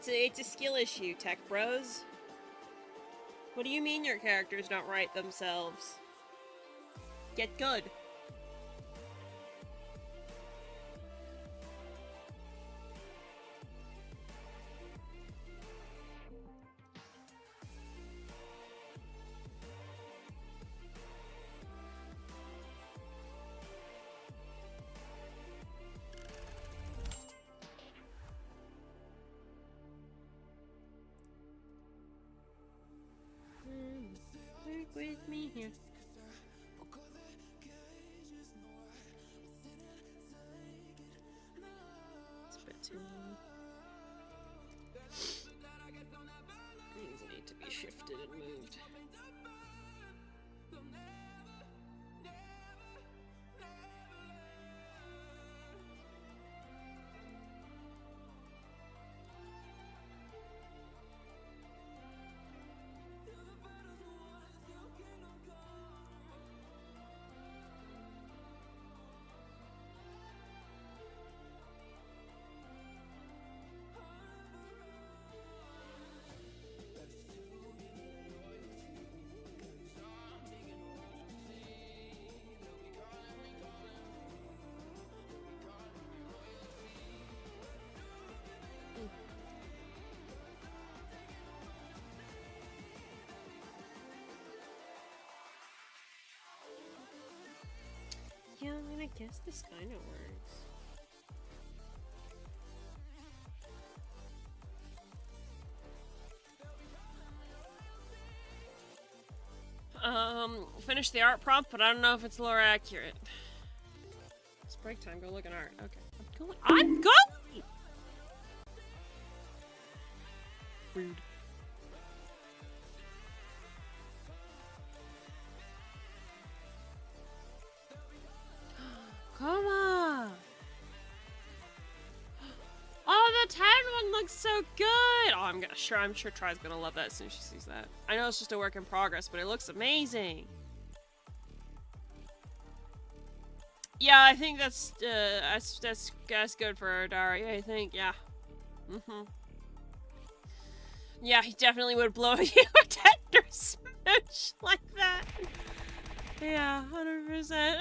It's a skill issue, tech bros. What do you mean your characters don't write themselves? Get good. With me here. It's a bit too long. Things need to be shifted and moved. Yeah, I mean, I guess this kind of works. Finish the art prompt, but I don't know if it's lore accurate. It's break time, go look at art. Okay. I'm going! Rude. Come on! Oh, the 10 one looks so good! Oh, I'm sure Tri's gonna love that as soon as she sees that. I know it's just a work in progress, but it looks amazing. Yeah, I think that's good for Dari. I think, yeah. Yeah, he definitely would blow you a tender smooch like that. Yeah, 100%.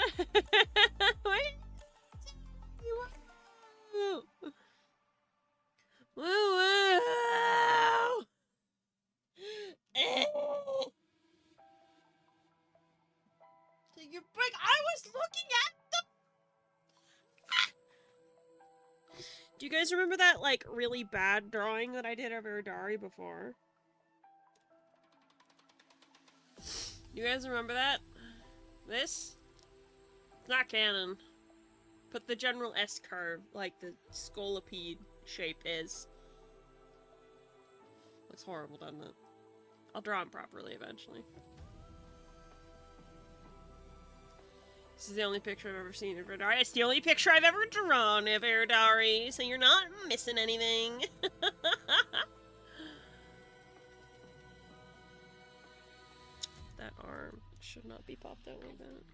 Woo! Woo woo! Take your break. I was looking at them. Do you guys remember that like really bad drawing that I did of Erdari before? You guys remember that? This? It's not canon. But the general S-curve, like the scolipede shape is. Looks horrible, doesn't it? I'll draw him properly eventually. This is the only picture I've ever seen of Erdari. It's the only picture I've ever drawn of Erdari, so you're not missing anything. That arm should not be popped out like that.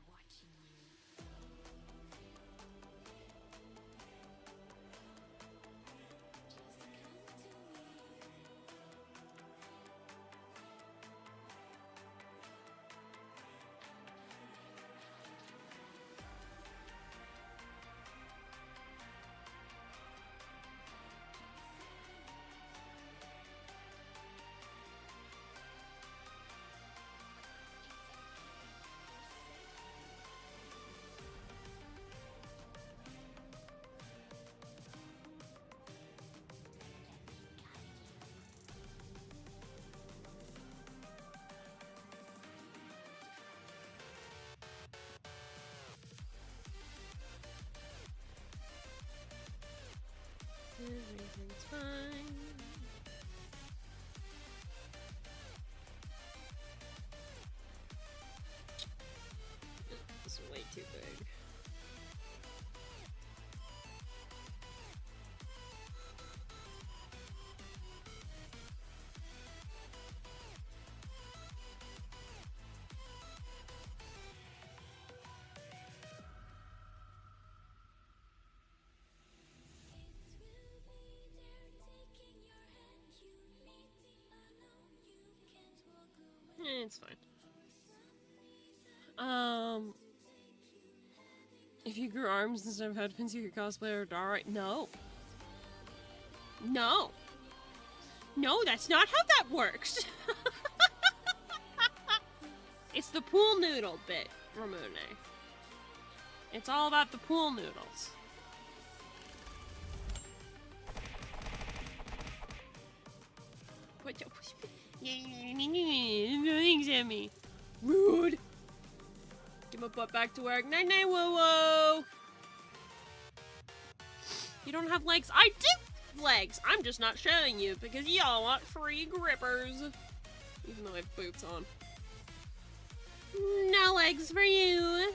Everything's fine. This is way too big. It's fine. If you grew arms instead of headpins, you could cosplay or alright. No. No. No, that's not how that works. It's the pool noodle bit, Ramone. It's all about the pool noodles. What? Thanks, Emmy. Rude. Get my butt back to work. Night night, whoa whoa. You don't have legs. I do have legs. I'm just not showing you because y'all want free grippers. Even though I have boots on. No legs for you.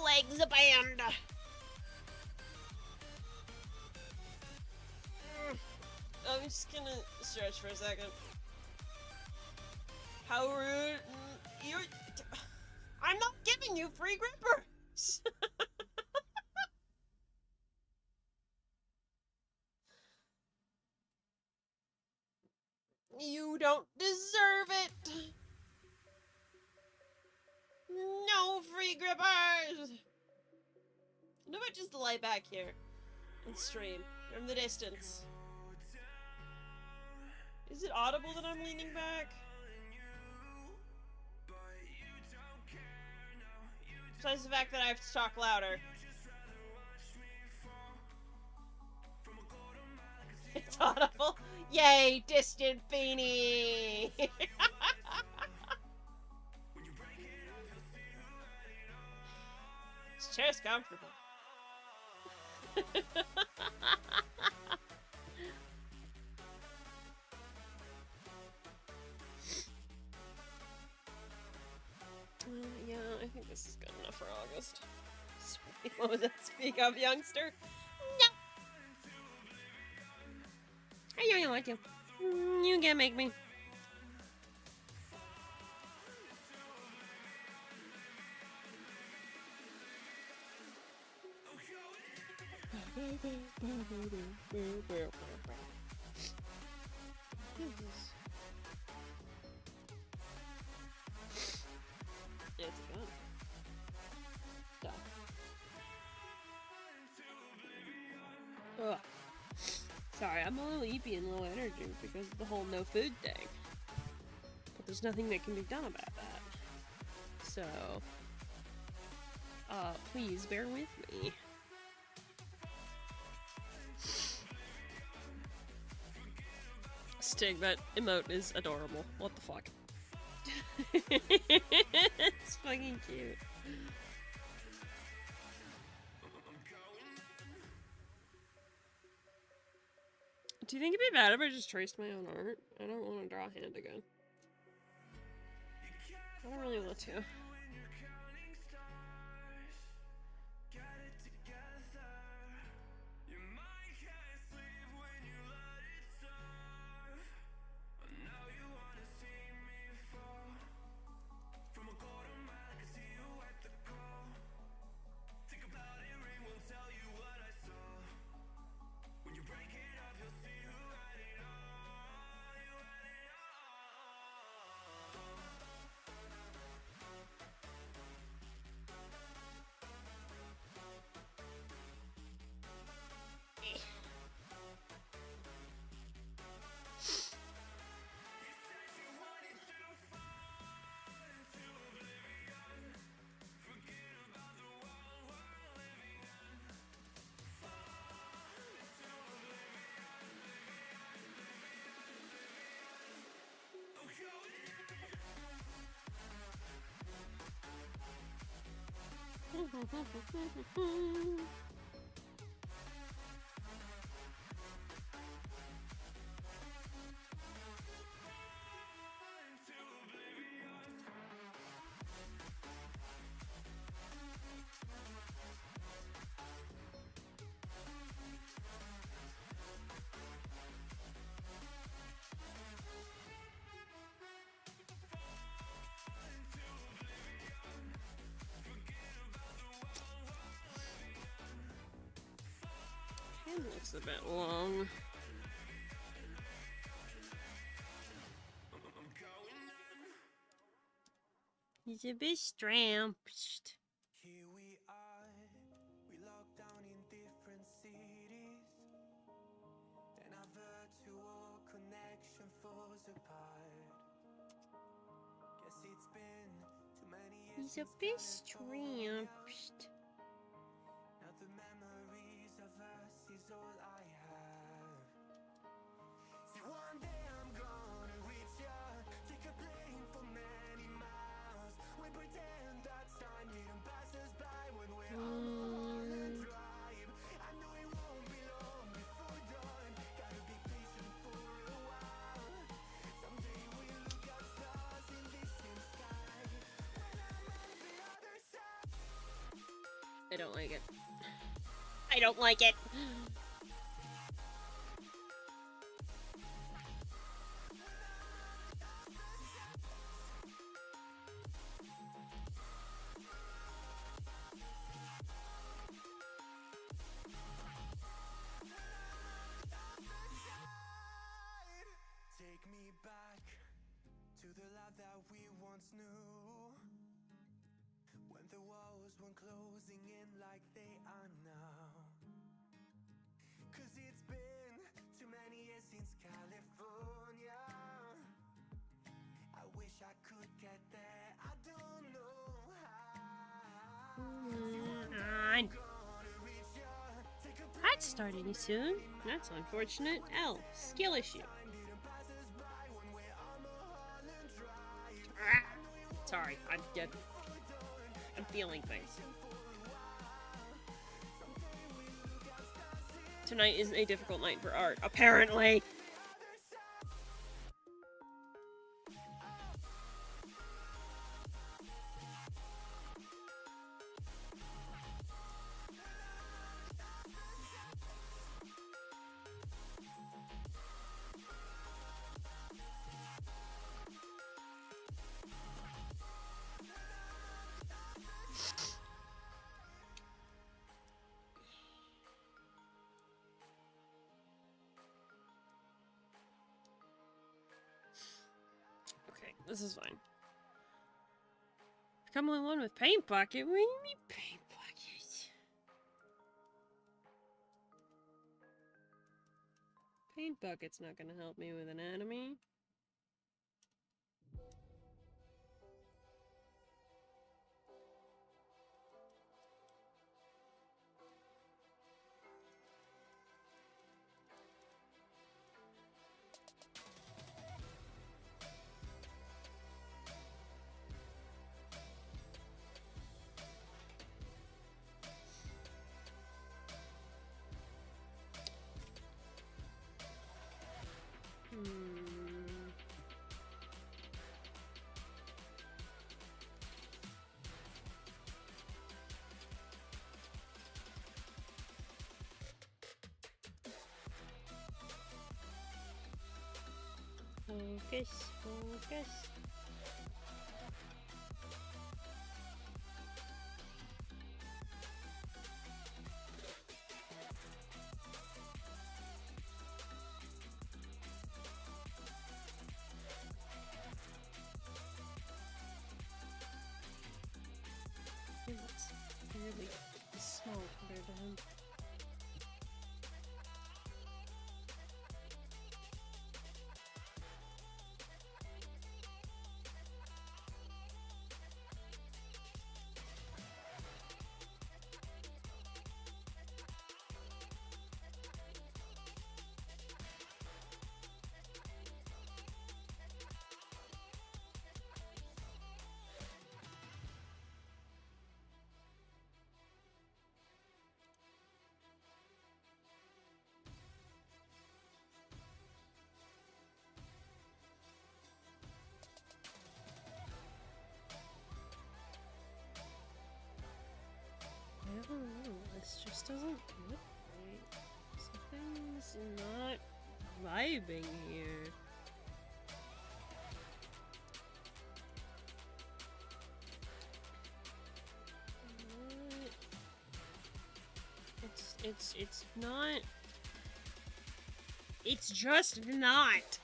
Legs band. I'm just gonna stretch for a second. How rude. You're. I'm not giving you free grippers! You don't deserve it! No free grippers! What about just lie back here and stream from the distance? Is it audible that I'm leaning back? Besides the fact that I have to talk louder. It's audible. Yay, distant Beanie! This chair's comfortable. Yeah, I think this is good enough for August. What was that? Speak up, youngster. No. I don't want to. You can't make me. It's a gun. Duh. Ugh. Sorry, I'm a little eepy and low energy because of the whole no food thing. But there's nothing that can be done about that. So, please bear with me. Stig, that emote is adorable. What the fuck? It's fucking cute. Do you think it'd be bad if I just traced my own art? I don't want to draw a hand again. I don't really want to. It looks a bit long. He's a bit stramped. Here we are, we locked down in different cities. Then our virtual connection falls apart. Guess it's been too many years He's a since bit California. stramped. Now the memories of us is all I have. See, one day I'm gonna reach ya, take a plane for many miles. We pretend that time didn't pass us by when we're on the drive. I know it won't be long before dawn. Gotta be patient for a while. Someday we'll look at stars in this same sky. When I'm on the other side. I don't like it. I don't like it. Take me back to the life that we once knew, when the walls weren't closing in like they are now. 'Cause it's been too many years since California. I wish I could get there, I don't know how. I'd start any soon. That's unfortunate. L. Skill issue. Ah, sorry, I'm feeling things. Tonight isn't a difficult night for art, apparently. Okay, this is fine. Become only one with paint bucket? What do you mean paint bucket? Paint bucket's not gonna help me with anatomy. Focus, focus. He looks really small compared to him. don't know. This just doesn't look right. Something's not vibing here. It's not. It's just not.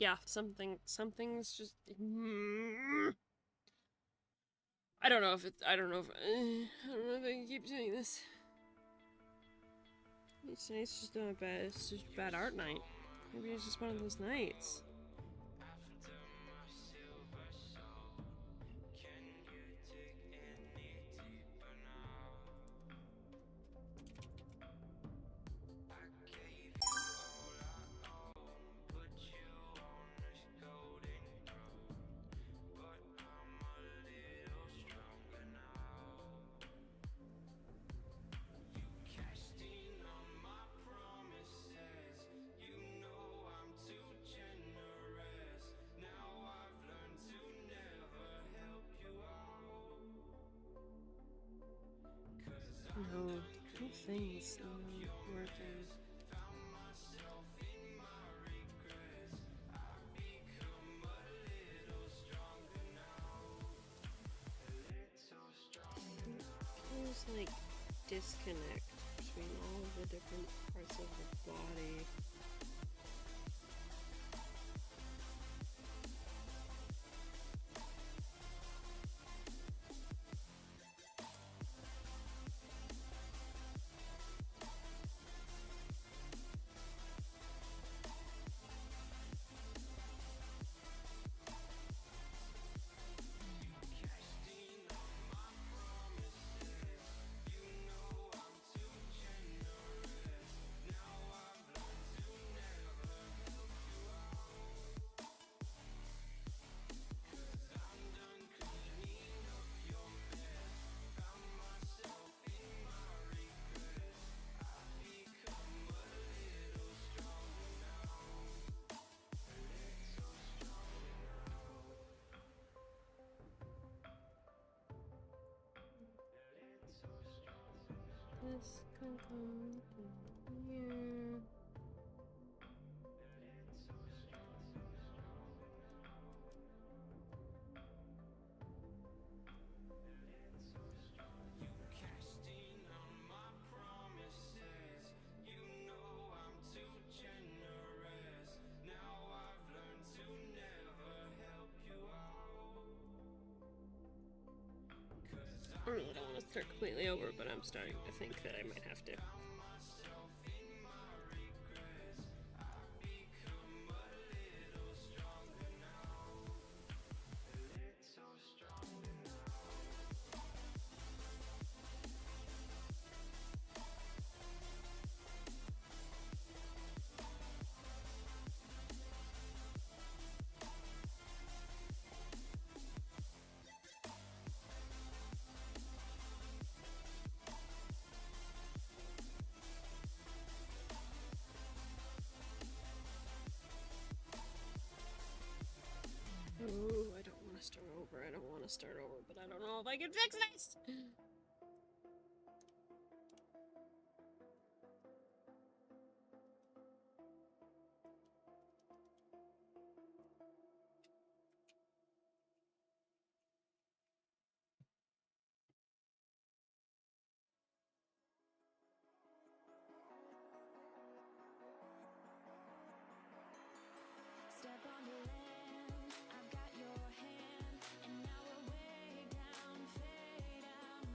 Yeah, something's just. I don't know if I don't know if I can keep doing this. Tonight's just not bad. It's just bad art night. Maybe it's just one of those nights. No, nothing's working. There's like disconnect between all of the different parts of the body. This can come from here. I really don't want to start completely over, but I'm starting to think that I might have to. Oh, I don't want to start over. I don't want to start over, but I don't know if I can fix this! Step on the land, I've got your hand, and now we're way down, fade out.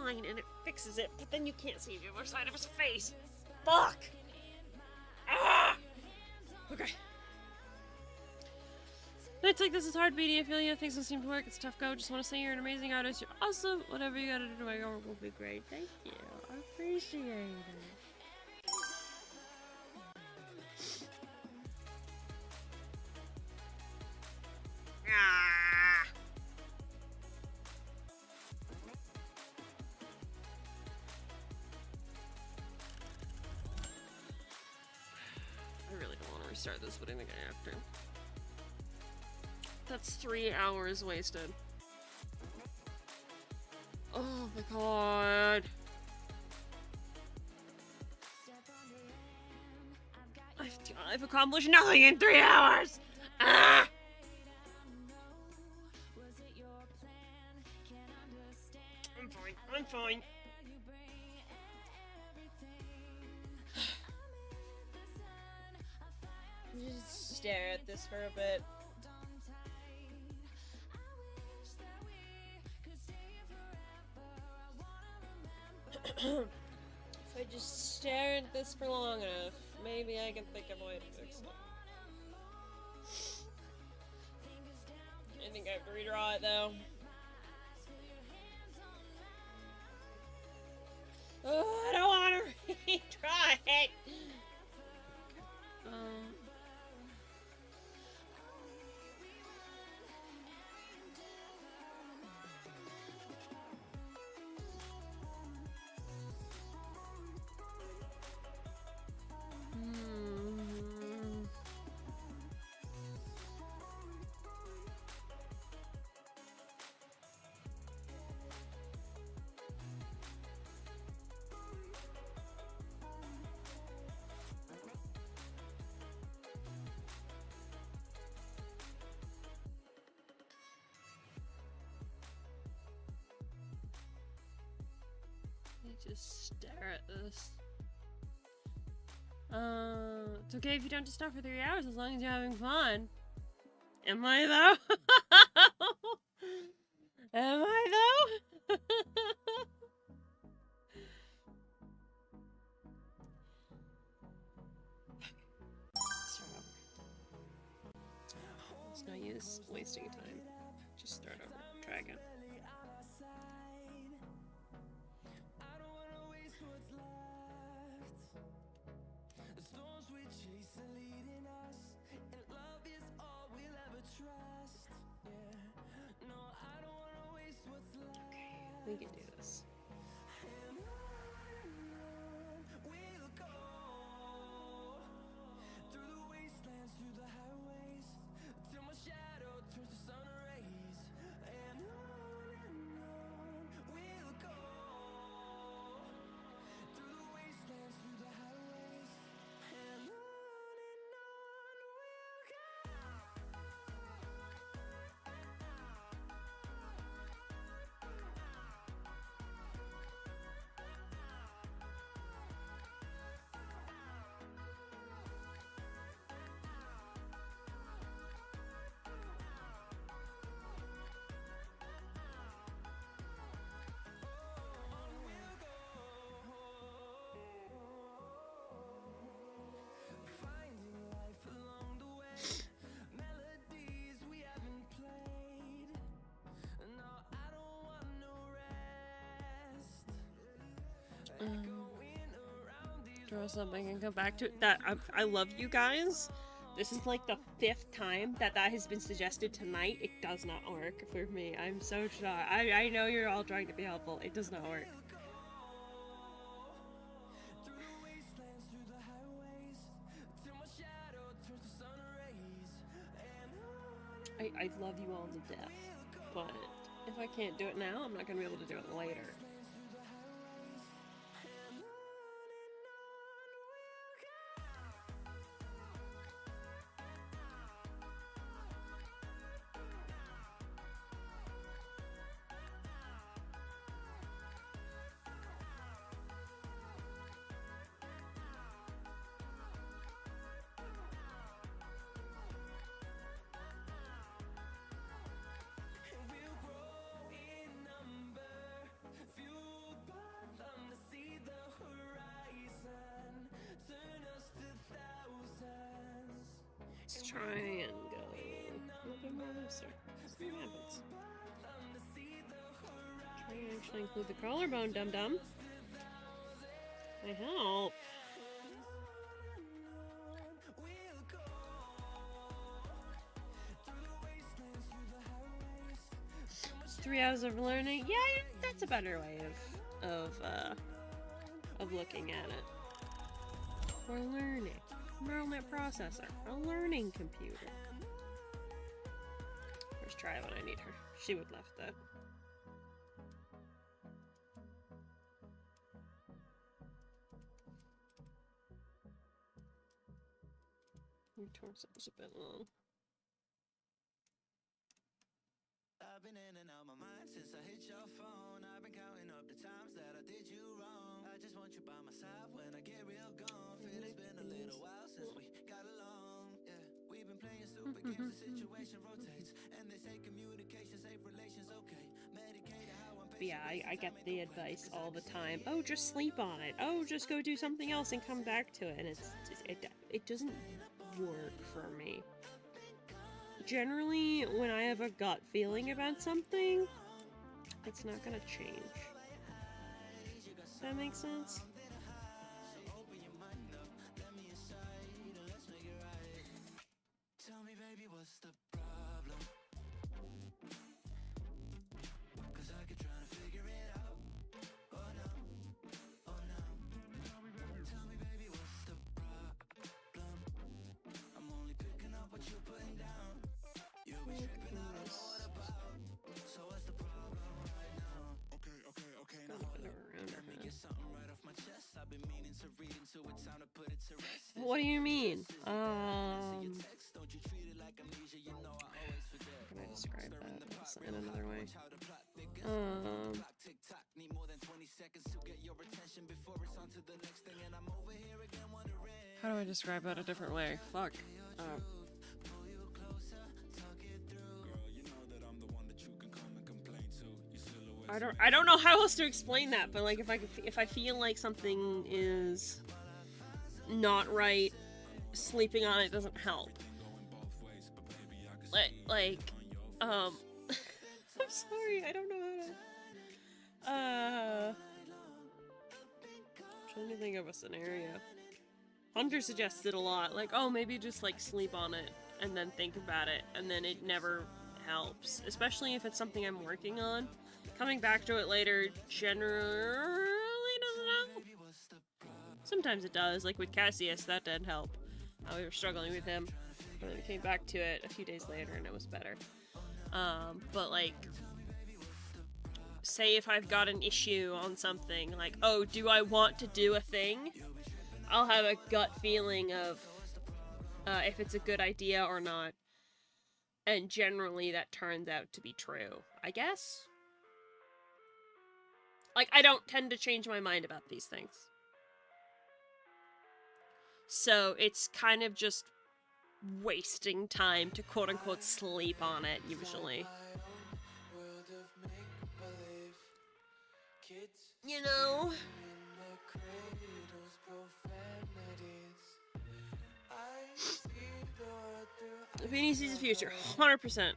fine and it fixes it, but then you can't see the other side of his face. Fuck! Ah! Okay. Nights like this is hard, Beanie. I feel you. Things don't seem to work. It's a tough go. Just want to say you're an amazing artist. You're awesome. Whatever you gotta do to make it work will be great. Thank you. I appreciate it. Ah! I really don't want to restart this, but I think I have to. That's 3 hours wasted. Oh my god. I've accomplished nothing in 3 hours! Ah! I'm fine. I'm fine. Just stare at this for a bit. If I just stare at this for long enough, maybe I can think of a way to fix it. I think I have to redraw it though. Oh, I don't want to retry it! Just stare at this. It's okay if you don't just stop for 3 hours as long as you're having fun. Am I though? Am I though? Start over. It's no use wasting time. Just start over. Try again. We can do this. Draw something and come back to it. That I love you guys. This is like the 5th time that has been suggested tonight. It does not work for me. I'm so shocked. I know you're all trying to be helpful. It does not work. I love you all to death, but if I can't do it now, I'm not gonna be able to do it later. Let's try and go a little bit more looser. See what happens. Try and actually include the collarbone, dum-dum. I help. It's 3 hours of learning. Yeah, that's a better way of looking at it. We're learning. Neural net processor. A learning computer. Where's Try when I need her? She would left that. Your torso's a bit long. I've been in and out my mind since I hit your phone. I've been counting up the times that I did you wrong. I just want you by my side when I get real gone. Feel it's been a little while since we got along. Yeah, we've been playing stupid games. The situation rotates, and they say communication, safe relations, okay. Medicated how I'm But yeah, I get the advice all the time. Oh, just sleep on it. Oh, just go do something else and come back to it. And it doesn't work for me. Generally, when I have a gut feeling about something, it's not gonna change. Does that make sense? Tell me, baby, what's the problem? 'Cause I could try to figure it out. Oh no, oh no. Tell me, baby, what's the problem? I'm only picking up what you're putting down. You'll be tripping out on what about. So what's the problem right now? Okay, now hold up. Let me get something right off my chest. I've been meaning to read into it, time to put it to rest. What do you mean? Don't you treat it like amnesia, you know I always forget. How can I describe that in another way? Tick tock, need more than 20 seconds to get your attention before it's on to the next thing, and I'm over here again wondering. How do I describe that a different way? Fuck. I don't know how else to explain that, but like if I feel like something is not right, sleeping on it doesn't help. I'm sorry, I don't know how to trying to think of a scenario. Hunter suggested a lot, like, oh, maybe just like sleep on it and then think about it, and then it never helps, especially if it's something I'm working on. Coming back to it later generally doesn't help. Sometimes it does, like with Cassius, that did help. We were struggling with him, but then we came back to it a few days later and it was better. But like, say if I've got an issue on something, like, oh, do I want to do a thing? I'll have a gut feeling of if it's a good idea or not. And generally that turns out to be true, I guess? Like, I don't tend to change my mind about these things. So it's kind of just wasting time to quote-unquote sleep on it, usually. You know? Beanie sees the future, 100%.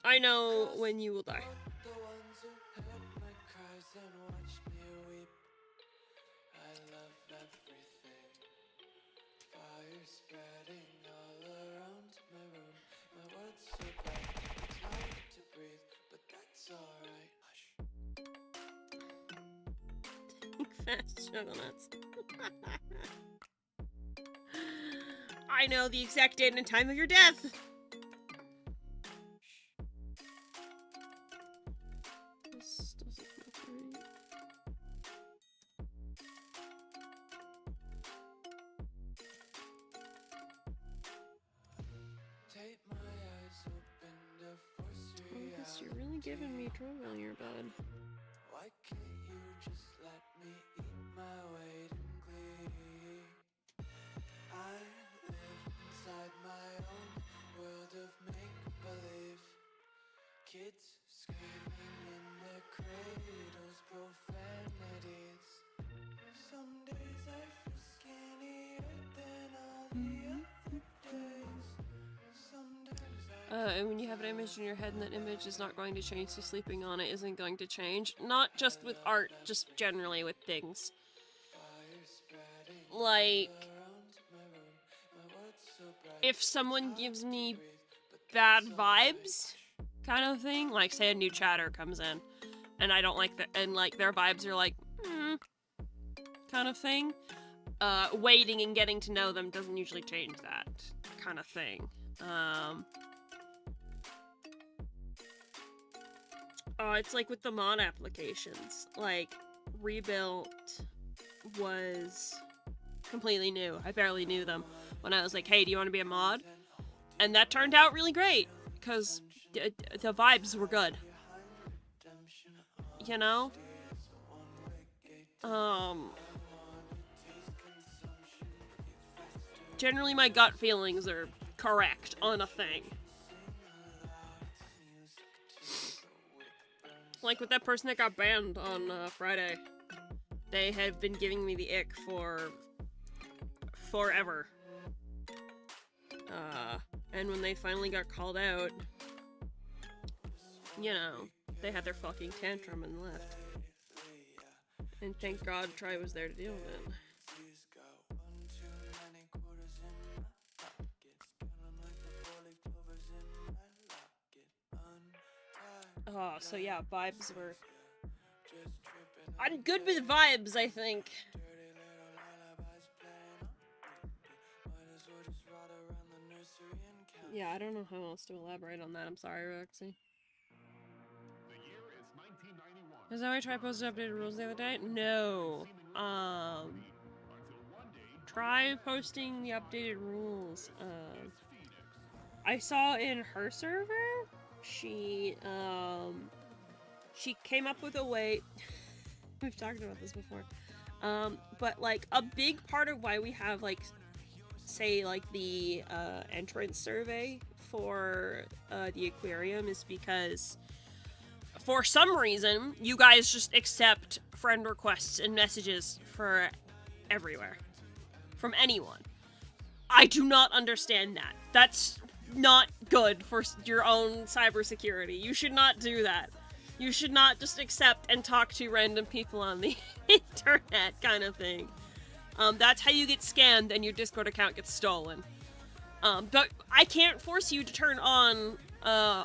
I know when you will die. Fast juggernauts. I know the exact date and time of your death! This doesn't look right. August, you're really giving me trouble here, bud. Why can't you just let me eat my weight in glee? I live inside my own world of make-believe. Kids screaming in their cradles, profanities. Some days I feel skinnier than all the other days. And when you have an image in your head and that image is not going to change, so sleeping on it isn't going to change. Not just with art, just generally with things. Like, if someone gives me bad vibes, kind of thing, like say a new chatter comes in, and I don't like and like their vibes are like, kind of thing, waiting and getting to know them doesn't usually change that kind of thing. It's like with the mod applications, like Rebuilt was completely new. I barely knew them when I was like, hey, do you want to be a mod? And that turned out really great because the vibes were good, you know? Generally my gut feelings are correct on a thing. Like with that person that got banned on Friday. They have been giving me the ick for forever. And when they finally got called out, you know, they had their fucking tantrum and left. And thank God Tri was there to deal with it. Oh, so yeah, vibes were... I'm good with vibes, I think. Yeah, I don't know how else to elaborate on that. I'm sorry, Roxy. Is that why Tri posted updated rules the other day? No. Try posting the updated rules. I saw in her server, she came up with a way... We've talked about this before. But, like, a big part of why we have, like, say, like, the, entrance survey for, the aquarium is because, for some reason, you guys just accept friend requests and messages for everywhere. From anyone. I do not understand that. That's not good for your own cybersecurity. You should not do that. You should not just accept and talk to random people on the internet, kind of thing. That's how you get scammed and your Discord account gets stolen. But I can't force you to turn on,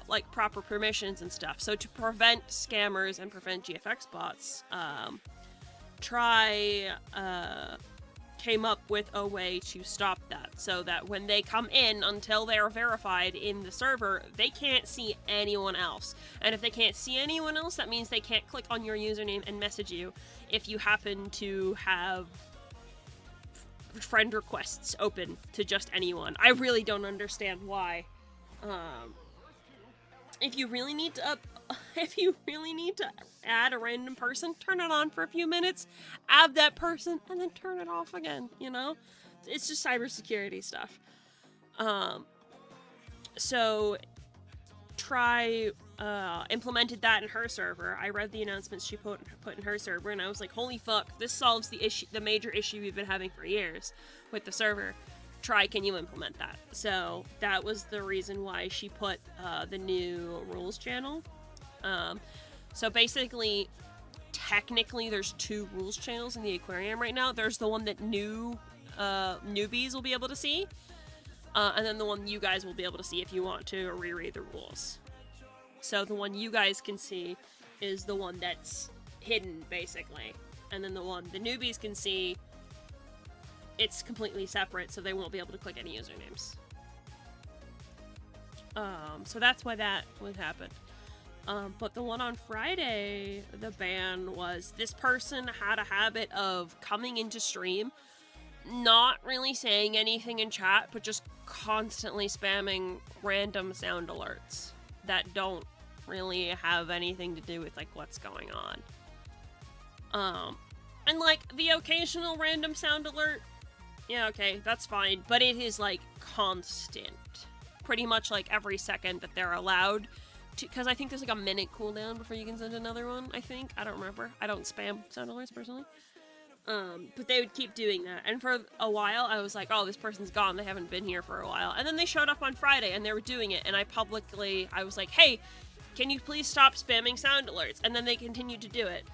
like, proper permissions and stuff. So to prevent scammers and prevent GFX bots, came up with a way to stop that, so that when they come in, until they are verified in the server, they can't see anyone else. And if they can't see anyone else, that means they can't click on your username and message you if you happen to have friend requests open to just anyone. I really don't understand why. If you really need to add a random person, turn it on for a few minutes, add that person, and then turn it off again, you know? It's just cybersecurity stuff. So Try implemented that in her server. I read the announcements she put in her server, and I was like, holy fuck, this solves the major issue we've been having for years with the server. Try, can you implement that? So that was the reason why she put the new rules channel. So basically, technically, there's 2 rules channels in the aquarium right now. There's the one that newbies will be able to see, and then the one you guys will be able to see if you want to reread the rules. So the one you guys can see is the one that's hidden, basically, and then the one the newbies can see, it's completely separate, so they won't be able to click any usernames. So that's why that would happen. But the one on Friday, the ban was this person had a habit of coming into stream, not really saying anything in chat, but just constantly spamming random sound alerts that don't really have anything to do with, like, what's going on. And, like, the occasional random sound alert, yeah, okay, that's fine, but it is, like, constant. Pretty much, like, every second that they're allowed to, because I think there's, like, a minute cooldown before you can send another one, I think. I don't remember. I don't spam sound alerts, personally. But they would keep doing that. And for a while, I was like, oh, this person's gone. They haven't been here for a while. And then they showed up on Friday, and they were doing it. And I was like, hey, can you please stop spamming sound alerts? And then they continued to do it.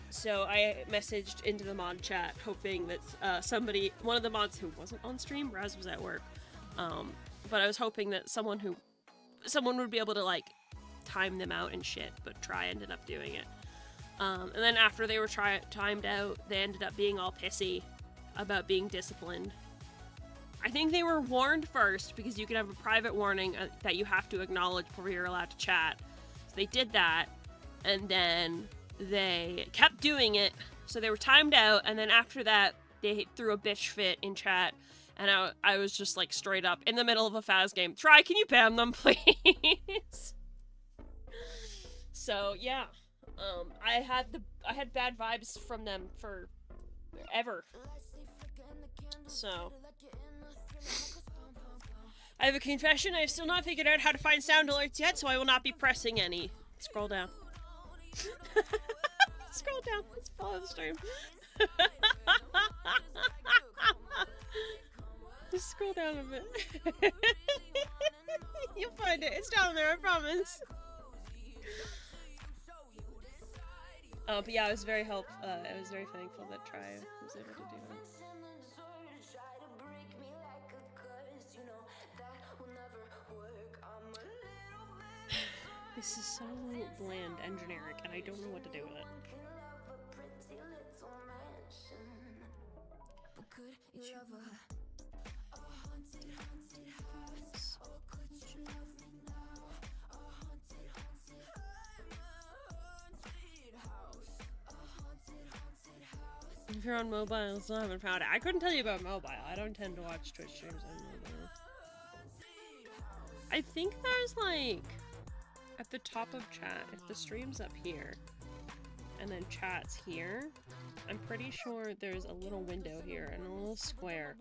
So I messaged into the mod chat, hoping that one of the mods who wasn't on stream, Raz was at work, but I was hoping that someone would be able to, like, time them out and shit, but Try ended up doing it. And then after they were timed out, they ended up being all pissy about being disciplined. I think they were warned first, because you can have a private warning that you have to acknowledge before you're allowed to chat. So they did that, and then they kept doing it, so they were timed out, and then after that, they threw a bitch fit in chat, and I was just, like, straight up, in the middle of a Faz game, Try, can you ban them, please? So, yeah. I had bad vibes from them forever. So, I have a confession. I have still not figured out how to find sound alerts yet, so I will not be pressing any. Scroll down. Scroll down. Let's follow the stream. Just scroll down a bit. You'll find it. It's down there, I promise. But yeah, I was very thankful that Try was able to do that. This is so bland and generic, and I don't know what to do with it. If you're on mobile, I still haven't found it. I couldn't tell you about mobile. I don't tend to watch Twitch streams on mobile. I think there's, like, at the top of chat, if the stream's up here, and then chat's here, I'm pretty sure there's a little window here and a little square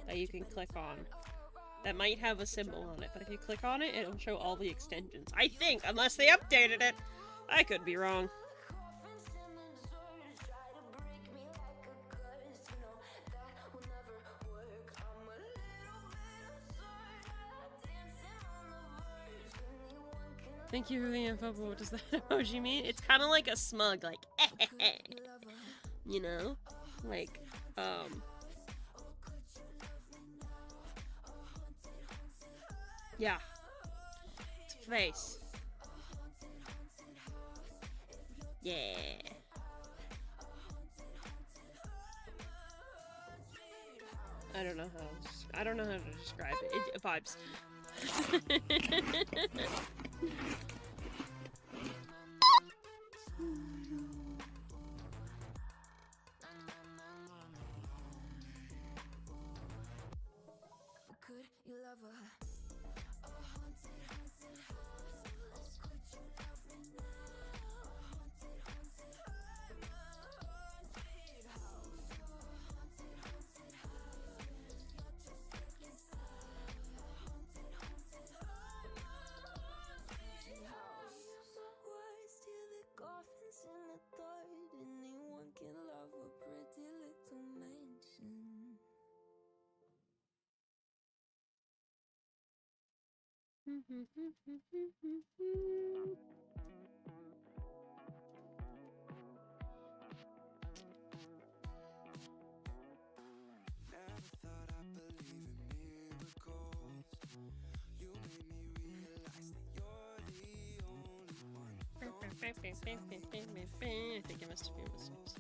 that you can click on. That might have a symbol on it, but if you click on it, it'll show all the extensions. I think, unless they updated it. I could be wrong. Thank you for the info, but what does that emoji mean? It's kind of like a smug, like, you know? Like, yeah. It's a face. Yeah. I don't know how to describe it. It vibes. I think I missed a few mistakes.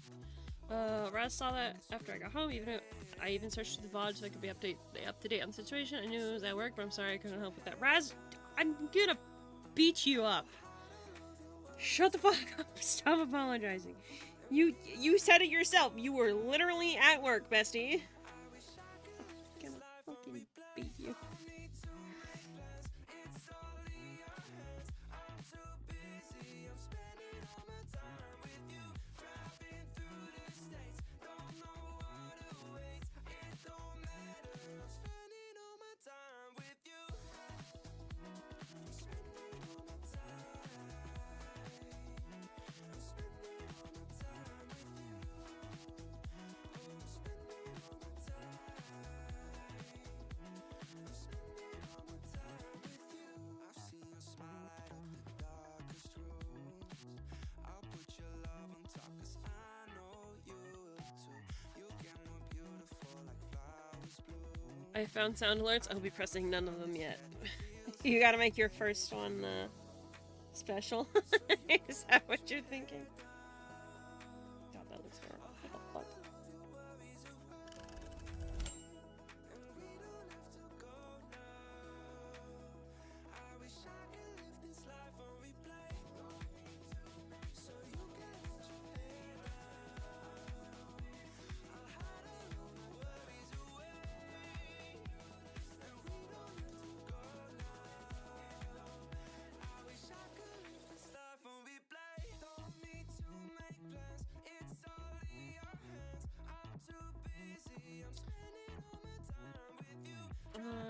Raz saw that after I got home. I even searched the VOD so I could be up to date on the situation. I knew it was at work, but I'm sorry I couldn't help with that. Raz, I'm gonna beat you up. Shut the fuck up. Stop apologizing. You said it yourself. You were literally at work, bestie. I'm gonna fucking beat you. I found sound alerts. I'll be pressing none of them yet. You gotta make your first one special. Is that what you're thinking? God, that looks horrible. What the fuck?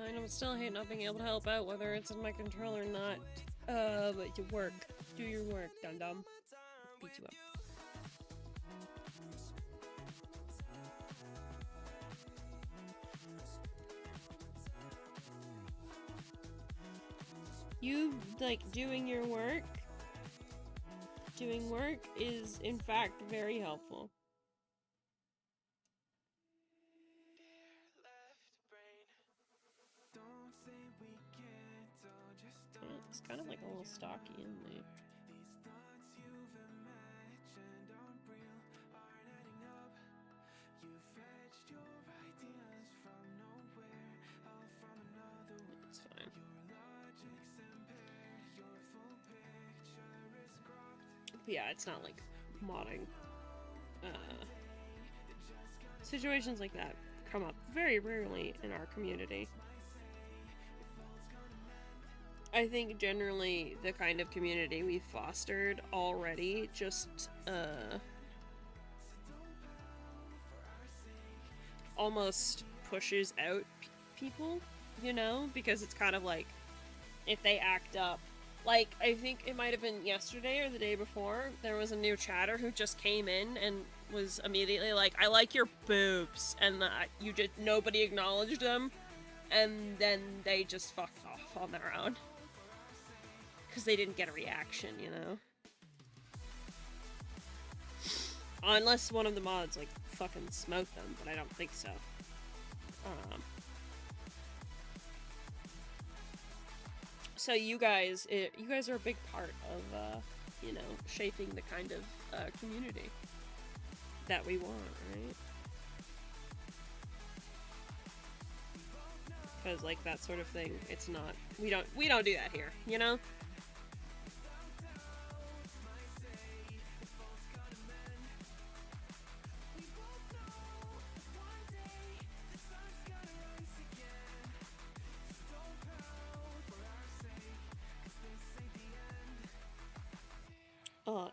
I know, still hate not being able to help out, whether it's in my control or not. But you work. Do your work, dum-dum. Beat you up. You, like, doing your work? Doing work is, in fact, very helpful. It's kind of like a little stocky, isn't it? It's fine. But yeah, it's not like modding. Situations like that come up very rarely in our community. I think generally the kind of community we've fostered already just almost pushes out people, you know, because it's kind of like if they act up. Like, I think it might have been yesterday or the day before, there was a new chatter who just came in and was immediately like, I like your boobs, and you just, nobody acknowledged them, and then they just fucked off on their own. Because they didn't get a reaction, you know? Unless one of the mods, like, fucking smoked them, but I don't think so. So you guys are a big part of, you know, shaping the kind of community that we want, right? Because, like, that sort of thing, it's not, we don't do that here, you know?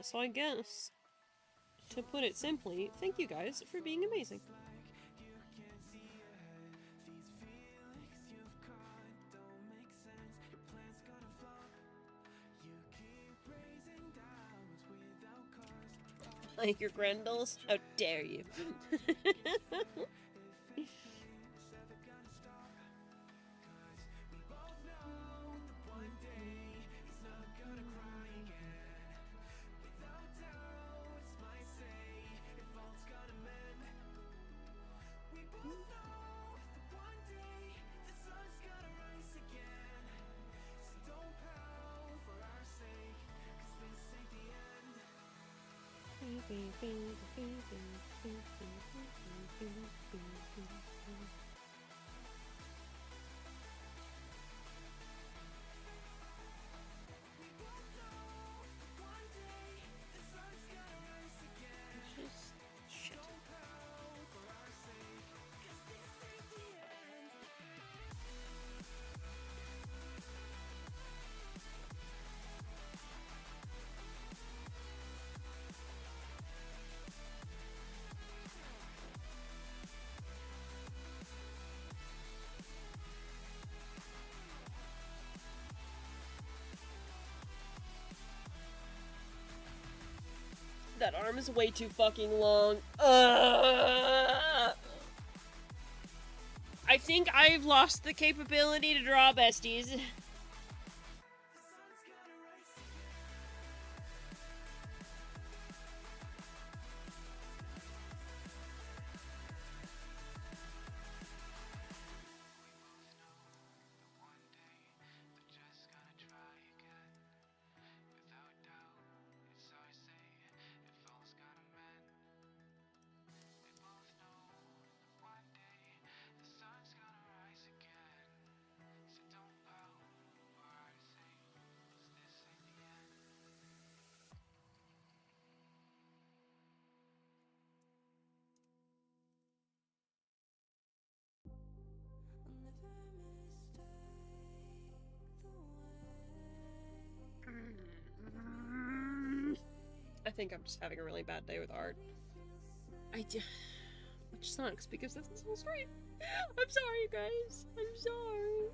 So I guess, to put it simply, thank you guys for being amazing. Like your Grendels? How dare you? Shit. That arm is way too fucking long. I think I've lost the capability to draw, besties. think I'm just having a really bad day with art. Which sucks because this is so straight. I'm sorry, you guys. I'm sorry.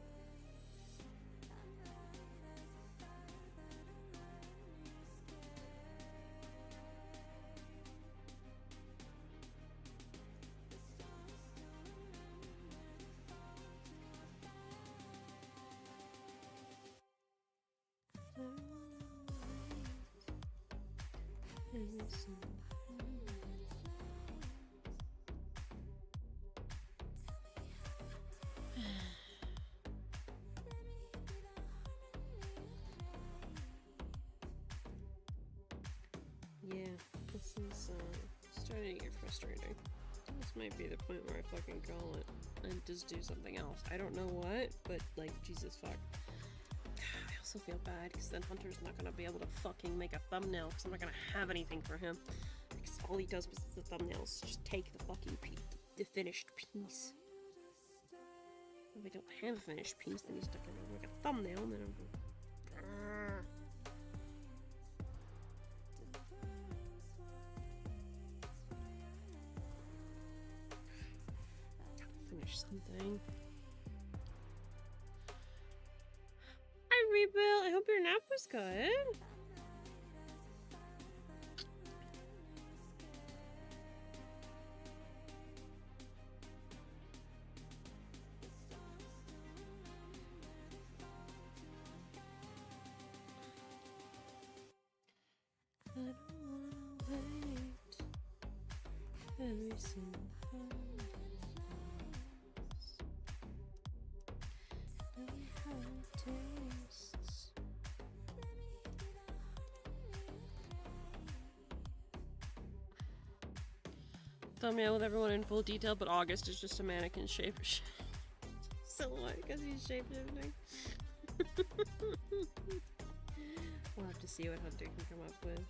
Yeah, this is starting to get frustrating. This might be the point where I fucking call it and just do something else. I don't know what, but like, Jesus fuck. I also feel bad because then Hunter's not gonna be able to fucking make a thumbnail because I'm not gonna have anything for him. Because all he does besides the thumbnails is just take the fucking the finished piece. If I don't have a finished piece, then he's not gonna make a thumbnail, and then I'm gonna... Finish something. Hi, Rebuild. I hope your nap was good. I don't wanna wait every single thumbnail with everyone in full detail, but August is just a mannequin shape silhouette because he's shapeshifting. We'll have to see what Hunter can come up with.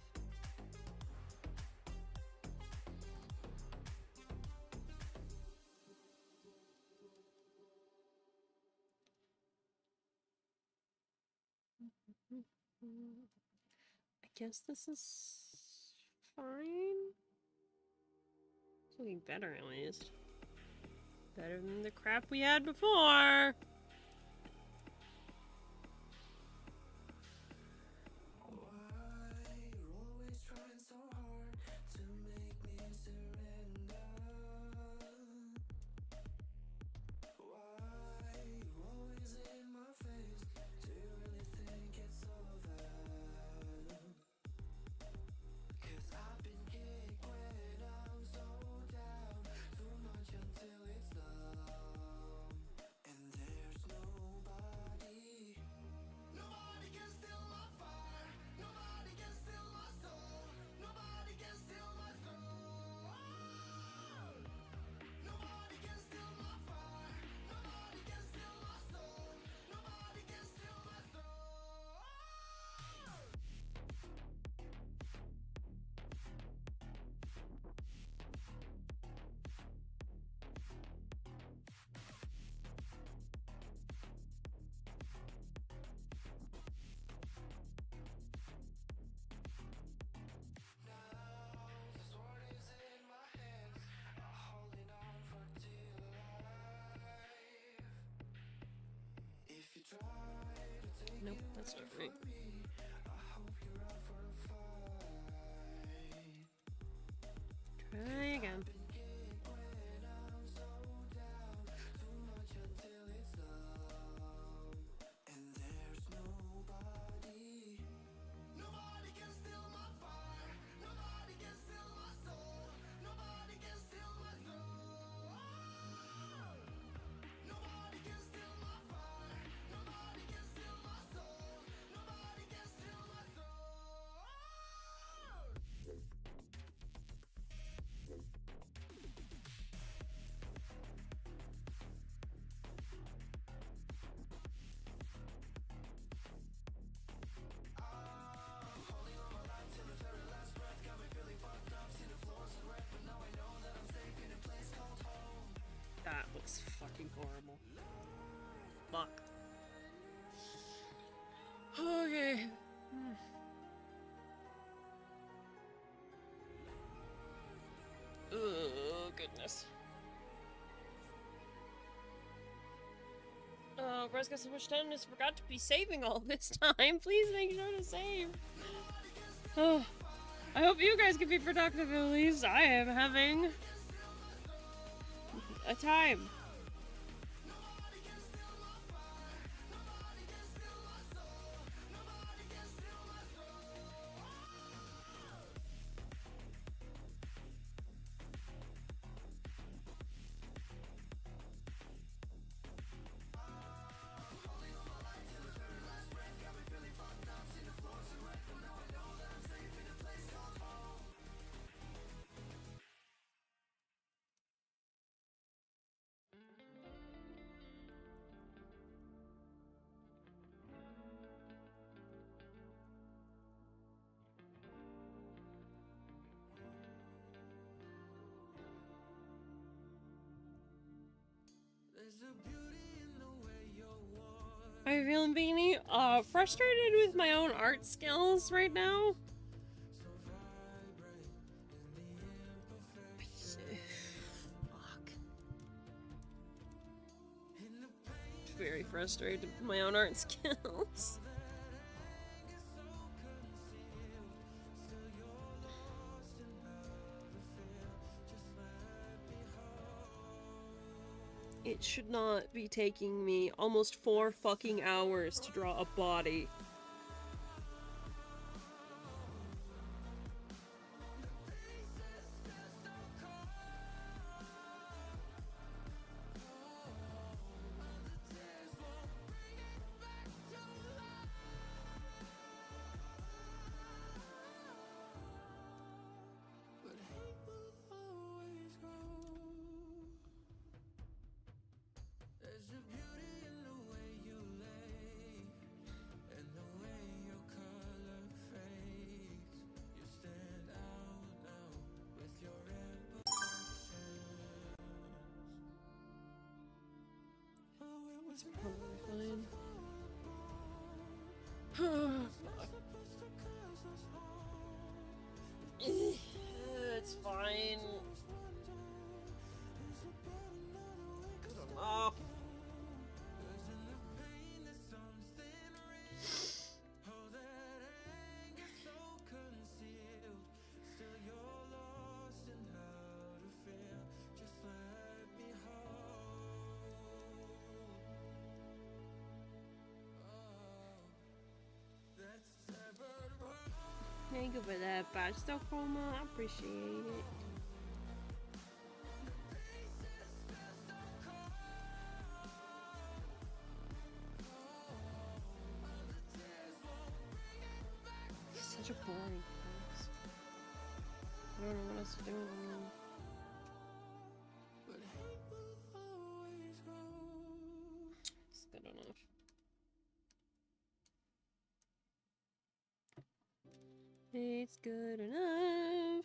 I guess this is fine. It's looking better at least. Better than the crap we had before. Nope, that's not right. Try again. Bros got so much time, just forgot to be saving all this time. Please make sure to save. Oh, I hope you guys can be productive at least. I am having a time. How you feeling, Beanie? Frustrated with my own art skills right now. Fuck. Very frustrated with my own art skills. It should not be taking me almost 4 fucking hours to draw a body. It's probably fine. It's fine. I don't know. Thank you for that badge, Stockholm. I appreciate it. It's such a boring place. I don't know what else to do. It's good enough. It's good enough.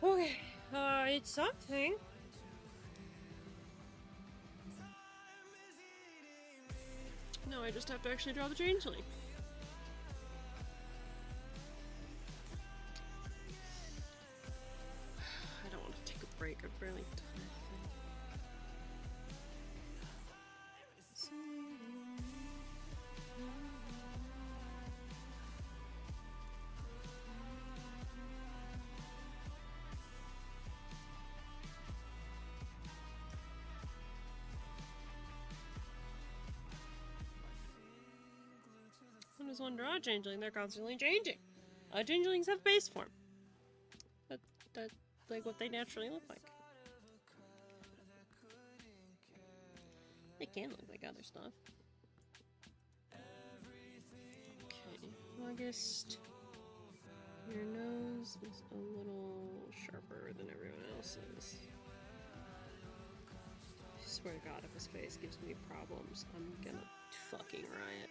Okay, it's something. No, I just have to actually draw the changeling. I don't want to take a break. I've barely done anything. When does one draw a changeling? They're constantly changing. Changelings have base form. That's like what they naturally look like. They can look like other stuff. Okay, August. Your nose is a little sharper than everyone else's. I swear to God, if his face gives me problems, I'm gonna fucking riot.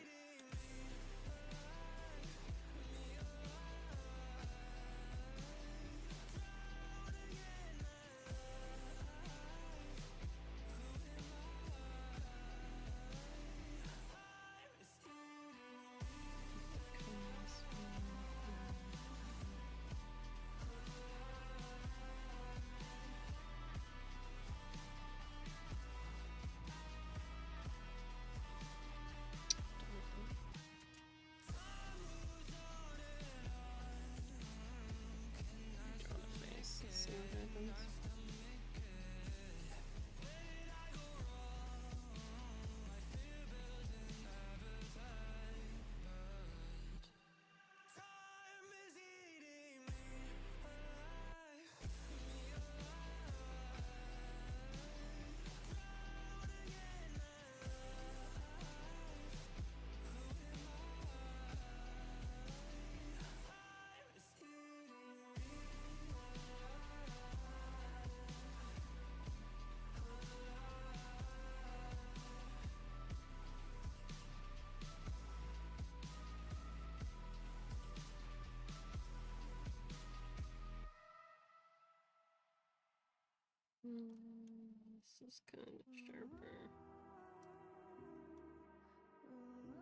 is kind of sharper.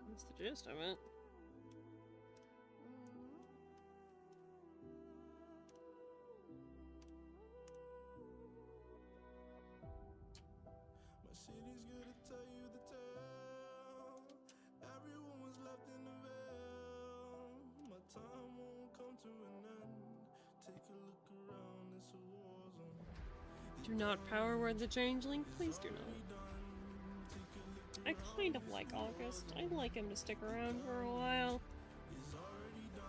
That's the gist of it. My city's gonna tell you the tale. Everyone was left in the veil. My time won't come to an end. Take a look around, it's a war zone. Do not power word the changeling. Please do not. I kind of like August. I'd like him to stick around for a while. It's already done.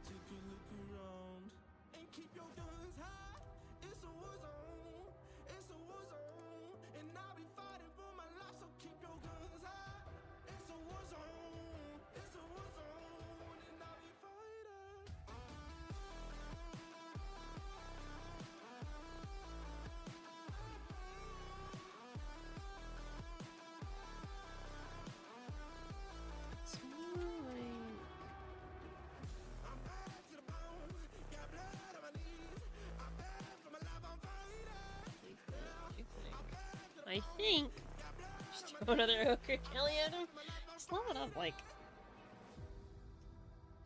Take a look around and keep your guns high. It's a war zone. It's a war zone. And I'll be fighting for my life, so keep your guns high. It's a war zone. It's a war zone. And I'll be fighting. It's more like... I'm bad to the bone. Got blood on my knees. I'm bad for my life. I'm fighting. I think. Just throw another hooker Kelly at him. He's leveled up like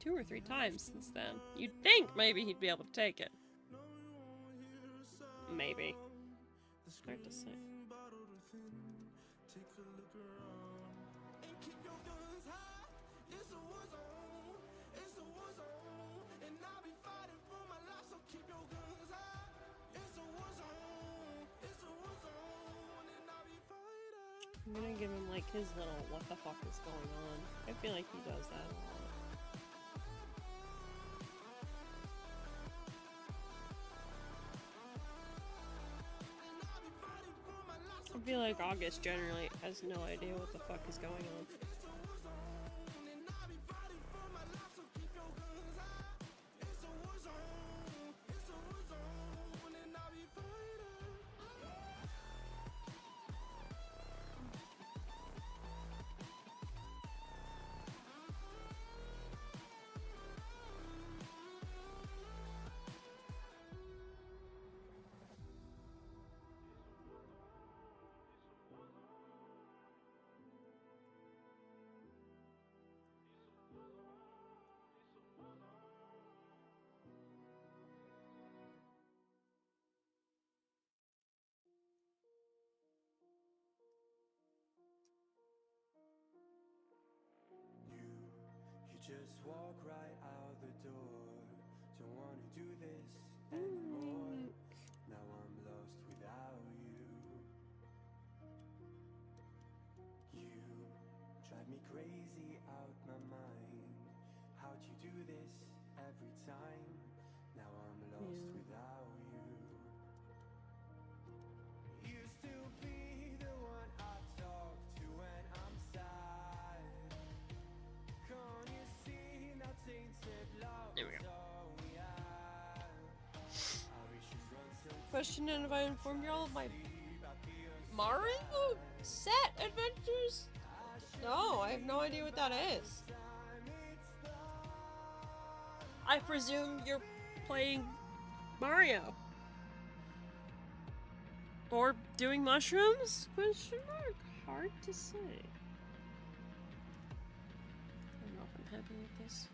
2 or 3 times since then. You'd think maybe he'd be able to take it. Maybe. Hard to say. Bottled within. Take a look around and keep your guns high. It's a war zone. It's a war zone. And I'll be fighting for my life, so keep your guns high. It's a war zone. It's a war zone. And I'll be fighting. I'm gonna give him like his little what the fuck is going on. I feel like he does that a lot. I feel like August generally has no idea what the fuck is going on. You just walk right out the door. Don't wanna do this anymore. Now I'm lost without you. You drive me crazy out my mind. How'd you do this every time? Now I'm lost without you. Used to be the one I talk to when I'm sad. Can't you see now tainted love? There we go. All we have. How we should run so Question: and have I informed you all of my Mario set adventures? No, I have no idea what that is. I presume you're playing Mario. Or doing mushrooms? Question mark. Hard to say. I don't know if I'm happy with this.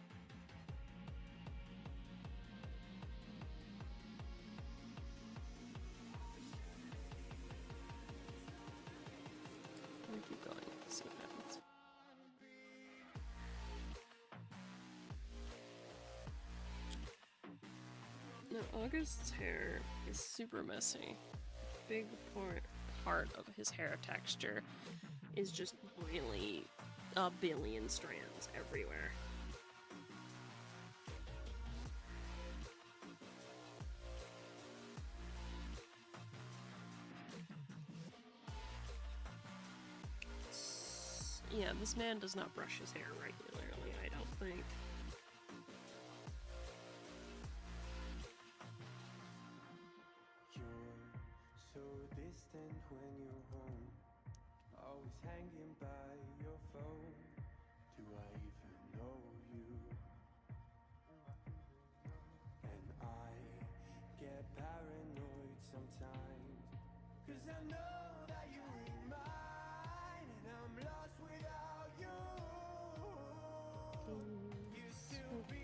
I'm gonna keep going. See what happens. Now, August's hair is super messy. Big part of his hair texture is just really a billion strands everywhere. Yeah, this man does not brush his hair regularly, I don't think. You're so distant when you're home. Always hanging by your phone. Do I even know you? And I get paranoid sometimes. 'Cause I know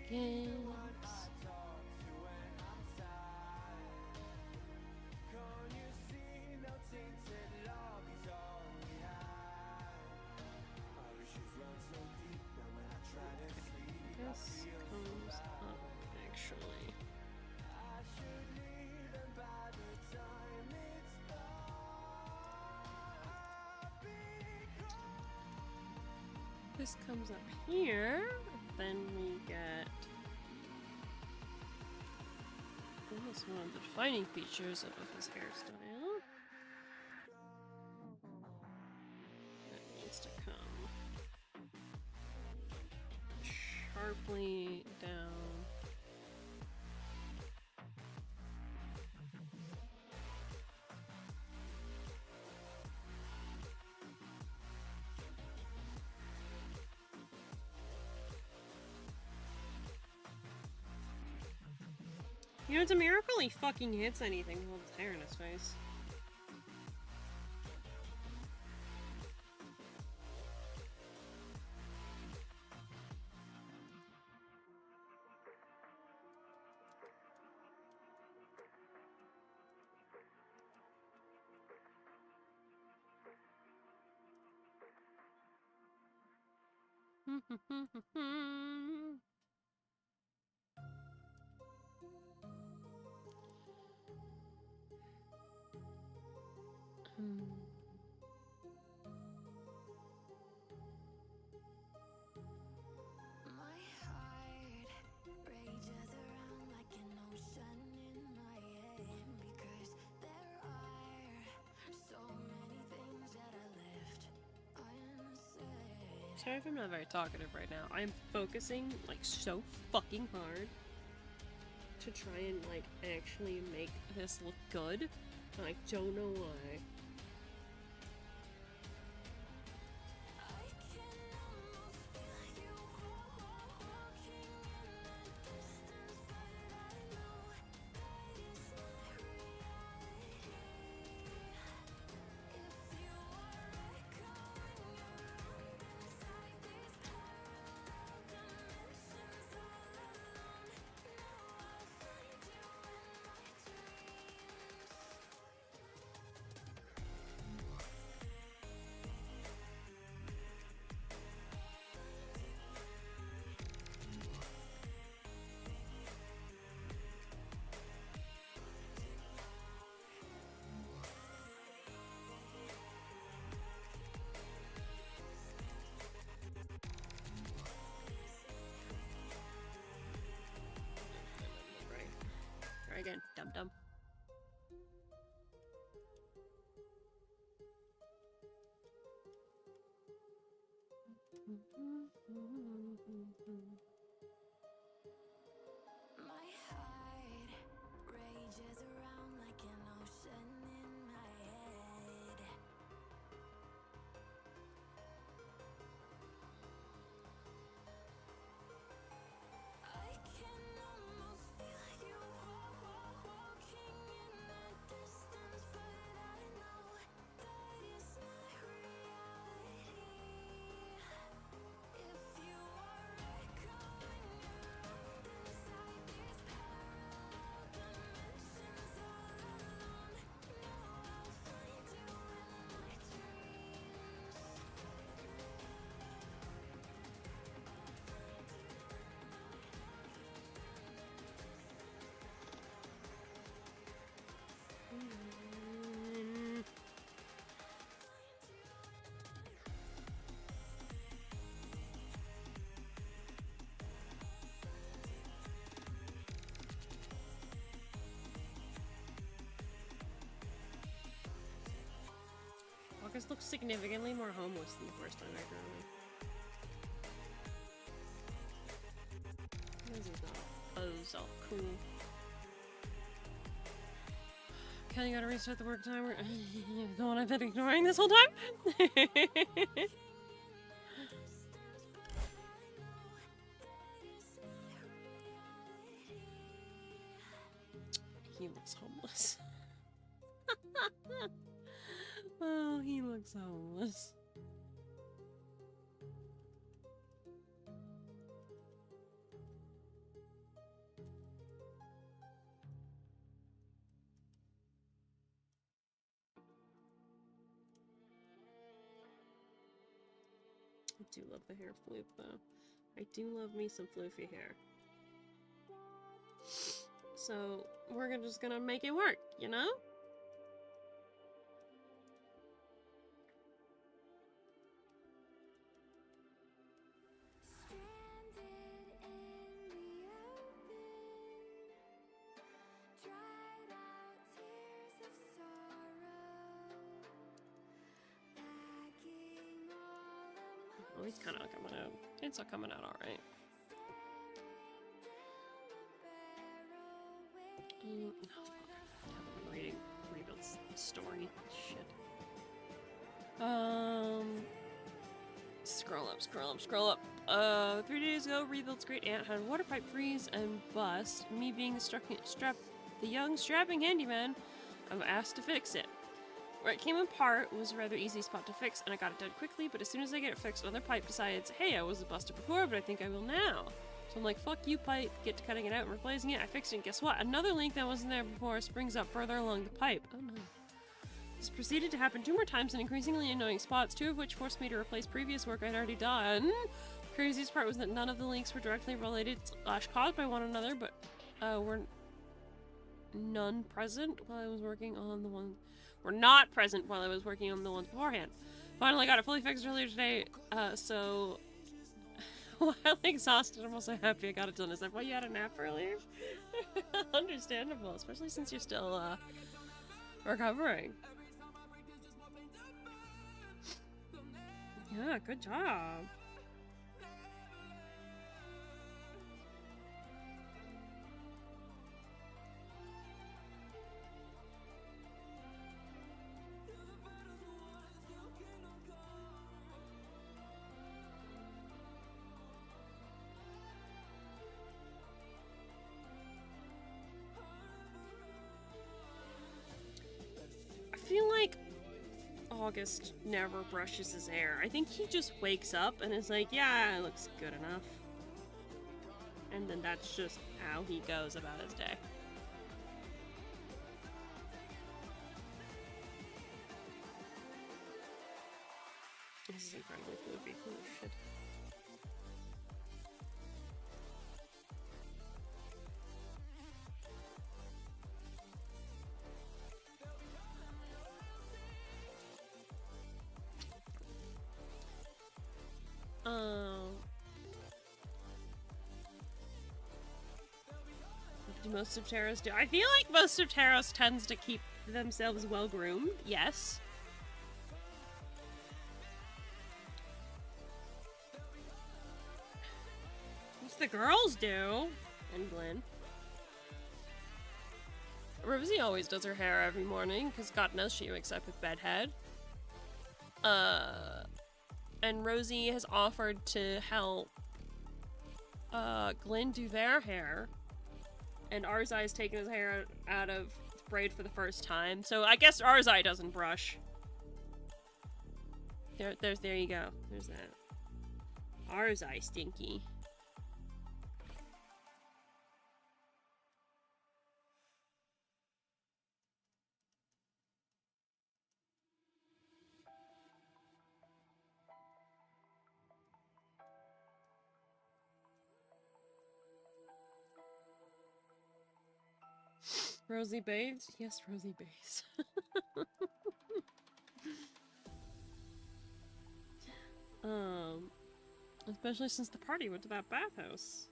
begins. This comes up actually. This comes up here, then we get almost one of the defining features of his hairstyle. That needs to come sharply down. You know, it's a miracle he fucking hits anything with his hair in his face. My heart rages around like an ocean in my head because there are so many things that I left unsaid. Sorry if I'm not very talkative right now. I'm focusing like so fucking hard to try and like actually make this look good. And I don't know why. I can almost feel you walking in the distance, but I know that is not reality. If you are echoing around inside these parallel dimensions all alone, know I'll find you in my dreams. Right. Try again. Dum dum. My heart rages around like an ocean in my head. I can almost feel you walking in the distance, but I know that is not reality. If you are echoing around inside these parallel dimensions all alone, know I'll find you in my dreams. August looks significantly more homeless than the first time I drew him. This is not so cool. Kelly, you gotta restart the work timer. The one I've been ignoring this whole time? He looks homeless. Oh, he looks homeless. do love the hair floof, though. I do love me some floofy hair. So, we're just gonna make it work, you know? Oh, he's kind of coming out. It's all coming out alright. Oh, fuck. I'm reading Rebuild's story. Shit. Scroll up. 3 days ago, Rebuild's great aunt had a water pipe freeze and bust. Me being the young strapping handyman, I'm asked to fix it. Where it came apart was a rather easy spot to fix, and I got it done quickly, but as soon as I get it fixed, another pipe decides, hey, I wasn't busted before, but I think I will now. So I'm like, fuck you, pipe, get to cutting it out and replacing it. I fixed it, and guess what? Another link that wasn't there before springs up further along the pipe. Oh no. This proceeded to happen 2 more times in increasingly annoying spots, 2 of which forced me to replace previous work I'd already done. The craziest part was that none of the links were directly related / caused by one another, but were none present while I was working on the one... were not present while I was working on the ones beforehand. Finally got it fully fixed earlier today, so... while exhausted, I'm also happy I got it done. Is that why you had a nap earlier? Understandable, especially since you're still, recovering. Yeah, good job. I feel like August never brushes his hair. I think he just wakes up and is like, yeah, it looks good enough. And then that's just how he goes about his day. This is incredibly floofy. Holy shit. What do most of Taros do? I feel like most of Taros tends to keep themselves well groomed. Yes. What's the girls do? And Glenn. Rosie always does her hair every morning because God knows she wakes up with bedhead. And Rosie has offered to help Glenn do their hair. And Arzai's taken his hair out of braid for the first time. So I guess Arzai doesn't brush. There you go. There's that. Arzai stinky. Rosie bathes? Yes, Rosie bathes. Especially since the party went to that bathhouse.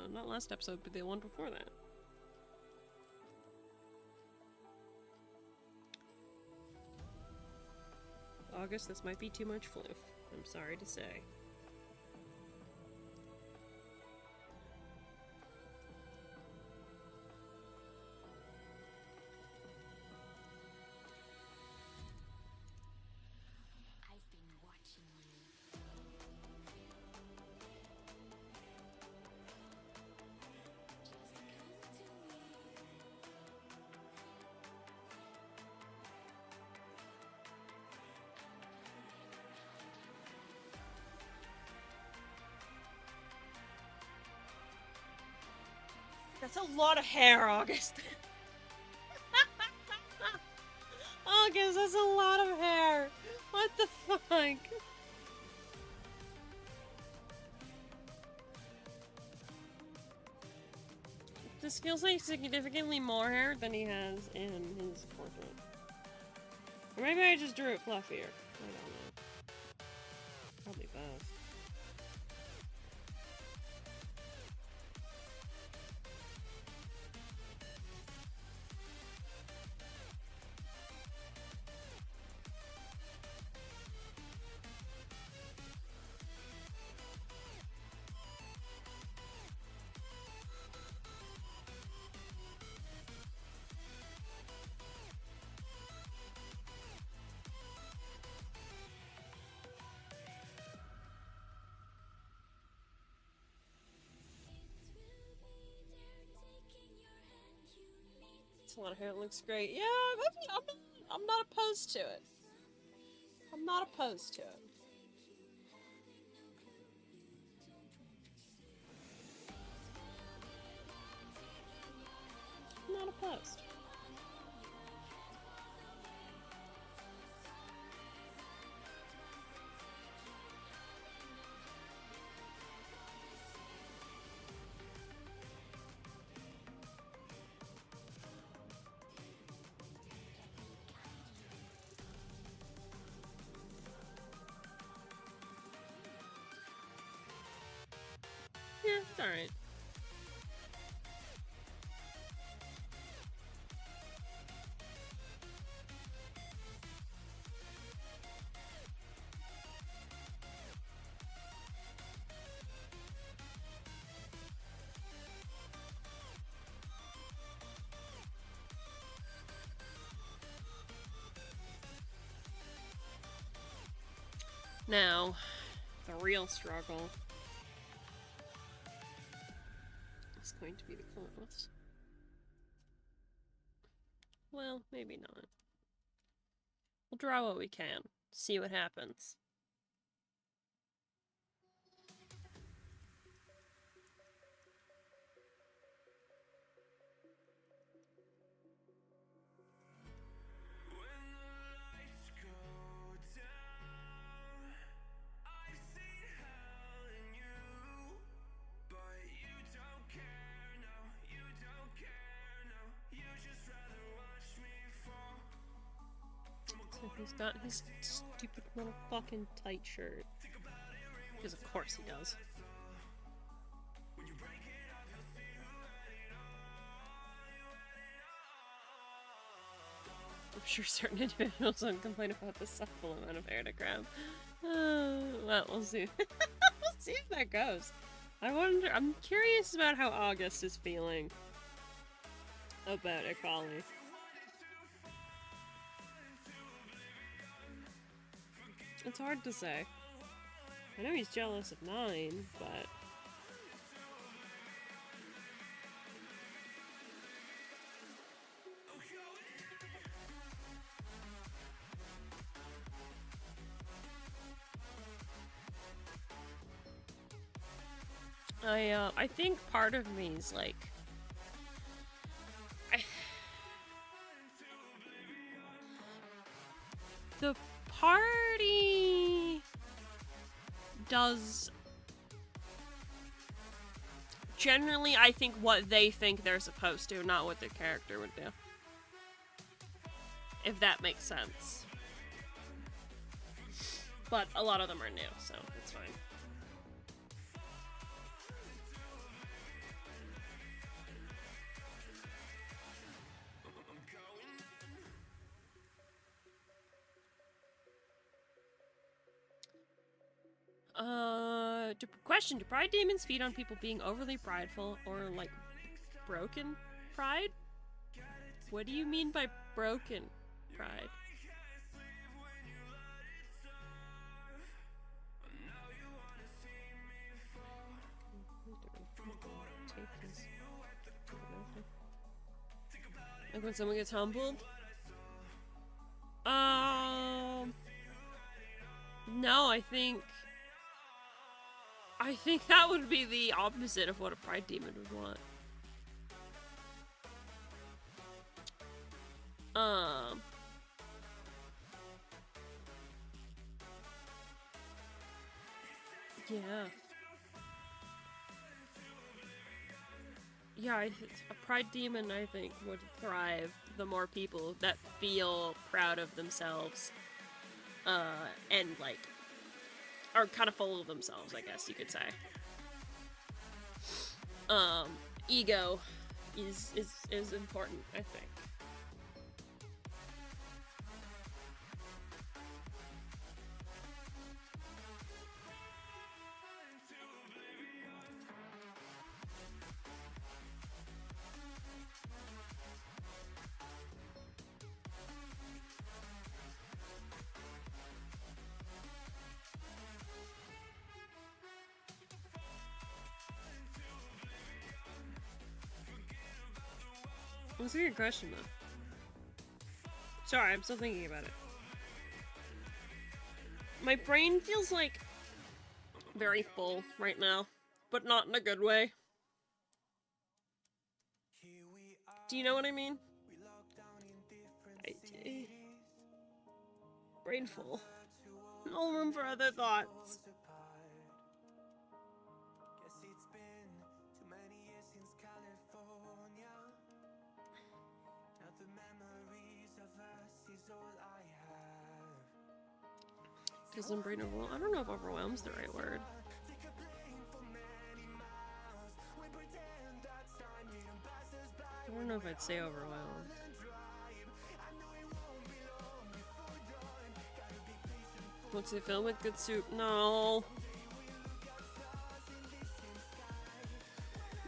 Not last episode, but the one before that. August, this might be too much floof. I'm sorry to say. That's a lot of hair, August. August, that's a lot of hair. What the fuck? This feels like significantly more hair than he has in his portrait. Or maybe I just drew it fluffier. I don't know. Probably both. It's a lot of hair. It looks great. Yeah, I'm not opposed to it. I'm not opposed to it. I'm not opposed. Yeah, it's alright. Now, the real struggle is going to be the clothes. Well, maybe not. We'll draw what we can. See what happens. So he's got his stupid little fucking tight shirt. Because of course he does. I'm sure certain individuals won't complain about the supple amount of hair to grab. Well, we'll see. We'll see if that goes. I'm curious about how August is feeling about Akali. It's hard to say. I know he's jealous of 9, but... I think part of me is like... The party does generally, I think, what they think they're supposed to, not what their character would do. If that makes sense. But a lot of them are new, so it's fine. Question, do pride demons feed on people being overly prideful or, like, broken pride? What do you mean by broken pride? Like when someone gets humbled? No, I think that would be the opposite of what a pride demon would want. Yeah. yeah, a pride demon, I think, would thrive the more people that feel proud of themselves, and like are kind of full of themselves, I guess you could say. Ego is important, I think. What's a good question, though? Sorry, I'm still thinking about it. My brain feels like very full right now, but not in a good way. Do you know what I mean? Brain full. No room for other thoughts. Because I'm brain overwhelmed. I don't know if overwhelmed's the right word. I don't know if I'd say overwhelmed. What's it filled with? Good soup? No.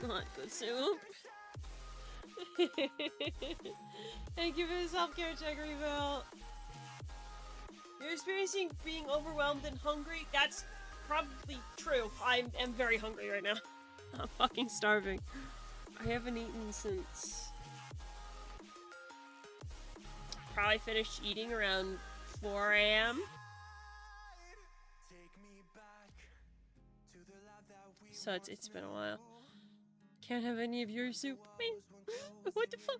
Not good soup. Thank you for the self-care check, Rebuild. You're experiencing being overwhelmed and hungry? That's probably true. I am very hungry right now. I'm fucking starving. I haven't eaten since... Probably finished eating around 4 a.m. So it's been a while. Can't have any of your soup. What the fuck?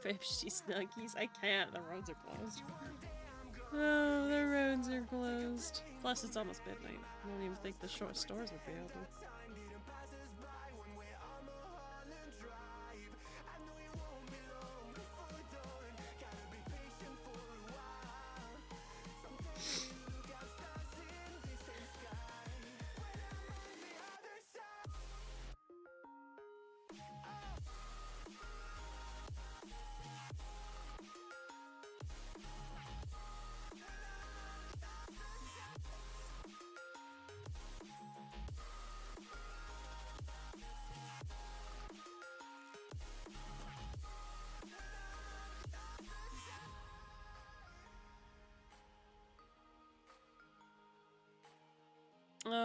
FIMSH-A Snuggies. I can't. The roads are closed. Oh, the roads are closed. Plus, it's almost midnight. I don't even think the short stores would be open.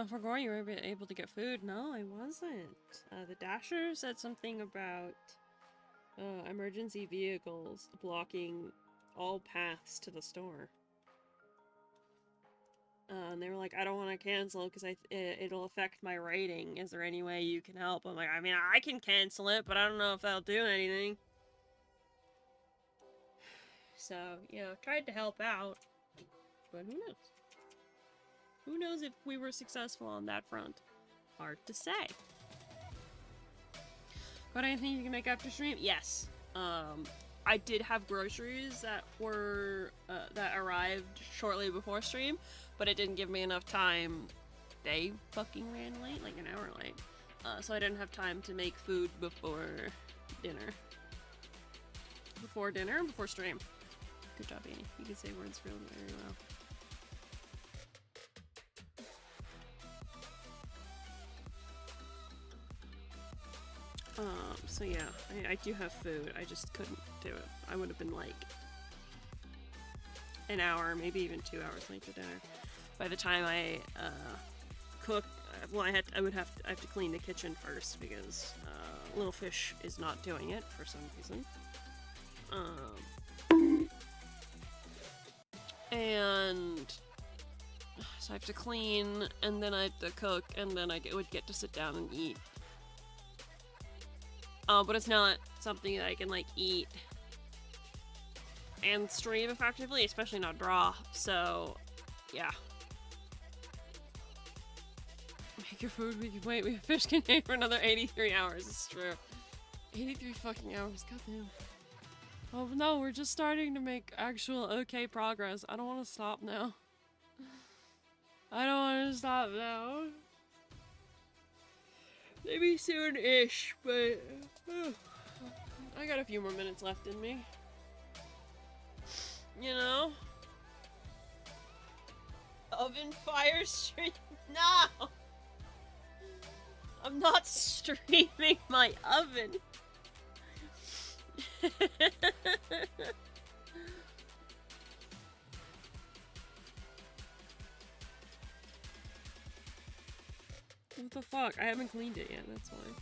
For Gory, you were able to get food. No, I wasn't. The Dasher said something about emergency vehicles blocking all paths to the store. And they were like, I don't want to cancel because it'll affect my rating. Is there any way you can help? I'm like, I mean, I can cancel it, but I don't know if that'll do anything. So, you know, tried to help out, but who knows? Who knows if we were successful on that front? Hard to say. Got anything you can make after stream? Yes. I did have groceries that were that arrived shortly before stream, but it didn't give me enough time. They fucking ran late, like an hour late. So I didn't have time to make food before dinner. Before stream. Good job, Beanie. You can say words really very well. So yeah, I do have food, I just couldn't do it. I would have been like an hour, maybe even 2 hours late to dinner. By the time I cook, well, I have to clean the kitchen first because Little Fish is not doing it for some reason. And so I have to clean, and then I have to cook, and then I would get to sit down and eat. But it's not something that I can, like, eat and stream effectively, especially not draw. So, yeah. Make your food, we can wait. We have fish can eat for another 83 hours. It's true. 83 fucking hours, goddamn. Oh no, we're just starting to make actual okay progress. I don't want to stop now. I don't want to stop now. Maybe soon-ish, but I got a few more minutes left in me. You know? Oven fire stream? No! I'm not streaming my oven. What the fuck? I haven't cleaned it yet, that's why.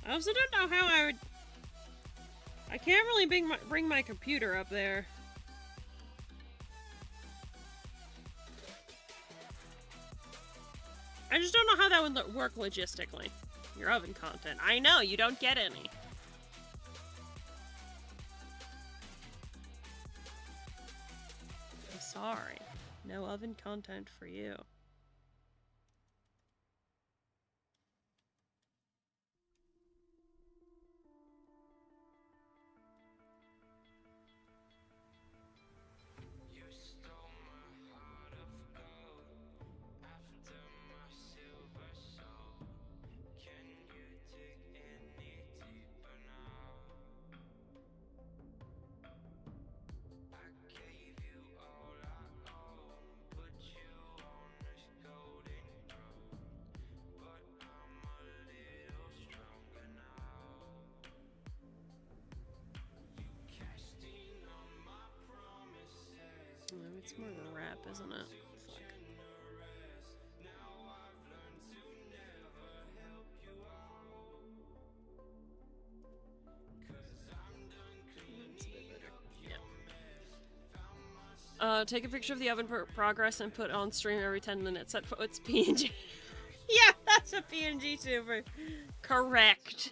I also don't know how I would... I can't really bring my computer up there. I just don't know how that would work logistically. Your oven content. I know, you don't get any. I'm sorry. No oven content for you. It's more of a rap, isn't it? Fuck. That's a bit better. Yeah. Take a picture of the oven progress and put it on stream every 10 minutes. It's PNG. Yeah, that's a PNG tuber. Correct.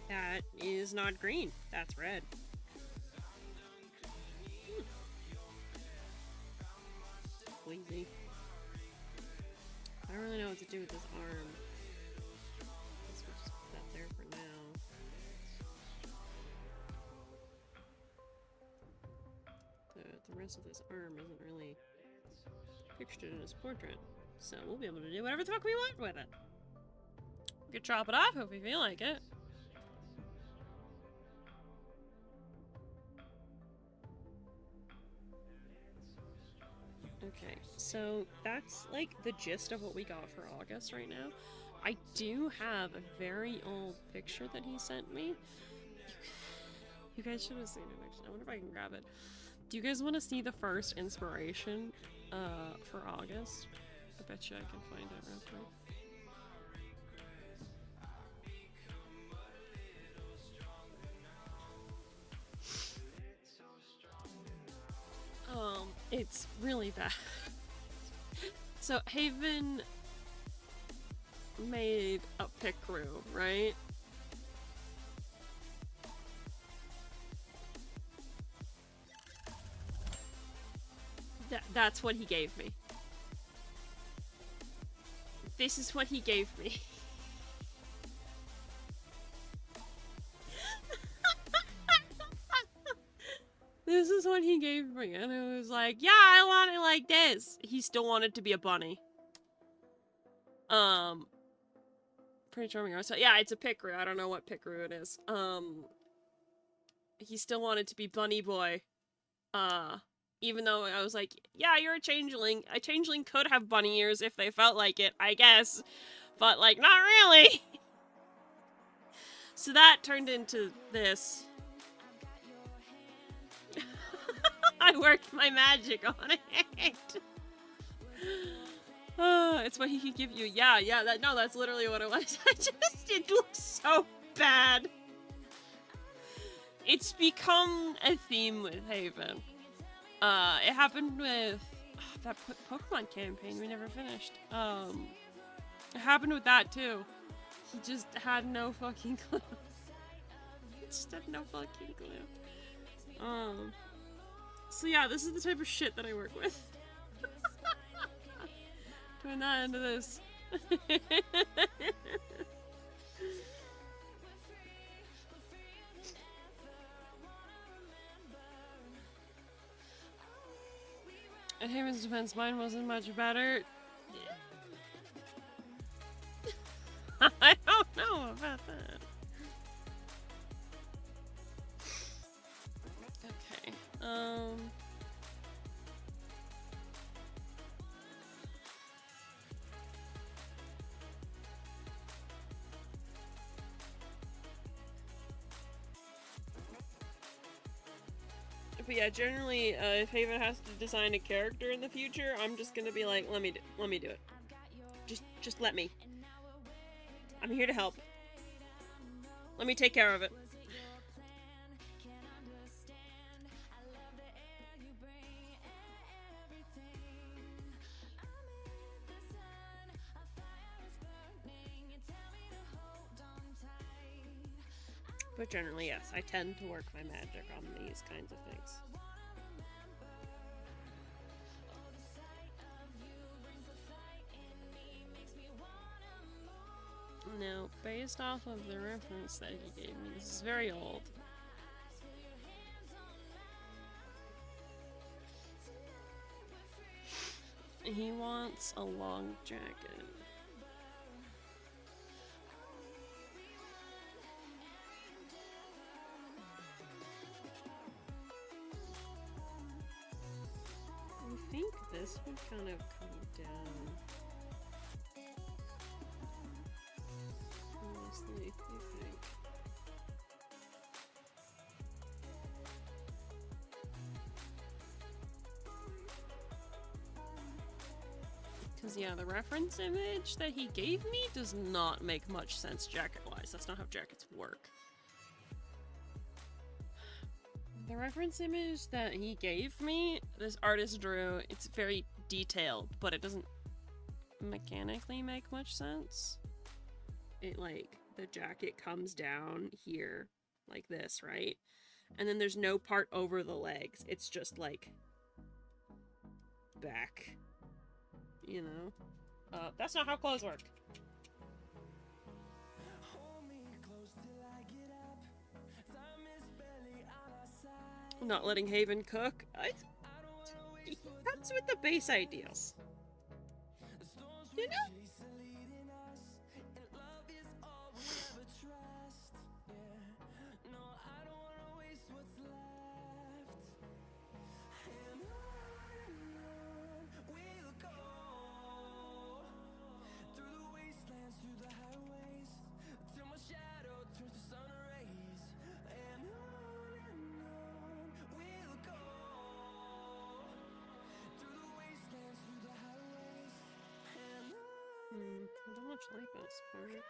That is not green. That's red. Squeezy. I don't really know what to do with this arm. Guess we'll just put that there for now. The rest of this arm isn't really pictured in his portrait. So we'll be able to do whatever the fuck we want with it. We could chop it off if we feel like it. Okay, so that's like the gist of what we got for August right now. I do have a very old picture that he sent me. You guys should have seen it actually. I wonder if I can grab it. Do you guys want to see the first inspiration for August? I bet you I can find it real quick. It's really bad. So Haven made a pick room, right? That's what he gave me. This is what he gave me. This is what he gave me, and it was like, yeah, I want it like this. He still wanted to be a bunny. Pretty charming. So yeah, it's a pickaroo. I don't know what pickaroo it is. He still wanted to be bunny boy. Even though I was like, yeah, you're a changeling. A changeling could have bunny ears if they felt like it, I guess. But, like, not really. So that turned into this. I worked my magic on it. It's what he could give you. Yeah, that's literally what it was. It looks so bad. It's become a theme with Haven. It happened with that Pokemon campaign we never finished. It happened with that too. He just had no fucking clue. He just had no fucking clue. So yeah, this is the type of shit that I work with. Turn that into this. In Haven's defense, mine wasn't much better. I don't know about that. Okay. But yeah, generally, if Haven has to design a character in the future, I'm just gonna be like, let me do it. Just let me. I'm here to help. Let me take care of it. But generally, yes, I tend to work my magic on these kinds of things. Now, based off of the reference that he gave me, this is very old. He wants a long jacket. I think this would kind of come down. Honestly, you think? Because yeah, the reference image that he gave me does not make much sense jacket-wise. That's not how jackets work. The reference image that he gave me, this artist drew, it's very detailed, but it doesn't mechanically make much sense. It, like, the jacket comes down here, like this, right? And then there's no part over the legs. It's just, like, back. You know? That's not how clothes work. Not letting Haven cook. He cuts with the base ideals. You know? I don't much like this part.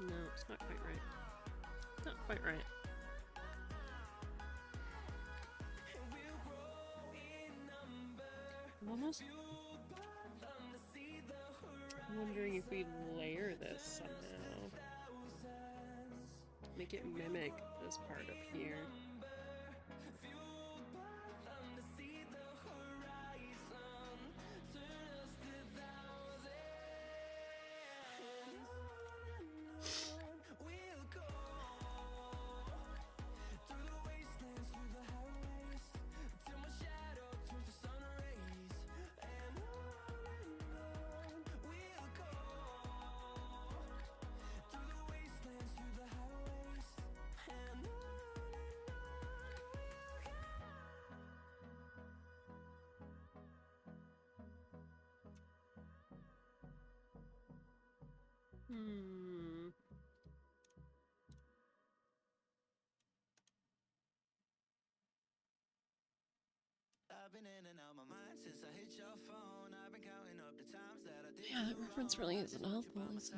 No, it's not quite right. Not quite right. I'm almost wondering if we layer this somehow. Make it mimic this part up here. Yeah, that reference really isn't helpful, is it?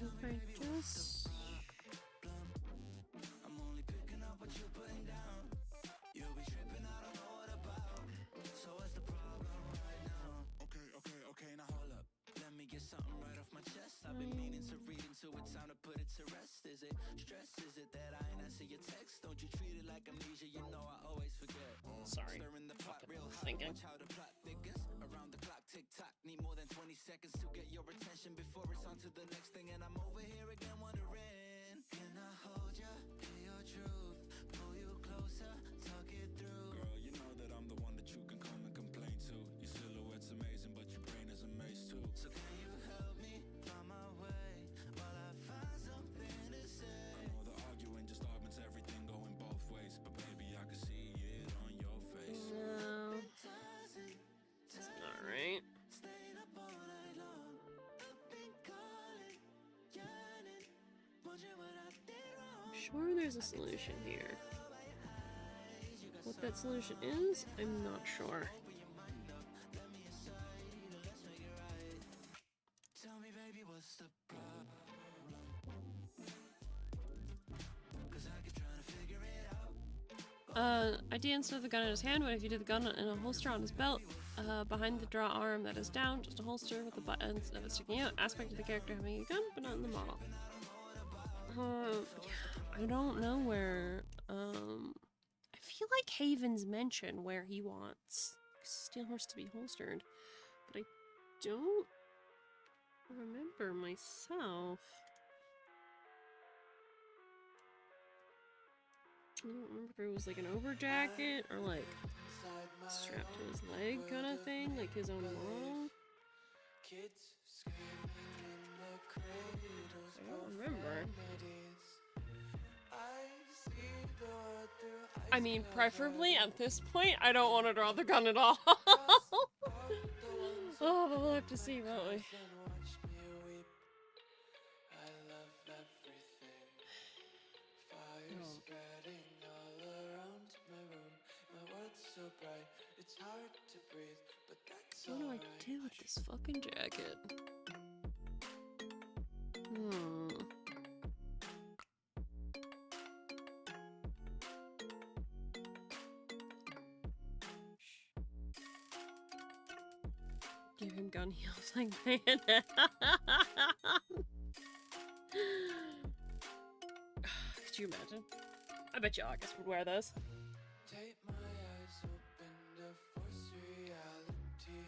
If I just... Okay, now hold up. Let me get something right off my chest. I've been meaning to read into it, time to put it to rest. Is it stress? Is it that I ain't answer your text? Don't you treat it like amnesia, you know I always forget. Sorry. Stirring the pot real hot, Thinking. watch how the plot thickens. Around the clock, tick tock, need more than 20 seconds to get your attention before it's on to the next thing. And I'm over here again wondering, can I hold ya, hear your truth, pull you closer, talk it through. Girl, you know that I'm the one that you can come and complain to. Your silhouette's amazing, but your brain is a maze too. So can you help me find my way while I find something to say? I know the arguing just augments everything going both ways, but baby, I can see it on your face. No. It's not right. I'm sure there's a solution here. What that solution is, I'm not sure. Idea instead of the gun in his hand, what if you did the gun in a holster on his belt? Behind the draw arm that is down, just a holster with the buttons of it sticking out. Aspect of the character having a gun, but not in the model. I don't know where, I feel like Haven's mentioned where he wants Steel Horse to be holstered, but I don't remember myself. I don't remember if it was like an over jacket or like strapped to his leg kind of thing, like his own model. I don't remember. I mean, preferably at this point, I don't want to draw the gun at all. Oh, but we'll have to see, won't we? What do I do with this fucking jacket? Give him gun heels like Bayonetta. Could you imagine? I bet you August would wear those. Take my eyes open to force reality.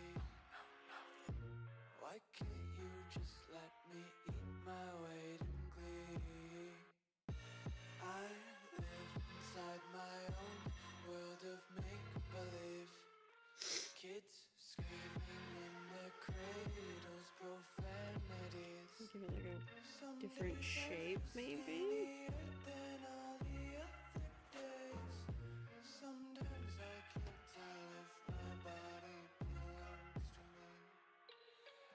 Why can't you just let me eat my weight in glee? give it like a different shape, maybe? Sometimes I can't tell if my body belongs to me.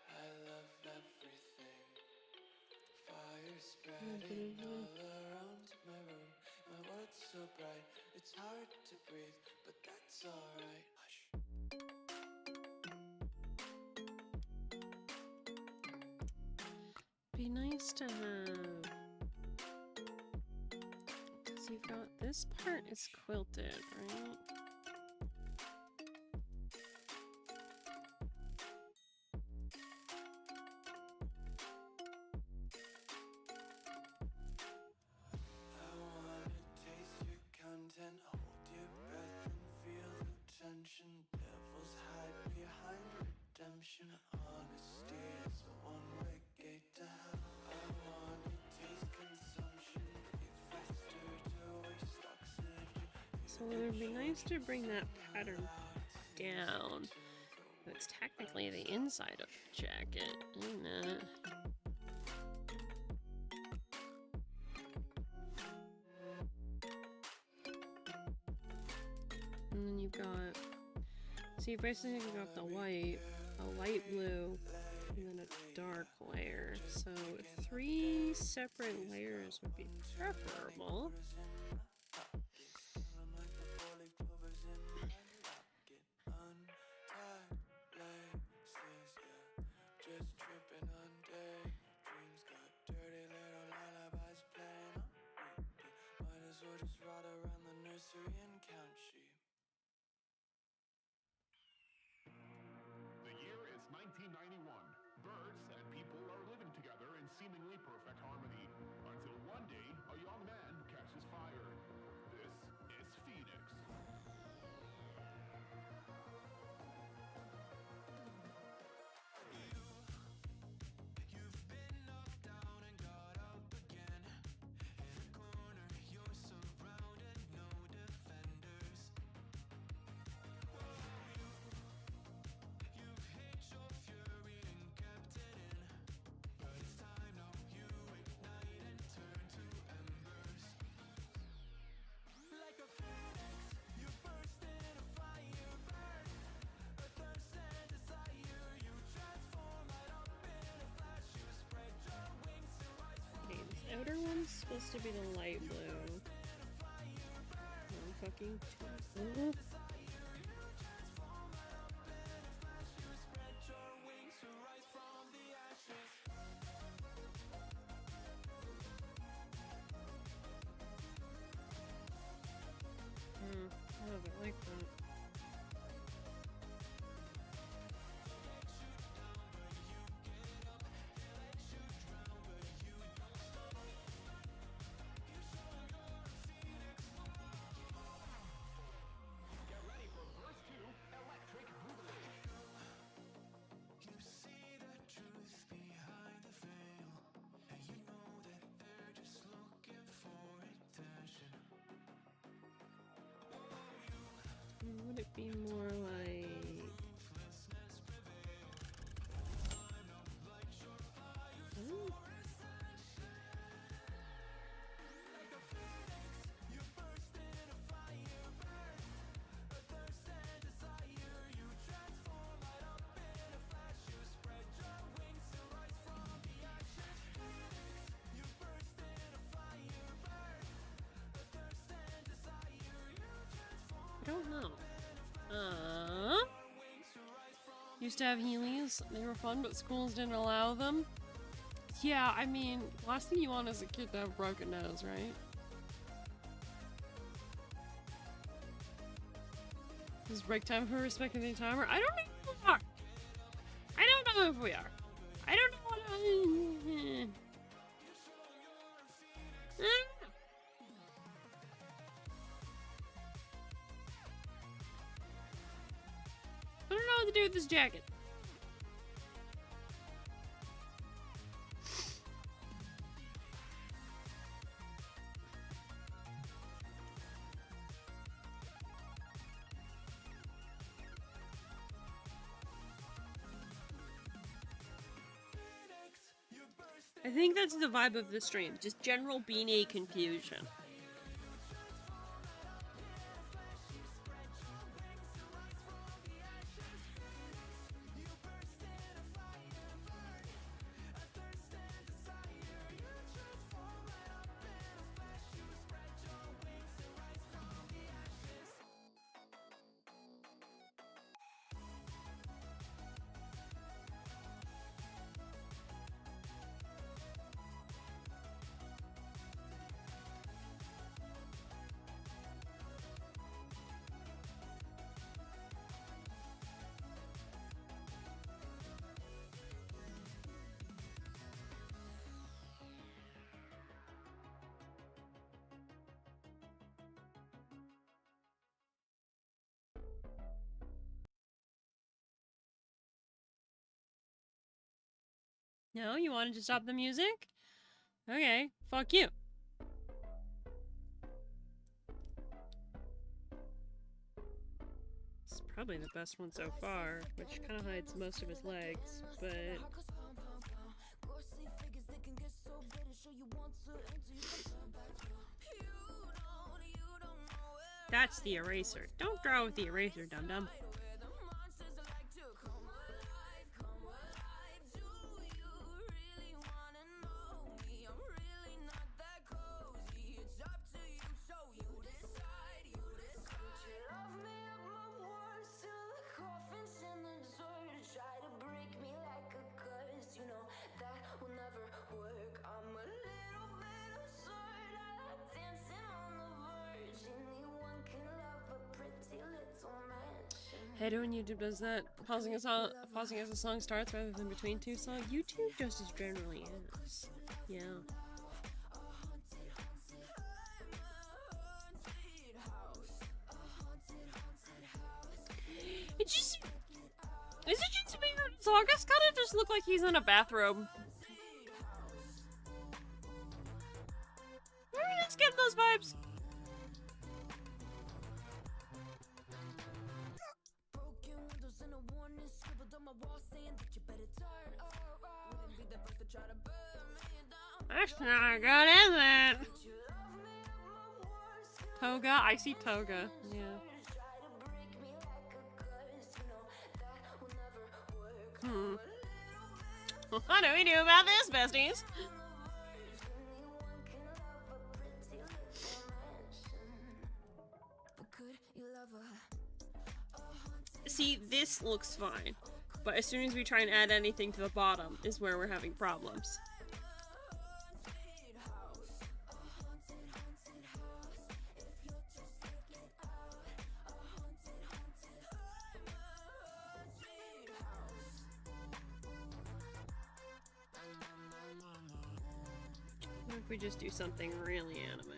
I love everything. Fire spreading all around my room. My world's so bright, it's hard to breathe, but that's alright. Hush. Be nice to have. Because you've got this part is quilted, right? I wanna taste your content, hold your breath and feel the tension. Devils hide behind redemption. Honesty is a one-way gate to hell. I wanna taste consumption, breathe faster to waste oxygen. So it would be nice to bring that pattern down. It's technically the inside of the jacket, isn't it? And then you've got, so you basically got the white, a light blue, and then a dark layer. So 3 separate layers would be preferable. Just tripping on daydreams, got dirty little lullabies playing on repeat. Might as well just ride around the nursery and count sheep. The year is 1991. Birds and people are living together in seemingly perfect harmony. Until one day, a young man catches fire. This is Phoenix. You've been knocked down and got up again. In a corner, you're surrounded, no defenders. You've hid your fury and kept it in. But it's time now, you ignite and turn to embers. Like a phoenix, you burst in a fire burn. A thirst and desire, you transform right up in a flash. You spread your wings to rise from Okay, this outer one's supposed to be the light blue. I'm fucking your too. wings to rise from the ashes. I don't like that. Get ready for verse 2, Electric Boogaloo. You see the truth behind the veil, and you know that they're just looking for attention. Would it be more like... Ooh. I don't know. Used to have Heelys. They were fun, but schools didn't allow them. Yeah, I mean, last thing you want is a kid to have a broken nose, right? Is break time for respecting the timer? I don't know if we are. I don't know if we are. I don't know what I... I don't know what to do with this jacket. You burst I think that's the vibe of the stream. Just general Beanie confusion. No, you wanted to stop the music? Okay, fuck you. It's probably the best one so far, which kind of hides most of his legs, but... That's the eraser. Don't draw with the eraser, dum-dum. Hey, when YouTube does that, pausing as a song starts rather than between two songs, YouTube just as generally is. Yeah. It just... Is it just me or does August kind of just look like he's in a bathrobe? Where are you just getting those vibes? That's not good, is it? Toga? I see Toga. Yeah. What do we do about this, besties? See, this looks fine. But as soon as we try and add anything to the bottom is where we're having problems. What if we just do something really anime?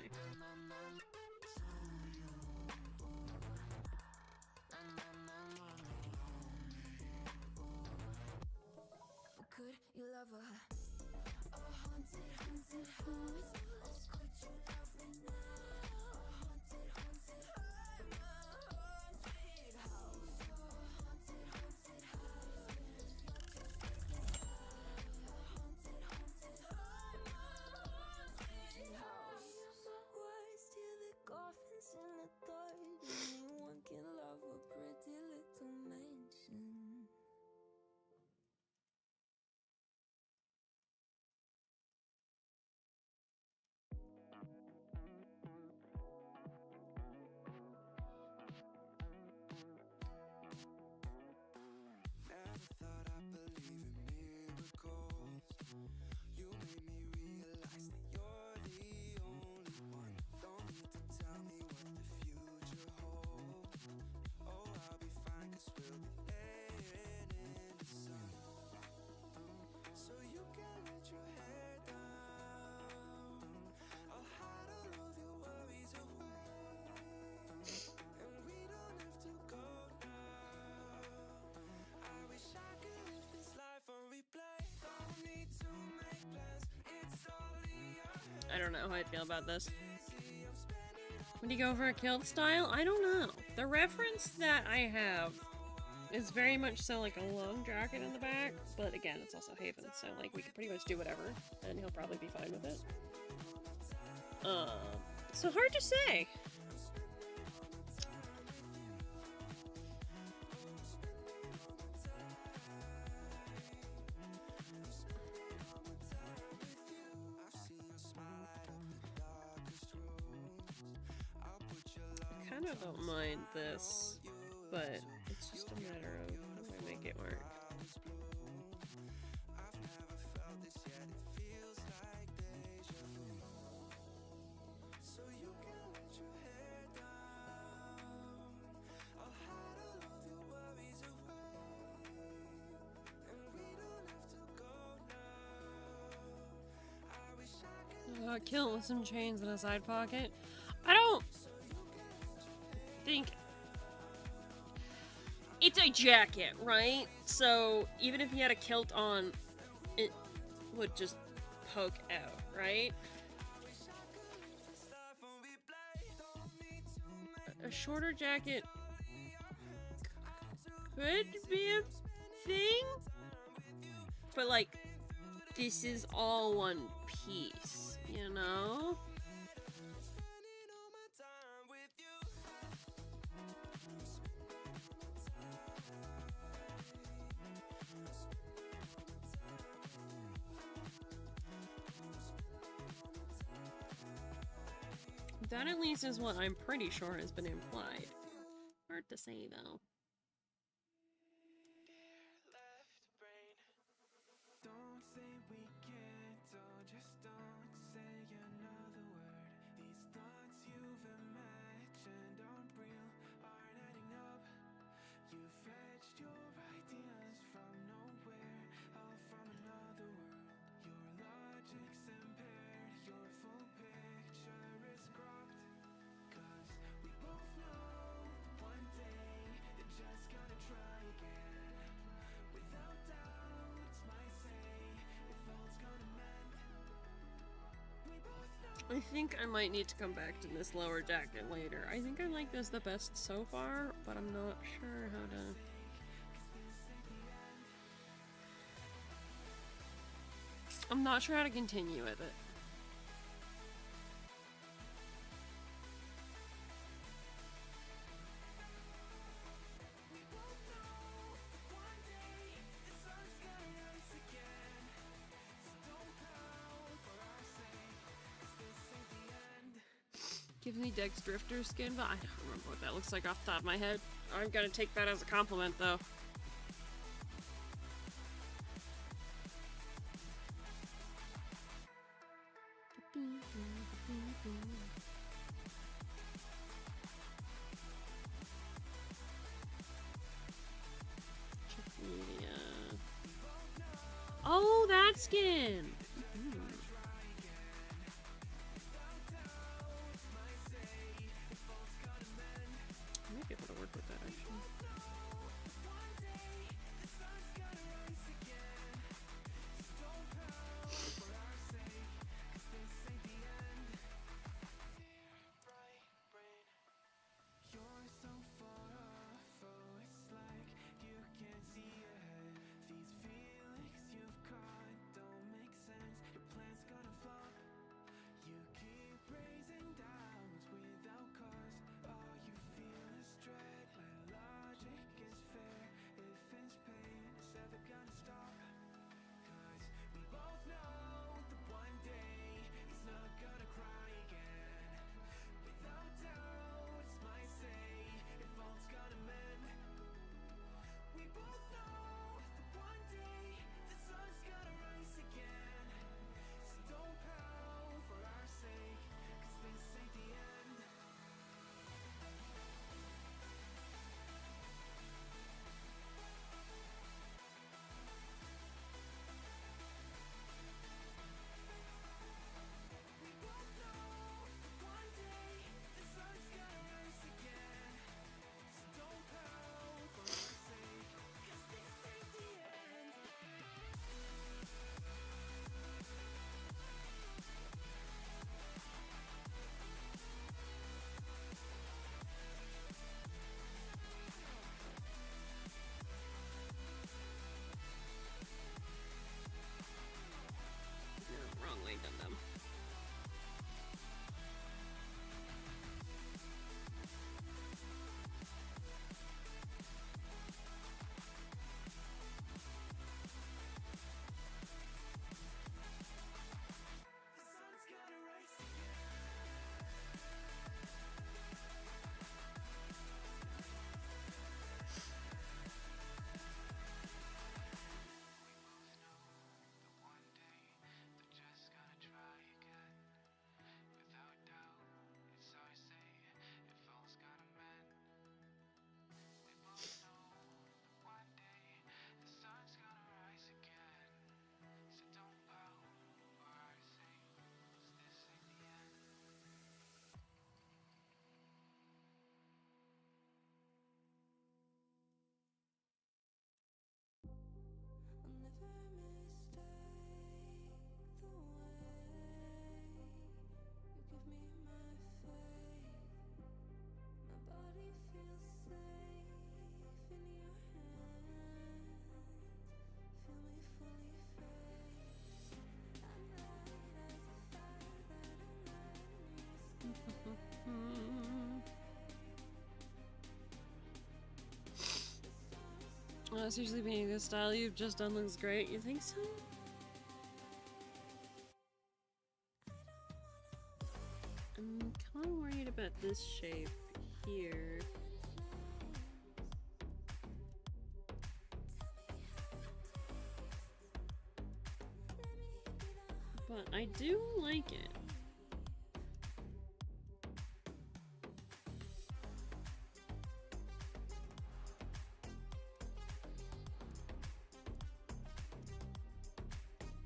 I don't know how I feel about this. Would you go for a killed style? I don't know. The reference that I have It's very much so like a long jacket in the back, but again, it's also Haven, so like we can pretty much do whatever, and he'll probably be fine with it. So hard to say. I kind of don't mind this, but it's just a matter of how do I make it work. Kill with some chains in a side pocket. I don't think it's a jacket, right? So even if he had a kilt on, it would just poke out, right? A shorter jacket could be a thing, but like this is all one piece, you know? That at least is what I'm pretty sure has been implied. Hard to say though. Don't say we can't, oh, just don't say another word. These thoughts you've imagined aren't real, aren't adding up. You fetched your ideas from nowhere, all from another world. Your logic's impaired, your full picture is cropped. 'Cause we both know that one day they're just gonna try again. Without doubts, might say if all's gonna mend. We both know. I think I might need to come back to this lower jacket later. I think I like this the best so far, but I'm not sure how to... I'm not sure how to continue with it. Give me Dex Drifter skin, but I don't remember what that looks like off the top of my head. I'm gonna take that as a compliment, though. Check media. Oh, that skin! I might be able to work with that, actually. You're so far off, oh, it's like you can't see ahead. These feelings you've caught don't make sense. No, seriously, being this style you've just done looks great. You think so? I'm kind of worried about this shape here. But I do like it.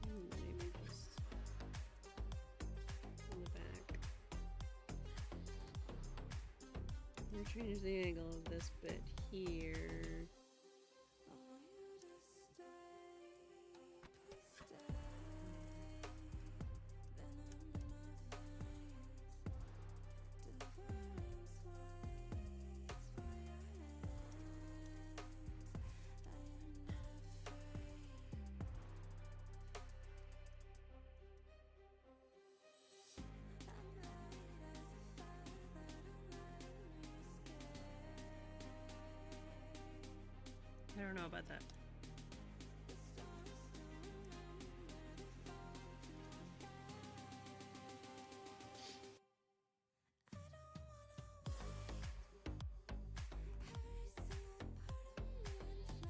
Maybe just on the back. We'll change the angle of this bit here. I don't know about that.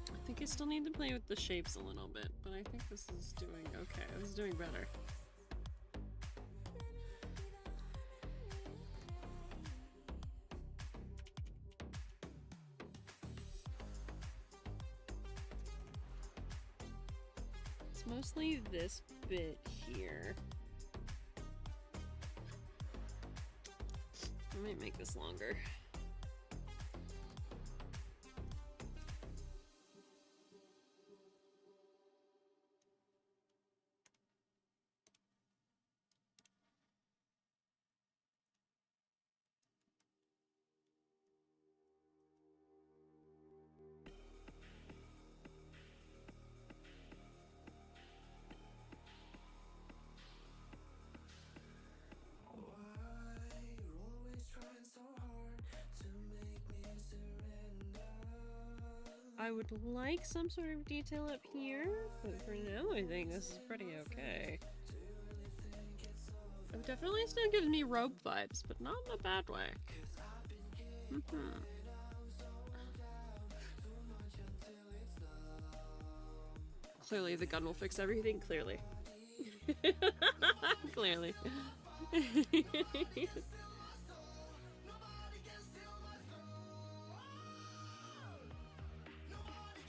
I think I still need to play with the shapes a little bit, but I think this is doing okay. This is doing better. It's mostly this bit here. I might make this longer. I would like some sort of detail up here, but for now I think this is pretty okay. It definitely still gives me robe vibes, but not in a bad way. Clearly the gun will fix everything, clearly. Clearly.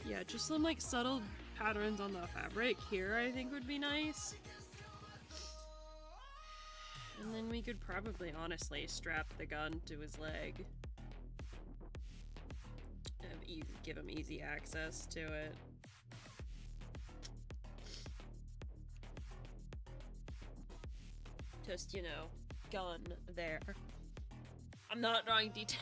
Yeah, just some like subtle patterns on the fabric here I think would be nice. And then we could probably honestly strap the gun to his leg. And give him easy access to it. Just, you know, gun there. I'm not drawing detail.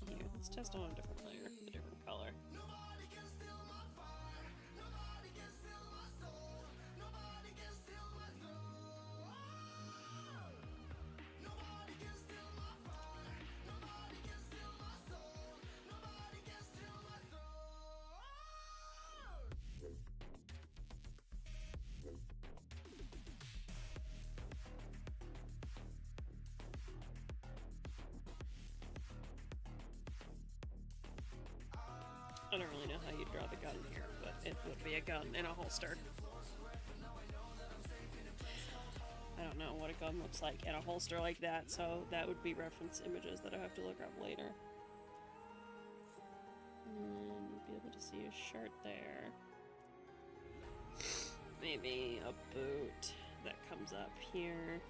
Here, let's test on a different layer, a different color. I don't really know how you draw the gun here, but it would be a gun in a holster. I don't know what a gun looks like in a holster like that, so that would be reference images that I have to look up later. And you'd be able to see a shirt there. Maybe a boot that comes up here.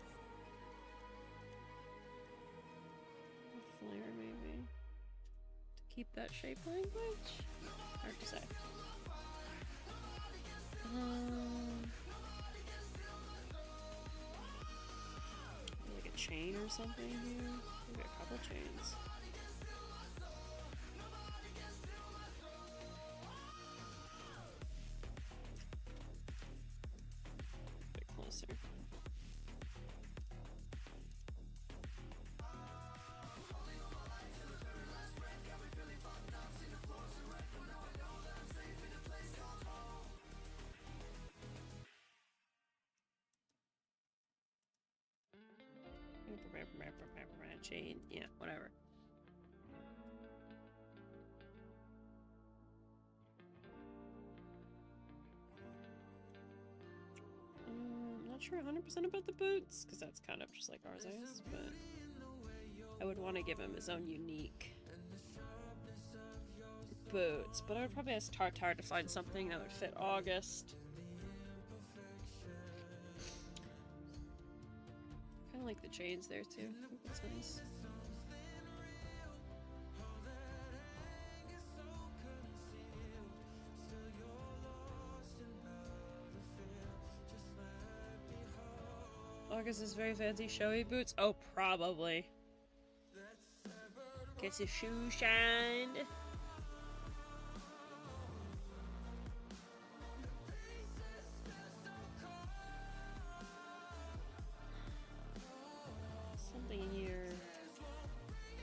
A flare maybe. To keep that shape language? Hard to say. chain or something here? Maybe a couple chains. A bit closer. Chain, yeah, whatever. Not sure 100% about the boots, because that's kind of just like ours is, but I would want to give him his own unique boots, but I would probably ask Tartar to find something that would fit August. Kind of like the chains there too. I think that's nice. August is very fancy showy boots. Oh, probably. Gets his shoe shined. Something here.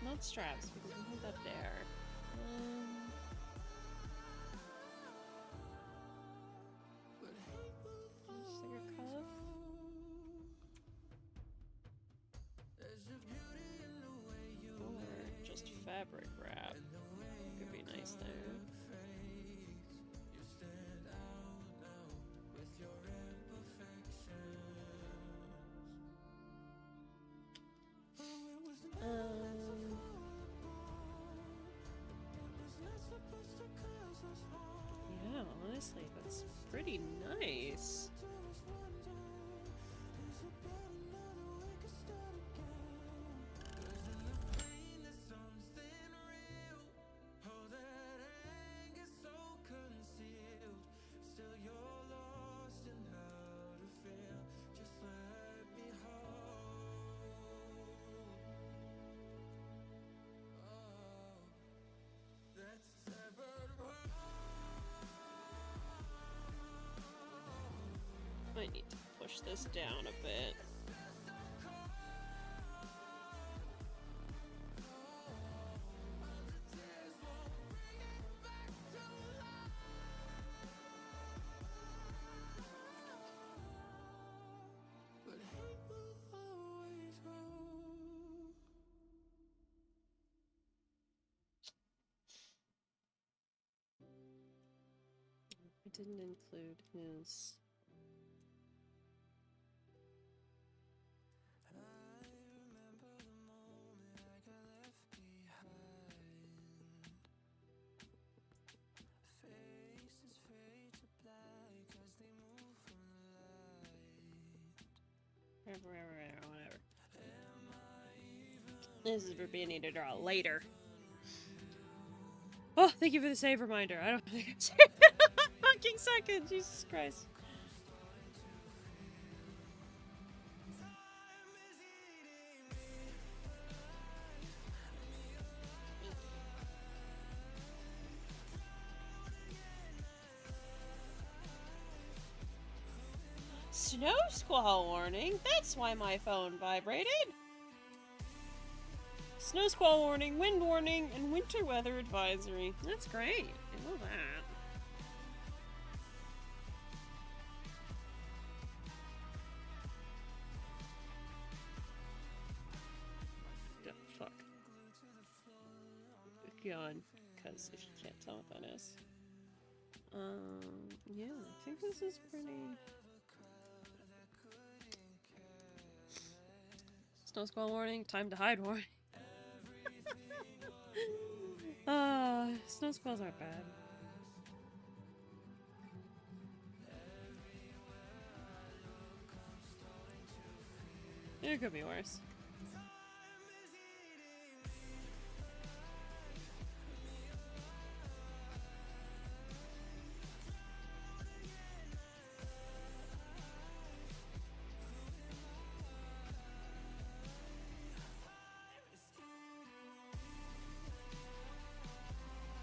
Not straps, because we have that there. Just like a cuff. Or just fabric wrap. Could be nice there. Yeah, honestly, that's pretty nice. Might need to push this down a bit. I didn't include his... Whatever. This is for Beanie to draw later. Oh, thank you for the save reminder. I don't think I saved it a fucking second. Jesus Christ. Snow squall warning? That's why my phone vibrated. Snow squall warning, wind warning, and winter weather advisory. That's great. I love that. Oh, fuck. Gone. Because if you can't tell what that is. Yeah, I think this is pretty... Snow squall warning, time to hide warning. Snow squalls aren't bad. It could be worse.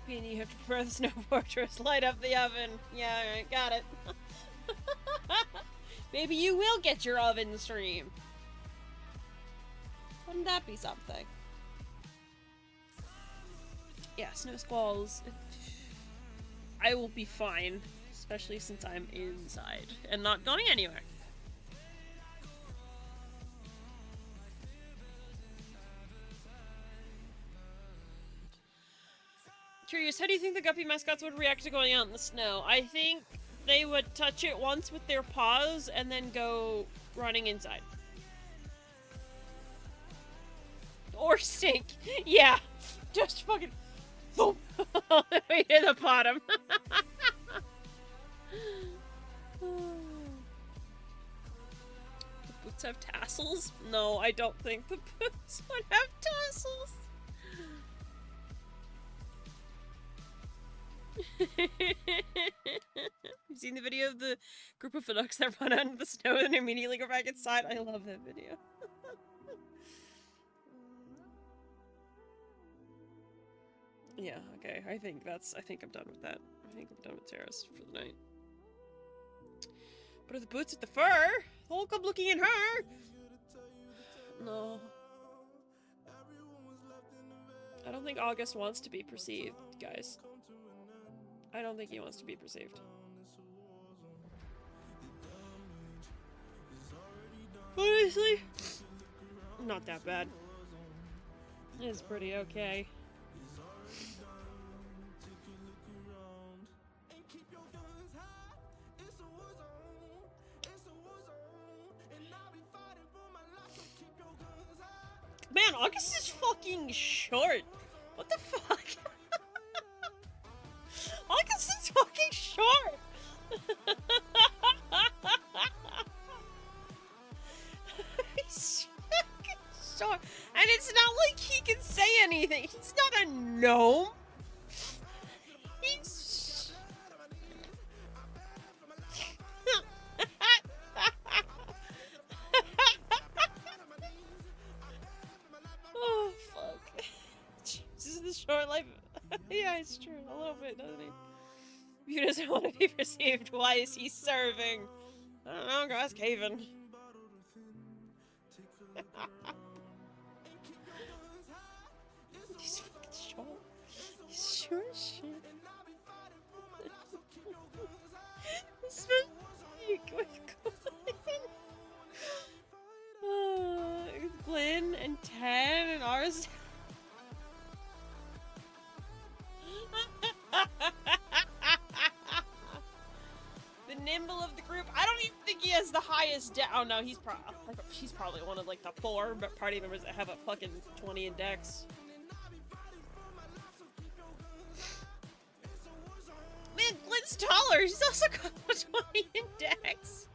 Beanie, you have to prepare the snow fortress. Light up the oven. Yeah, alright, got it. Maybe you will get your oven stream. Wouldn't that be something? Yeah, snow squalls. I will be fine, especially since I'm inside and not going anywhere. Curious, how do you think the guppy mascots would react to going out in the snow? I think they would touch it once with their paws and then go running inside. Or sink. Yeah. Just fucking boom. We hit the bottom. The boots have tassels? No, I don't think the boots would have tassels. You've seen the video of the group of Fiddux that run out into the snow and immediately go back inside? I love that video. Yeah, okay. I think I'm done with that. I think I'm done with Terrace for the night. But are the boots with the fur? Hulk, I'm looking at her! No. I don't think August wants to be perceived, guys. I don't think he wants to be perceived. Honestly, not that bad. It's pretty okay. Man, August is fucking short. What the fuck? August is fucking short. He's fucking short. And it's not like he can say anything. He's not a gnome. He's... Oh, fuck. Jesus, the short life. Yeah, it's true. A little bit, doesn't he? He doesn't want to be perceived. Why is he serving? I don't know, go ask Haven. He's fucking short. He's short as shit. This with Glenn and Tan and ours. The nimble of the group. I don't even think he has the highest oh no, he's probably one of like the 4 party members that have a fucking 20 in dex. Man, Glenn's taller. He's also got a 20 in dex.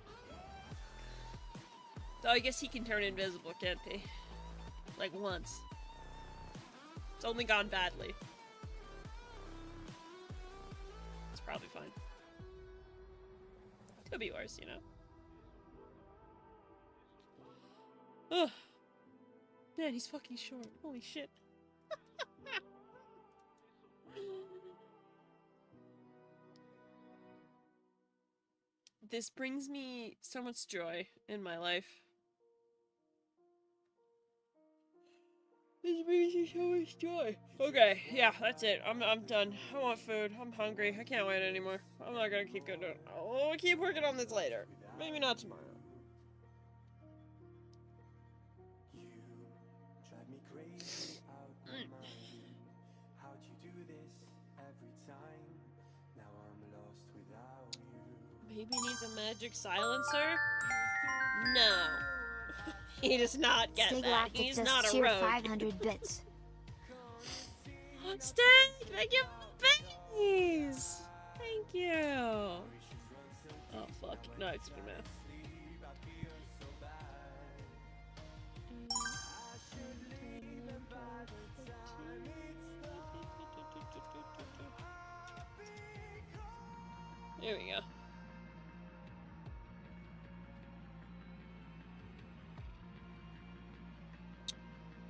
So I guess he can turn invisible, can't he? Like once. It's only gone badly. It's probably fine. Could be worse, you know. Ugh. Man, he's fucking short. Holy shit. This brings me so much joy in my life. This brings me so much joy. Okay, yeah, that's it. I'm done. I want food. I'm hungry. I can't wait anymore. I'm not gonna keep going. I'll keep working on this later. Maybe not tomorrow. You drive me crazy out my mind. How'd you do this every time? Now I'm lost without you. Baby needs a magic silencer? No. He does not get that. Galactic He's just not a cheered rogue. 500 bits. Stag, thank you for the babies. Thank you. Oh fuck. No, it's good math. There we go.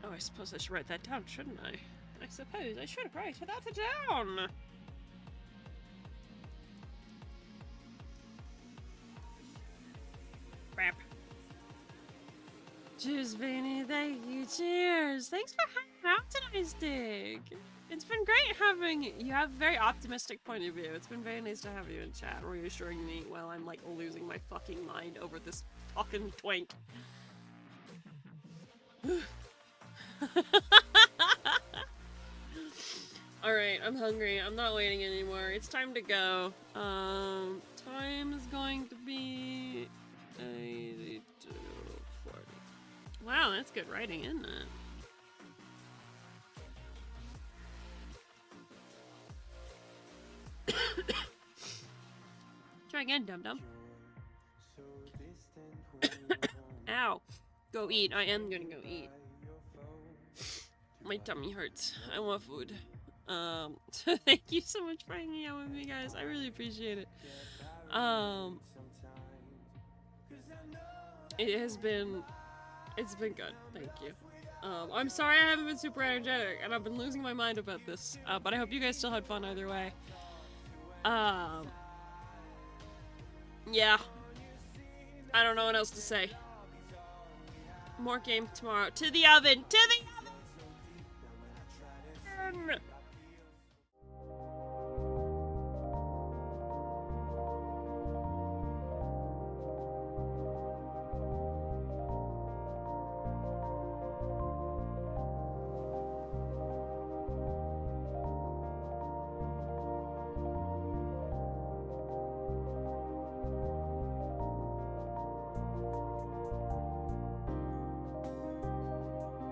Oh, I suppose I should write that down, shouldn't I? I suppose I should write that down. Crap. Cheers, Beanie. Thank you. Cheers. Thanks for hanging out tonight, Stig. It's been great having you. Have a very optimistic point of view. It's been very nice to have you in chat, reassuring me while I'm like losing my fucking mind over this fucking twink. Alright, I'm hungry. I'm not waiting anymore. It's time to go. Time is going to be 80 to 40. Wow, that's good writing, isn't it? Try again, dum-dum. Ow. Go eat. I am gonna go eat. My tummy hurts. I want food. So thank you so much for hanging out with me, guys. I really appreciate it. It's been good. Thank you. I'm sorry I haven't been super energetic, and I've been losing my mind about this. But I hope you guys still had fun either way. Yeah. I don't know what else to say. More game tomorrow. To the oven! To the oven!